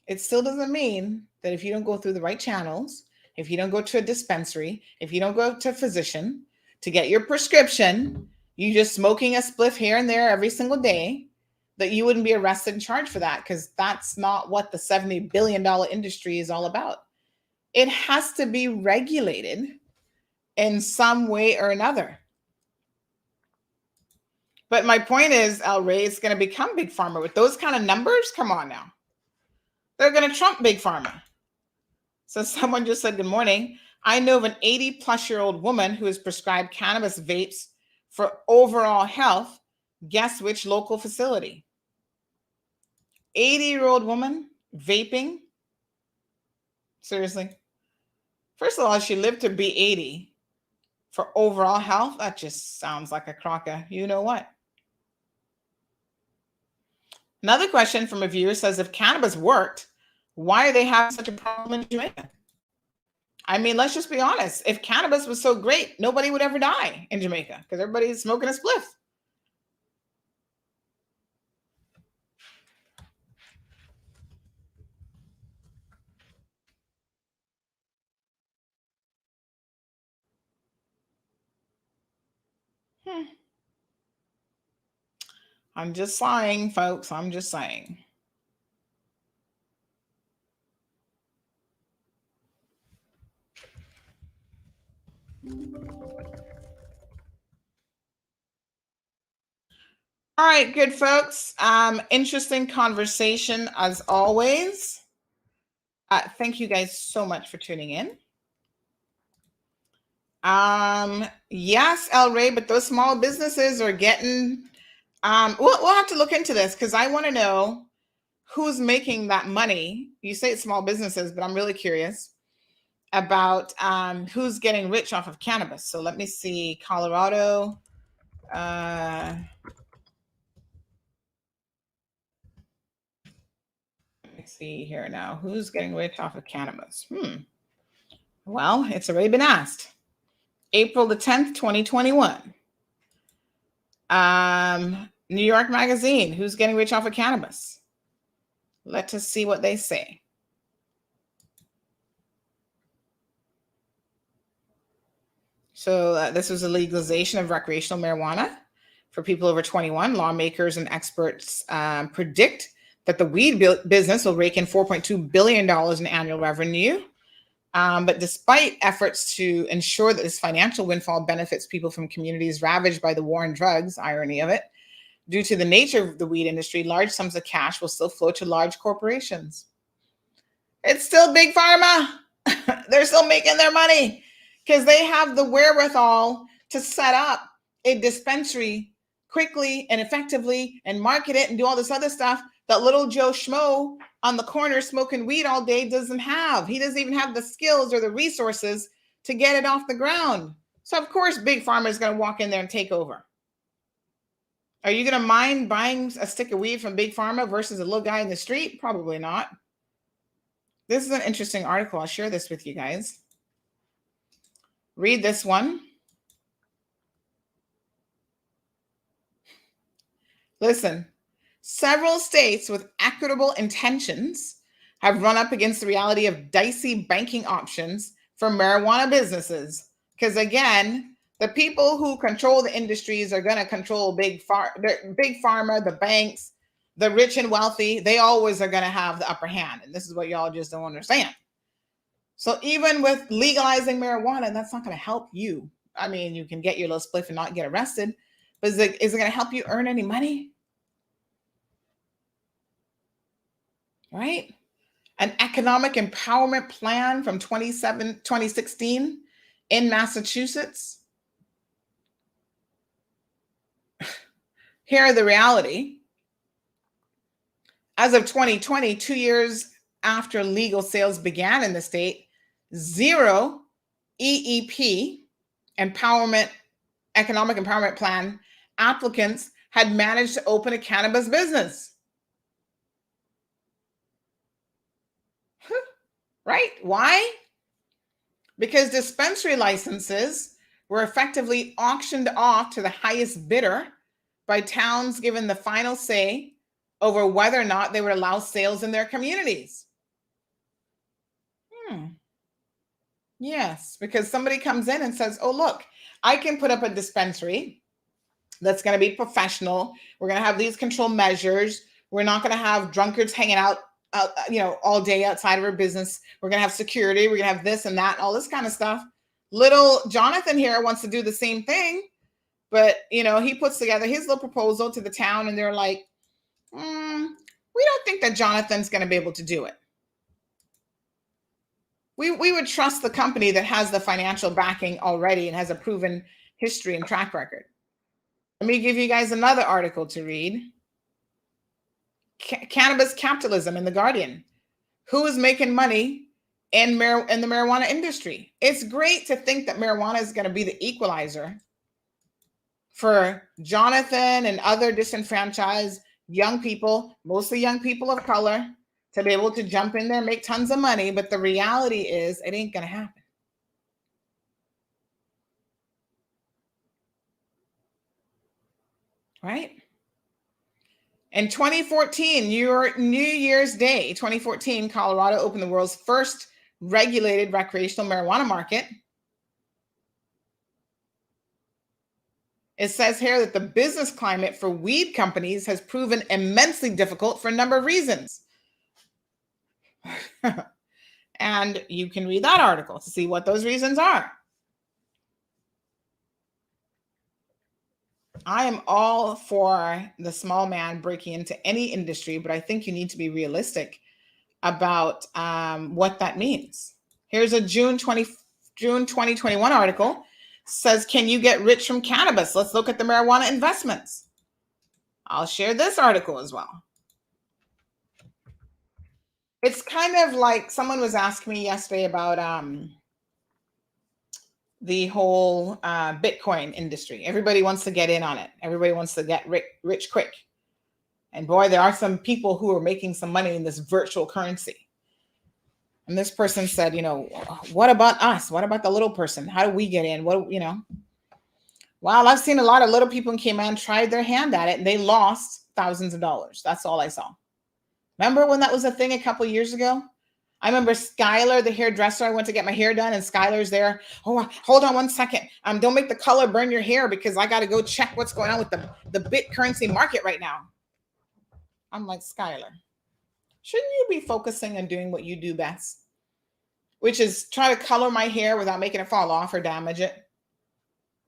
It still doesn't mean that if you don't go through the right channels, if you don't go to a dispensary, if you don't go to a physician to get your prescription, you just smoking a spliff here and there every single day, that you wouldn't be arrested and charged for that, because that's not what the $70 billion industry is all about. It has to be regulated in some way or another. But my point is, El Rey is going to become big pharma with those kind of numbers. Come on now. They're going to trump big pharma. So someone just said, good morning. I know of an 80-plus-year-old woman who is prescribed cannabis vapes for overall health. Guess which local facility? 80-year-old woman vaping? Seriously? First of all, she lived to be 80 for overall health. That just sounds like a crock of you know what. Another question from a viewer says, if cannabis worked, why are they having such a problem in Jamaica? I mean, let's just be honest. If cannabis was so great, nobody would ever die in Jamaica because everybody's smoking a spliff. I'm just saying, folks. I'm just saying. All right, good folks. Interesting conversation as always. Thank you guys so much for tuning in. Yes, El Rey, but those small businesses are getting. We'll have to look into this because I want to know who's making that money. You say it's small businesses, but I'm really curious about who's getting rich off of cannabis. So let me see, Colorado. Let me see here now. Who's getting rich off of cannabis? Well, it's already been asked. April the 10th, 2021. New York Magazine. Who's getting rich off of cannabis? Let us see what they say. So this was a legalization of recreational marijuana for people over 21. Lawmakers and experts predict that the weed business will rake in $4.2 billion in annual revenue. But despite efforts to ensure that this financial windfall benefits people from communities ravaged by the war on drugs, irony of it, due to the nature of the weed industry, large sums of cash will still flow to large corporations. It's still big pharma. They're still making their money because they have the wherewithal to set up a dispensary quickly and effectively and market it and do all this other stuff that little Joe Schmo on the corner smoking weed all day doesn't have. He doesn't even have the skills or the resources to get it off the ground. So of course, big pharma is going to walk in there and take over. Are you going to mind buying a stick of weed from big pharma versus a little guy in the street? Probably not. This is an interesting article. I'll share this with you guys. Read this one. Listen, several states with equitable intentions have run up against the reality of dicey banking options for marijuana businesses. Because again, the people who control the industries are going to control big pharma, the banks, the rich and wealthy. They always are going to have the upper hand. And this is what y'all just don't understand. So even with legalizing marijuana, that's not going to help you. I mean, you can get your little spliff and not get arrested. But is it going to help you earn any money? Right? An economic empowerment plan from 2016 in Massachusetts. Here are the reality. As of 2020, 2 years after legal sales began in the state, 0 EEP, economic empowerment plan applicants had managed to open a cannabis business. Right? Why? Because dispensary licenses were effectively auctioned off to the highest bidder by towns given the final say over whether or not they would allow sales in their communities. Yes, because somebody comes in and says, oh, look, I can put up a dispensary that's going to be professional. We're going to have these control measures. We're not going to have drunkards hanging out, all day outside of our business. We're going to have security. We're going to have this and that, all this kind of stuff. Little Jonathan here wants to do the same thing, but, he puts together his little proposal to the town and they're like, we don't think that Jonathan's going to be able to do it. We would trust the company that has the financial backing already and has a proven history and track record. Let me give you guys another article to read. Cannabis capitalism in The Guardian. Who is making money in the marijuana industry? It's great to think that marijuana is going to be the equalizer for Jonathan and other disenfranchised young people, mostly young people of color, to be able to jump in there and make tons of money. But the reality is it ain't going to happen. right? In 2014, your New Year's Day, 2014, Colorado opened the world's first regulated recreational marijuana market. It says here that the business climate for weed companies has proven immensely difficult for a number of reasons. And you can read that article to see what those reasons are. I am all for the small man breaking into any industry, but I think you need to be realistic about what that means. Here's a June 2021 article. Says, can you get rich from cannabis? Let's look at the marijuana investments. I'll share this article as well. It's kind of like someone was asking me yesterday about the whole Bitcoin industry. Everybody wants to get in on it. Everybody wants to get rich quick. And boy, there are some people who are making some money in this virtual currency. And this person said, you know, what about us? What about the little person? How do we get in? What, you know? Well, I've seen a lot of little people in Cayman tried their hand at it and they lost thousands of dollars. That's all I saw. Remember when that was a thing a couple of years ago? I remember Skylar, the hairdresser. I went to get my hair done and Skylar's there. Oh, hold on one second. Don't make the color burn your hair because I got to go check what's going on with the bit currency market right now. I'm like, Skylar, shouldn't you be focusing on doing what you do best? Which is try to color my hair without making it fall off or damage it.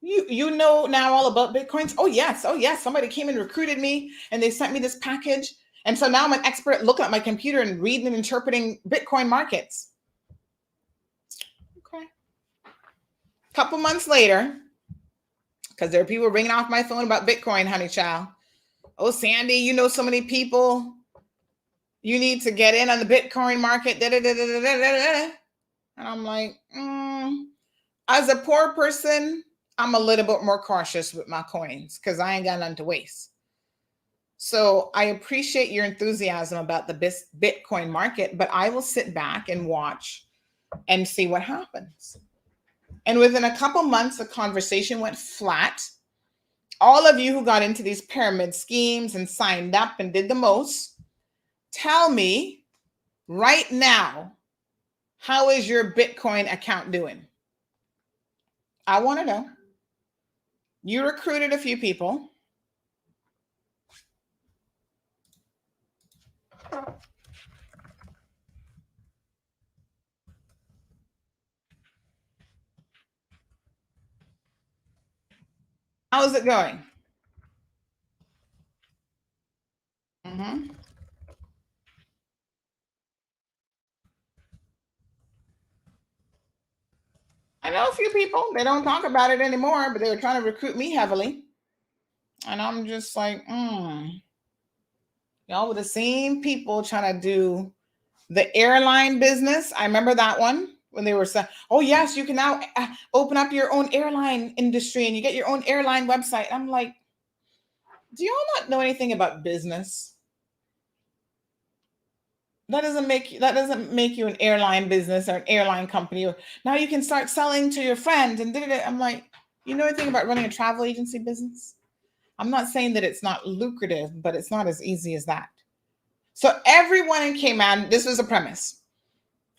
You know now all about Bitcoins? Oh, yes. Oh, yes. Somebody came and recruited me and they sent me this package. And so now I'm an expert looking at my computer and reading and interpreting Bitcoin markets. Okay. A couple months later, because there are people ringing off my phone about Bitcoin, honey child. Oh, Sandy, you know so many people. You need to get in on the Bitcoin market. Da, da, da, da, da, da, da. And I'm like, as a poor person, I'm a little bit more cautious with my coins because I ain't got nothing to waste. So I appreciate your enthusiasm about the Bitcoin market, but I will sit back and watch and see what happens. And within a couple months, the conversation went flat. All of you who got into these pyramid schemes and signed up and did the most, tell me right now, how is your Bitcoin account doing? I want to know. You recruited a few people. How's it going? I know a few people, they don't talk about it anymore, but they were trying to recruit me heavily. And I'm just like, y'all were the same people trying to do the airline business. I remember that one when they were saying, oh, yes, you can now open up your own airline industry and you get your own airline website. I'm like, do y'all not know anything about business? That doesn't make you an airline business or an airline company. Now you can start selling to your friends and I'm like, you know anything about running a travel agency business? I'm not saying that it's not lucrative, but it's not as easy as that. So everyone in Cayman, this was a premise.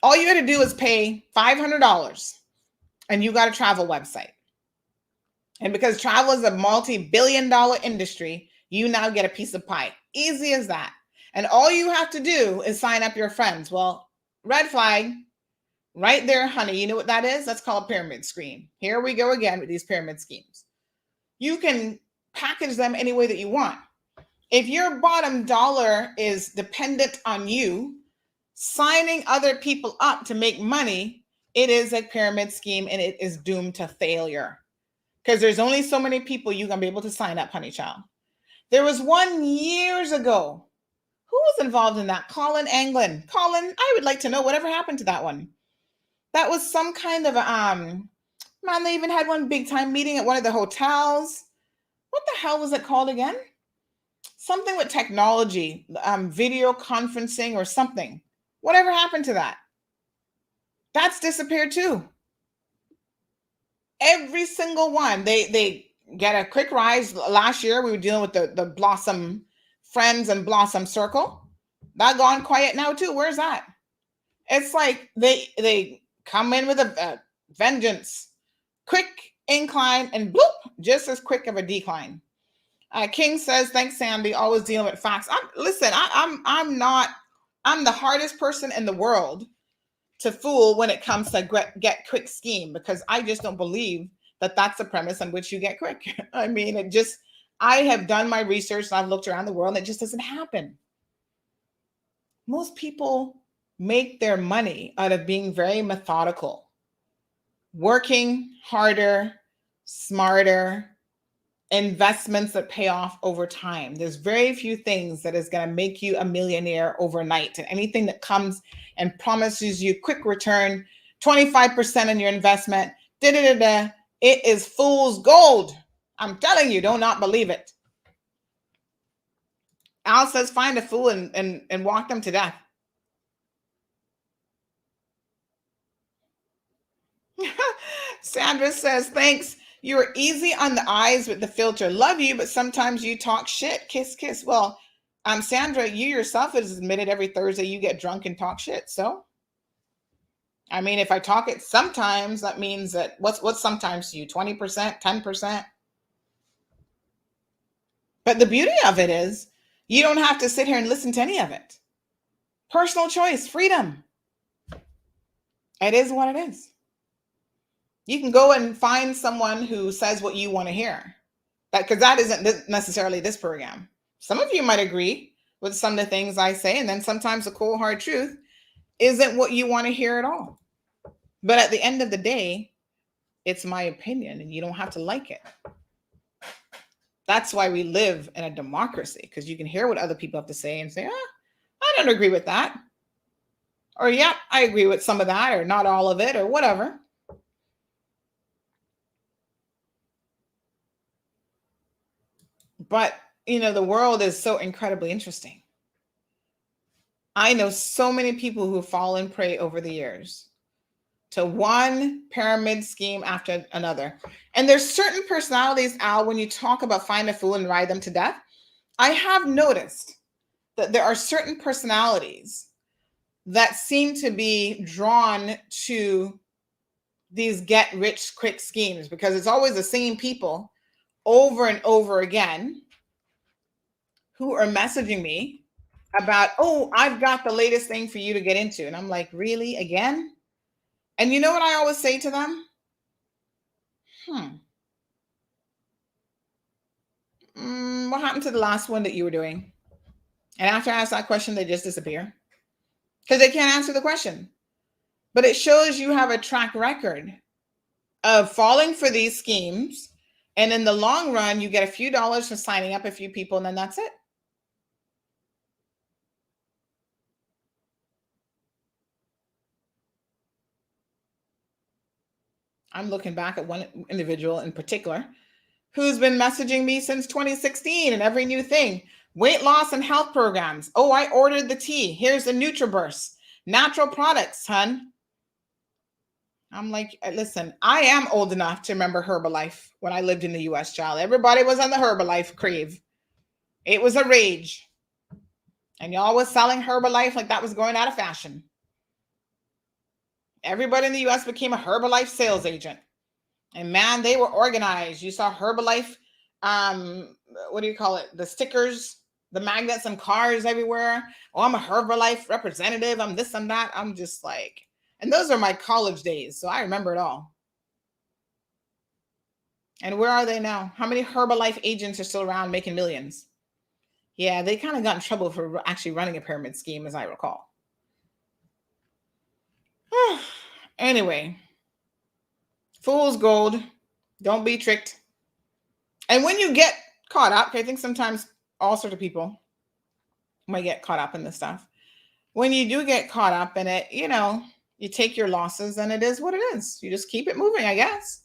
All you had to do is pay $500 and you got a travel website. And because travel is a multi-billion-dollar industry, you now get a piece of pie. Easy as that. And all you have to do is sign up your friends. Well, red flag right there, honey. You know what that is? That's called a pyramid scheme. Here we go again with these pyramid schemes. You can package them any way that you want. If your bottom dollar is dependent on you signing other people up to make money, it is a pyramid scheme and it is doomed to failure because there's only so many people you're going to be able to sign up, honey child. There was one years ago. Who was involved in that? Colin Anglin. Colin, I would like to know whatever happened to that one. That was some kind of man, they even had one big time meeting at one of the hotels. What the hell was it called again? Something with technology, video conferencing or something. Whatever happened to that? That's disappeared too. Every single one. They get a quick rise. Last year, we were dealing with the Blossom Friends and Blossom Circle. That gone quiet now too. Where's that? It's like they come in with a vengeance, quick incline and bloop, just as quick of a decline. King says, "Thanks, Sandy. Always dealing with facts." I'm the hardest person in the world to fool when it comes to get quick scheme, because I just don't believe that that's the premise on which you get quick. I mean, I have done my research and I've looked around the world and it just doesn't happen. Most people make their money out of being very methodical, working harder, smarter, investments that pay off over time. There's very few things that is going to make you a millionaire overnight. And anything that comes and promises you quick return, 25% on your investment, it is fool's gold. I'm telling you, do not believe it. Al says, find a fool and walk them to death. Sandra says, thanks. You are easy on the eyes with the filter. Love you, but sometimes you talk shit. Kiss, kiss. Well, Sandra, you yourself has admitted every Thursday you get drunk and talk shit. So, I mean, if I talk it sometimes, that means that what's sometimes to you? 20%, 10%? But the beauty of it is you don't have to sit here and listen to any of it. Personal choice, freedom. It is what it is. You can go and find someone who says what you want to hear. Because that isn't necessarily this program. Some of you might agree with some of the things I say, and then sometimes the cold hard truth isn't what you want to hear at all. But at the end of the day, it's my opinion, and you don't have to like it. That's why we live in a democracy, because you can hear what other people have to say and say, I don't agree with that. Or, yeah, I agree with some of that, or not all of it, or whatever. But, the world is so incredibly interesting. I know so many people who have fallen prey over the years to one pyramid scheme after another. And there's certain personalities, Al, when you talk about find a fool and ride them to death, I have noticed that there are certain personalities that seem to be drawn to these get rich quick schemes, because it's always the same people over and over again who are messaging me about, I've got the latest thing for you to get into. And I'm like, really? Again? And you know what I always say to them? What happened to the last one that you were doing? And after I ask that question, they just disappear because they can't answer the question. But it shows you have a track record of falling for these schemes. And in the long run, you get a few dollars for signing up a few people, and then that's it. I'm looking back at one individual in particular who's been messaging me since 2016 and every new thing. Weight loss and health programs. I ordered the tea. Here's the NutriBurst. Natural products, hun. I'm like, listen, I am old enough to remember Herbalife when I lived in the US, child. Everybody was on the Herbalife crave. It was a rage. And y'all was selling Herbalife like that was going out of fashion. Everybody in the US became a Herbalife sales agent. And man, they were organized. You saw Herbalife, what do you call it? The stickers, the magnets and cars everywhere. I'm a Herbalife representative. I'm this and that. I'm just like, and those are my college days. So I remember it all. And where are they now? How many Herbalife agents are still around making millions? Yeah, they kind of got in trouble for actually running a pyramid scheme, as I recall. Anyway, fool's gold. Don't be tricked. And when you get caught up, I think sometimes all sorts of people might get caught up in this stuff. When you do get caught up in it, you take your losses and it is what it is. You just keep it moving, I guess.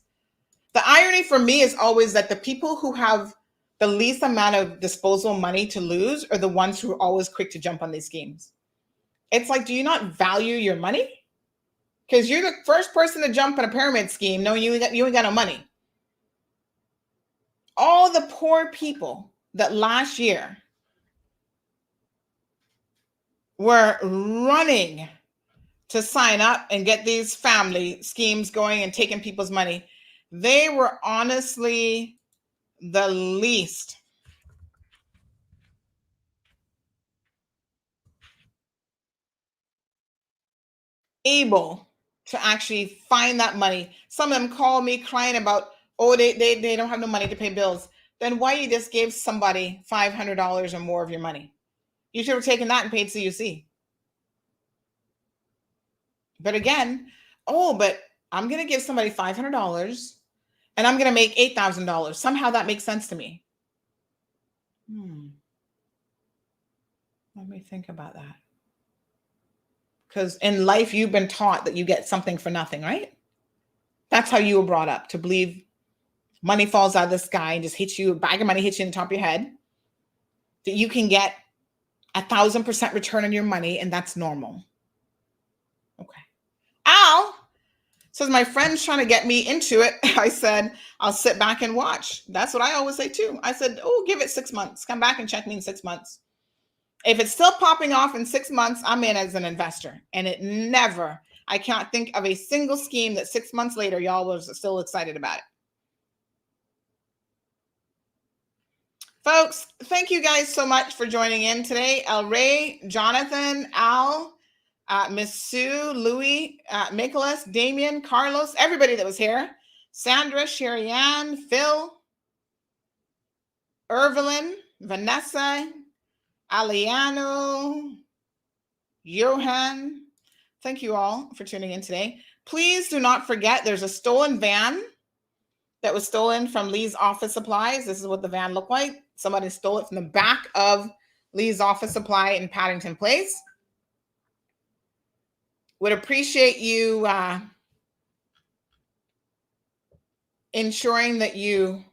The irony for me is always that the people who have the least amount of disposable money to lose are the ones who are always quick to jump on these schemes. It's like, do you not value your money? Because you're the first person to jump in a pyramid scheme knowing you ain't got no money. all the poor people that last year were running to sign up and get these family schemes going and taking people's money, they were honestly the least able to actually find that money. Some of them call me crying about, oh, they don't have no money to pay bills. Then why you just gave somebody $500 or more of your money? You should have taken that and paid CUC. But again, but I'm going to give somebody $500 and I'm going to make $8,000. Somehow that makes sense to me. Let me think about that. Because in life, you've been taught that you get something for nothing, right? That's how you were brought up, to believe money falls out of the sky and just hits you, a bag of money hits you in the top of your head, that you can get 1,000% return on your money, and that's normal. Okay. Al says, my friend's trying to get me into it. I said, I'll sit back and watch. That's what I always say too. I said, give it 6 months. Come back and check me in 6 months. If it's still popping off in 6 months, I'm in as an investor. And I can't think of a single scheme that 6 months later, y'all was still excited about it. Folks, thank you guys so much for joining in today. El Ray, Jonathan, Al, Miss Sue, Louie, Nicholas, Damien, Carlos, everybody that was here. Sandra, Sherry Ann, Phil, Irvelyn, Vanessa, Aliano, Johan. Thank you all for tuning in today. Please do not forget there's a stolen van that was stolen from Lee's Office Supplies. This is what the van looked like. Somebody stole it from the back of Lee's Office Supply in Paddington Place. Would appreciate you ensuring that you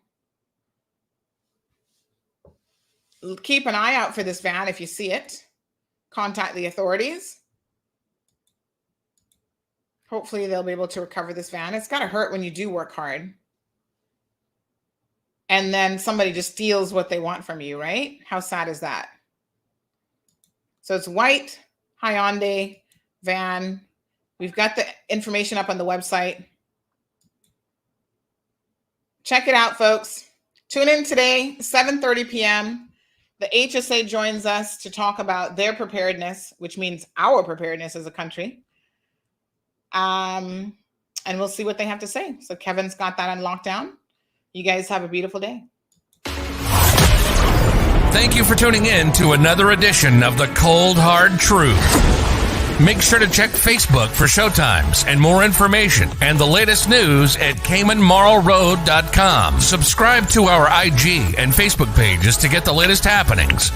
keep an eye out for this van. If you see it, contact the authorities. Hopefully they'll be able to recover this van. It's got to hurt when you do work hard and then somebody just steals what they want from you, right? How sad is that? So it's white Hyundai van. We've got the information up on the website. Check it out, folks. Tune in today, 7:30 p.m. The HSA joins us to talk about their preparedness, which means our preparedness as a country. And we'll see what they have to say. So Kevin's got that on lockdown. You guys have a beautiful day. Thank you for tuning in to another edition of The Cold Hard Truth. Make sure to check Facebook for showtimes and more information and the latest news at CaymanMarlRoad.com. Subscribe to our IG and Facebook pages to get the latest happenings.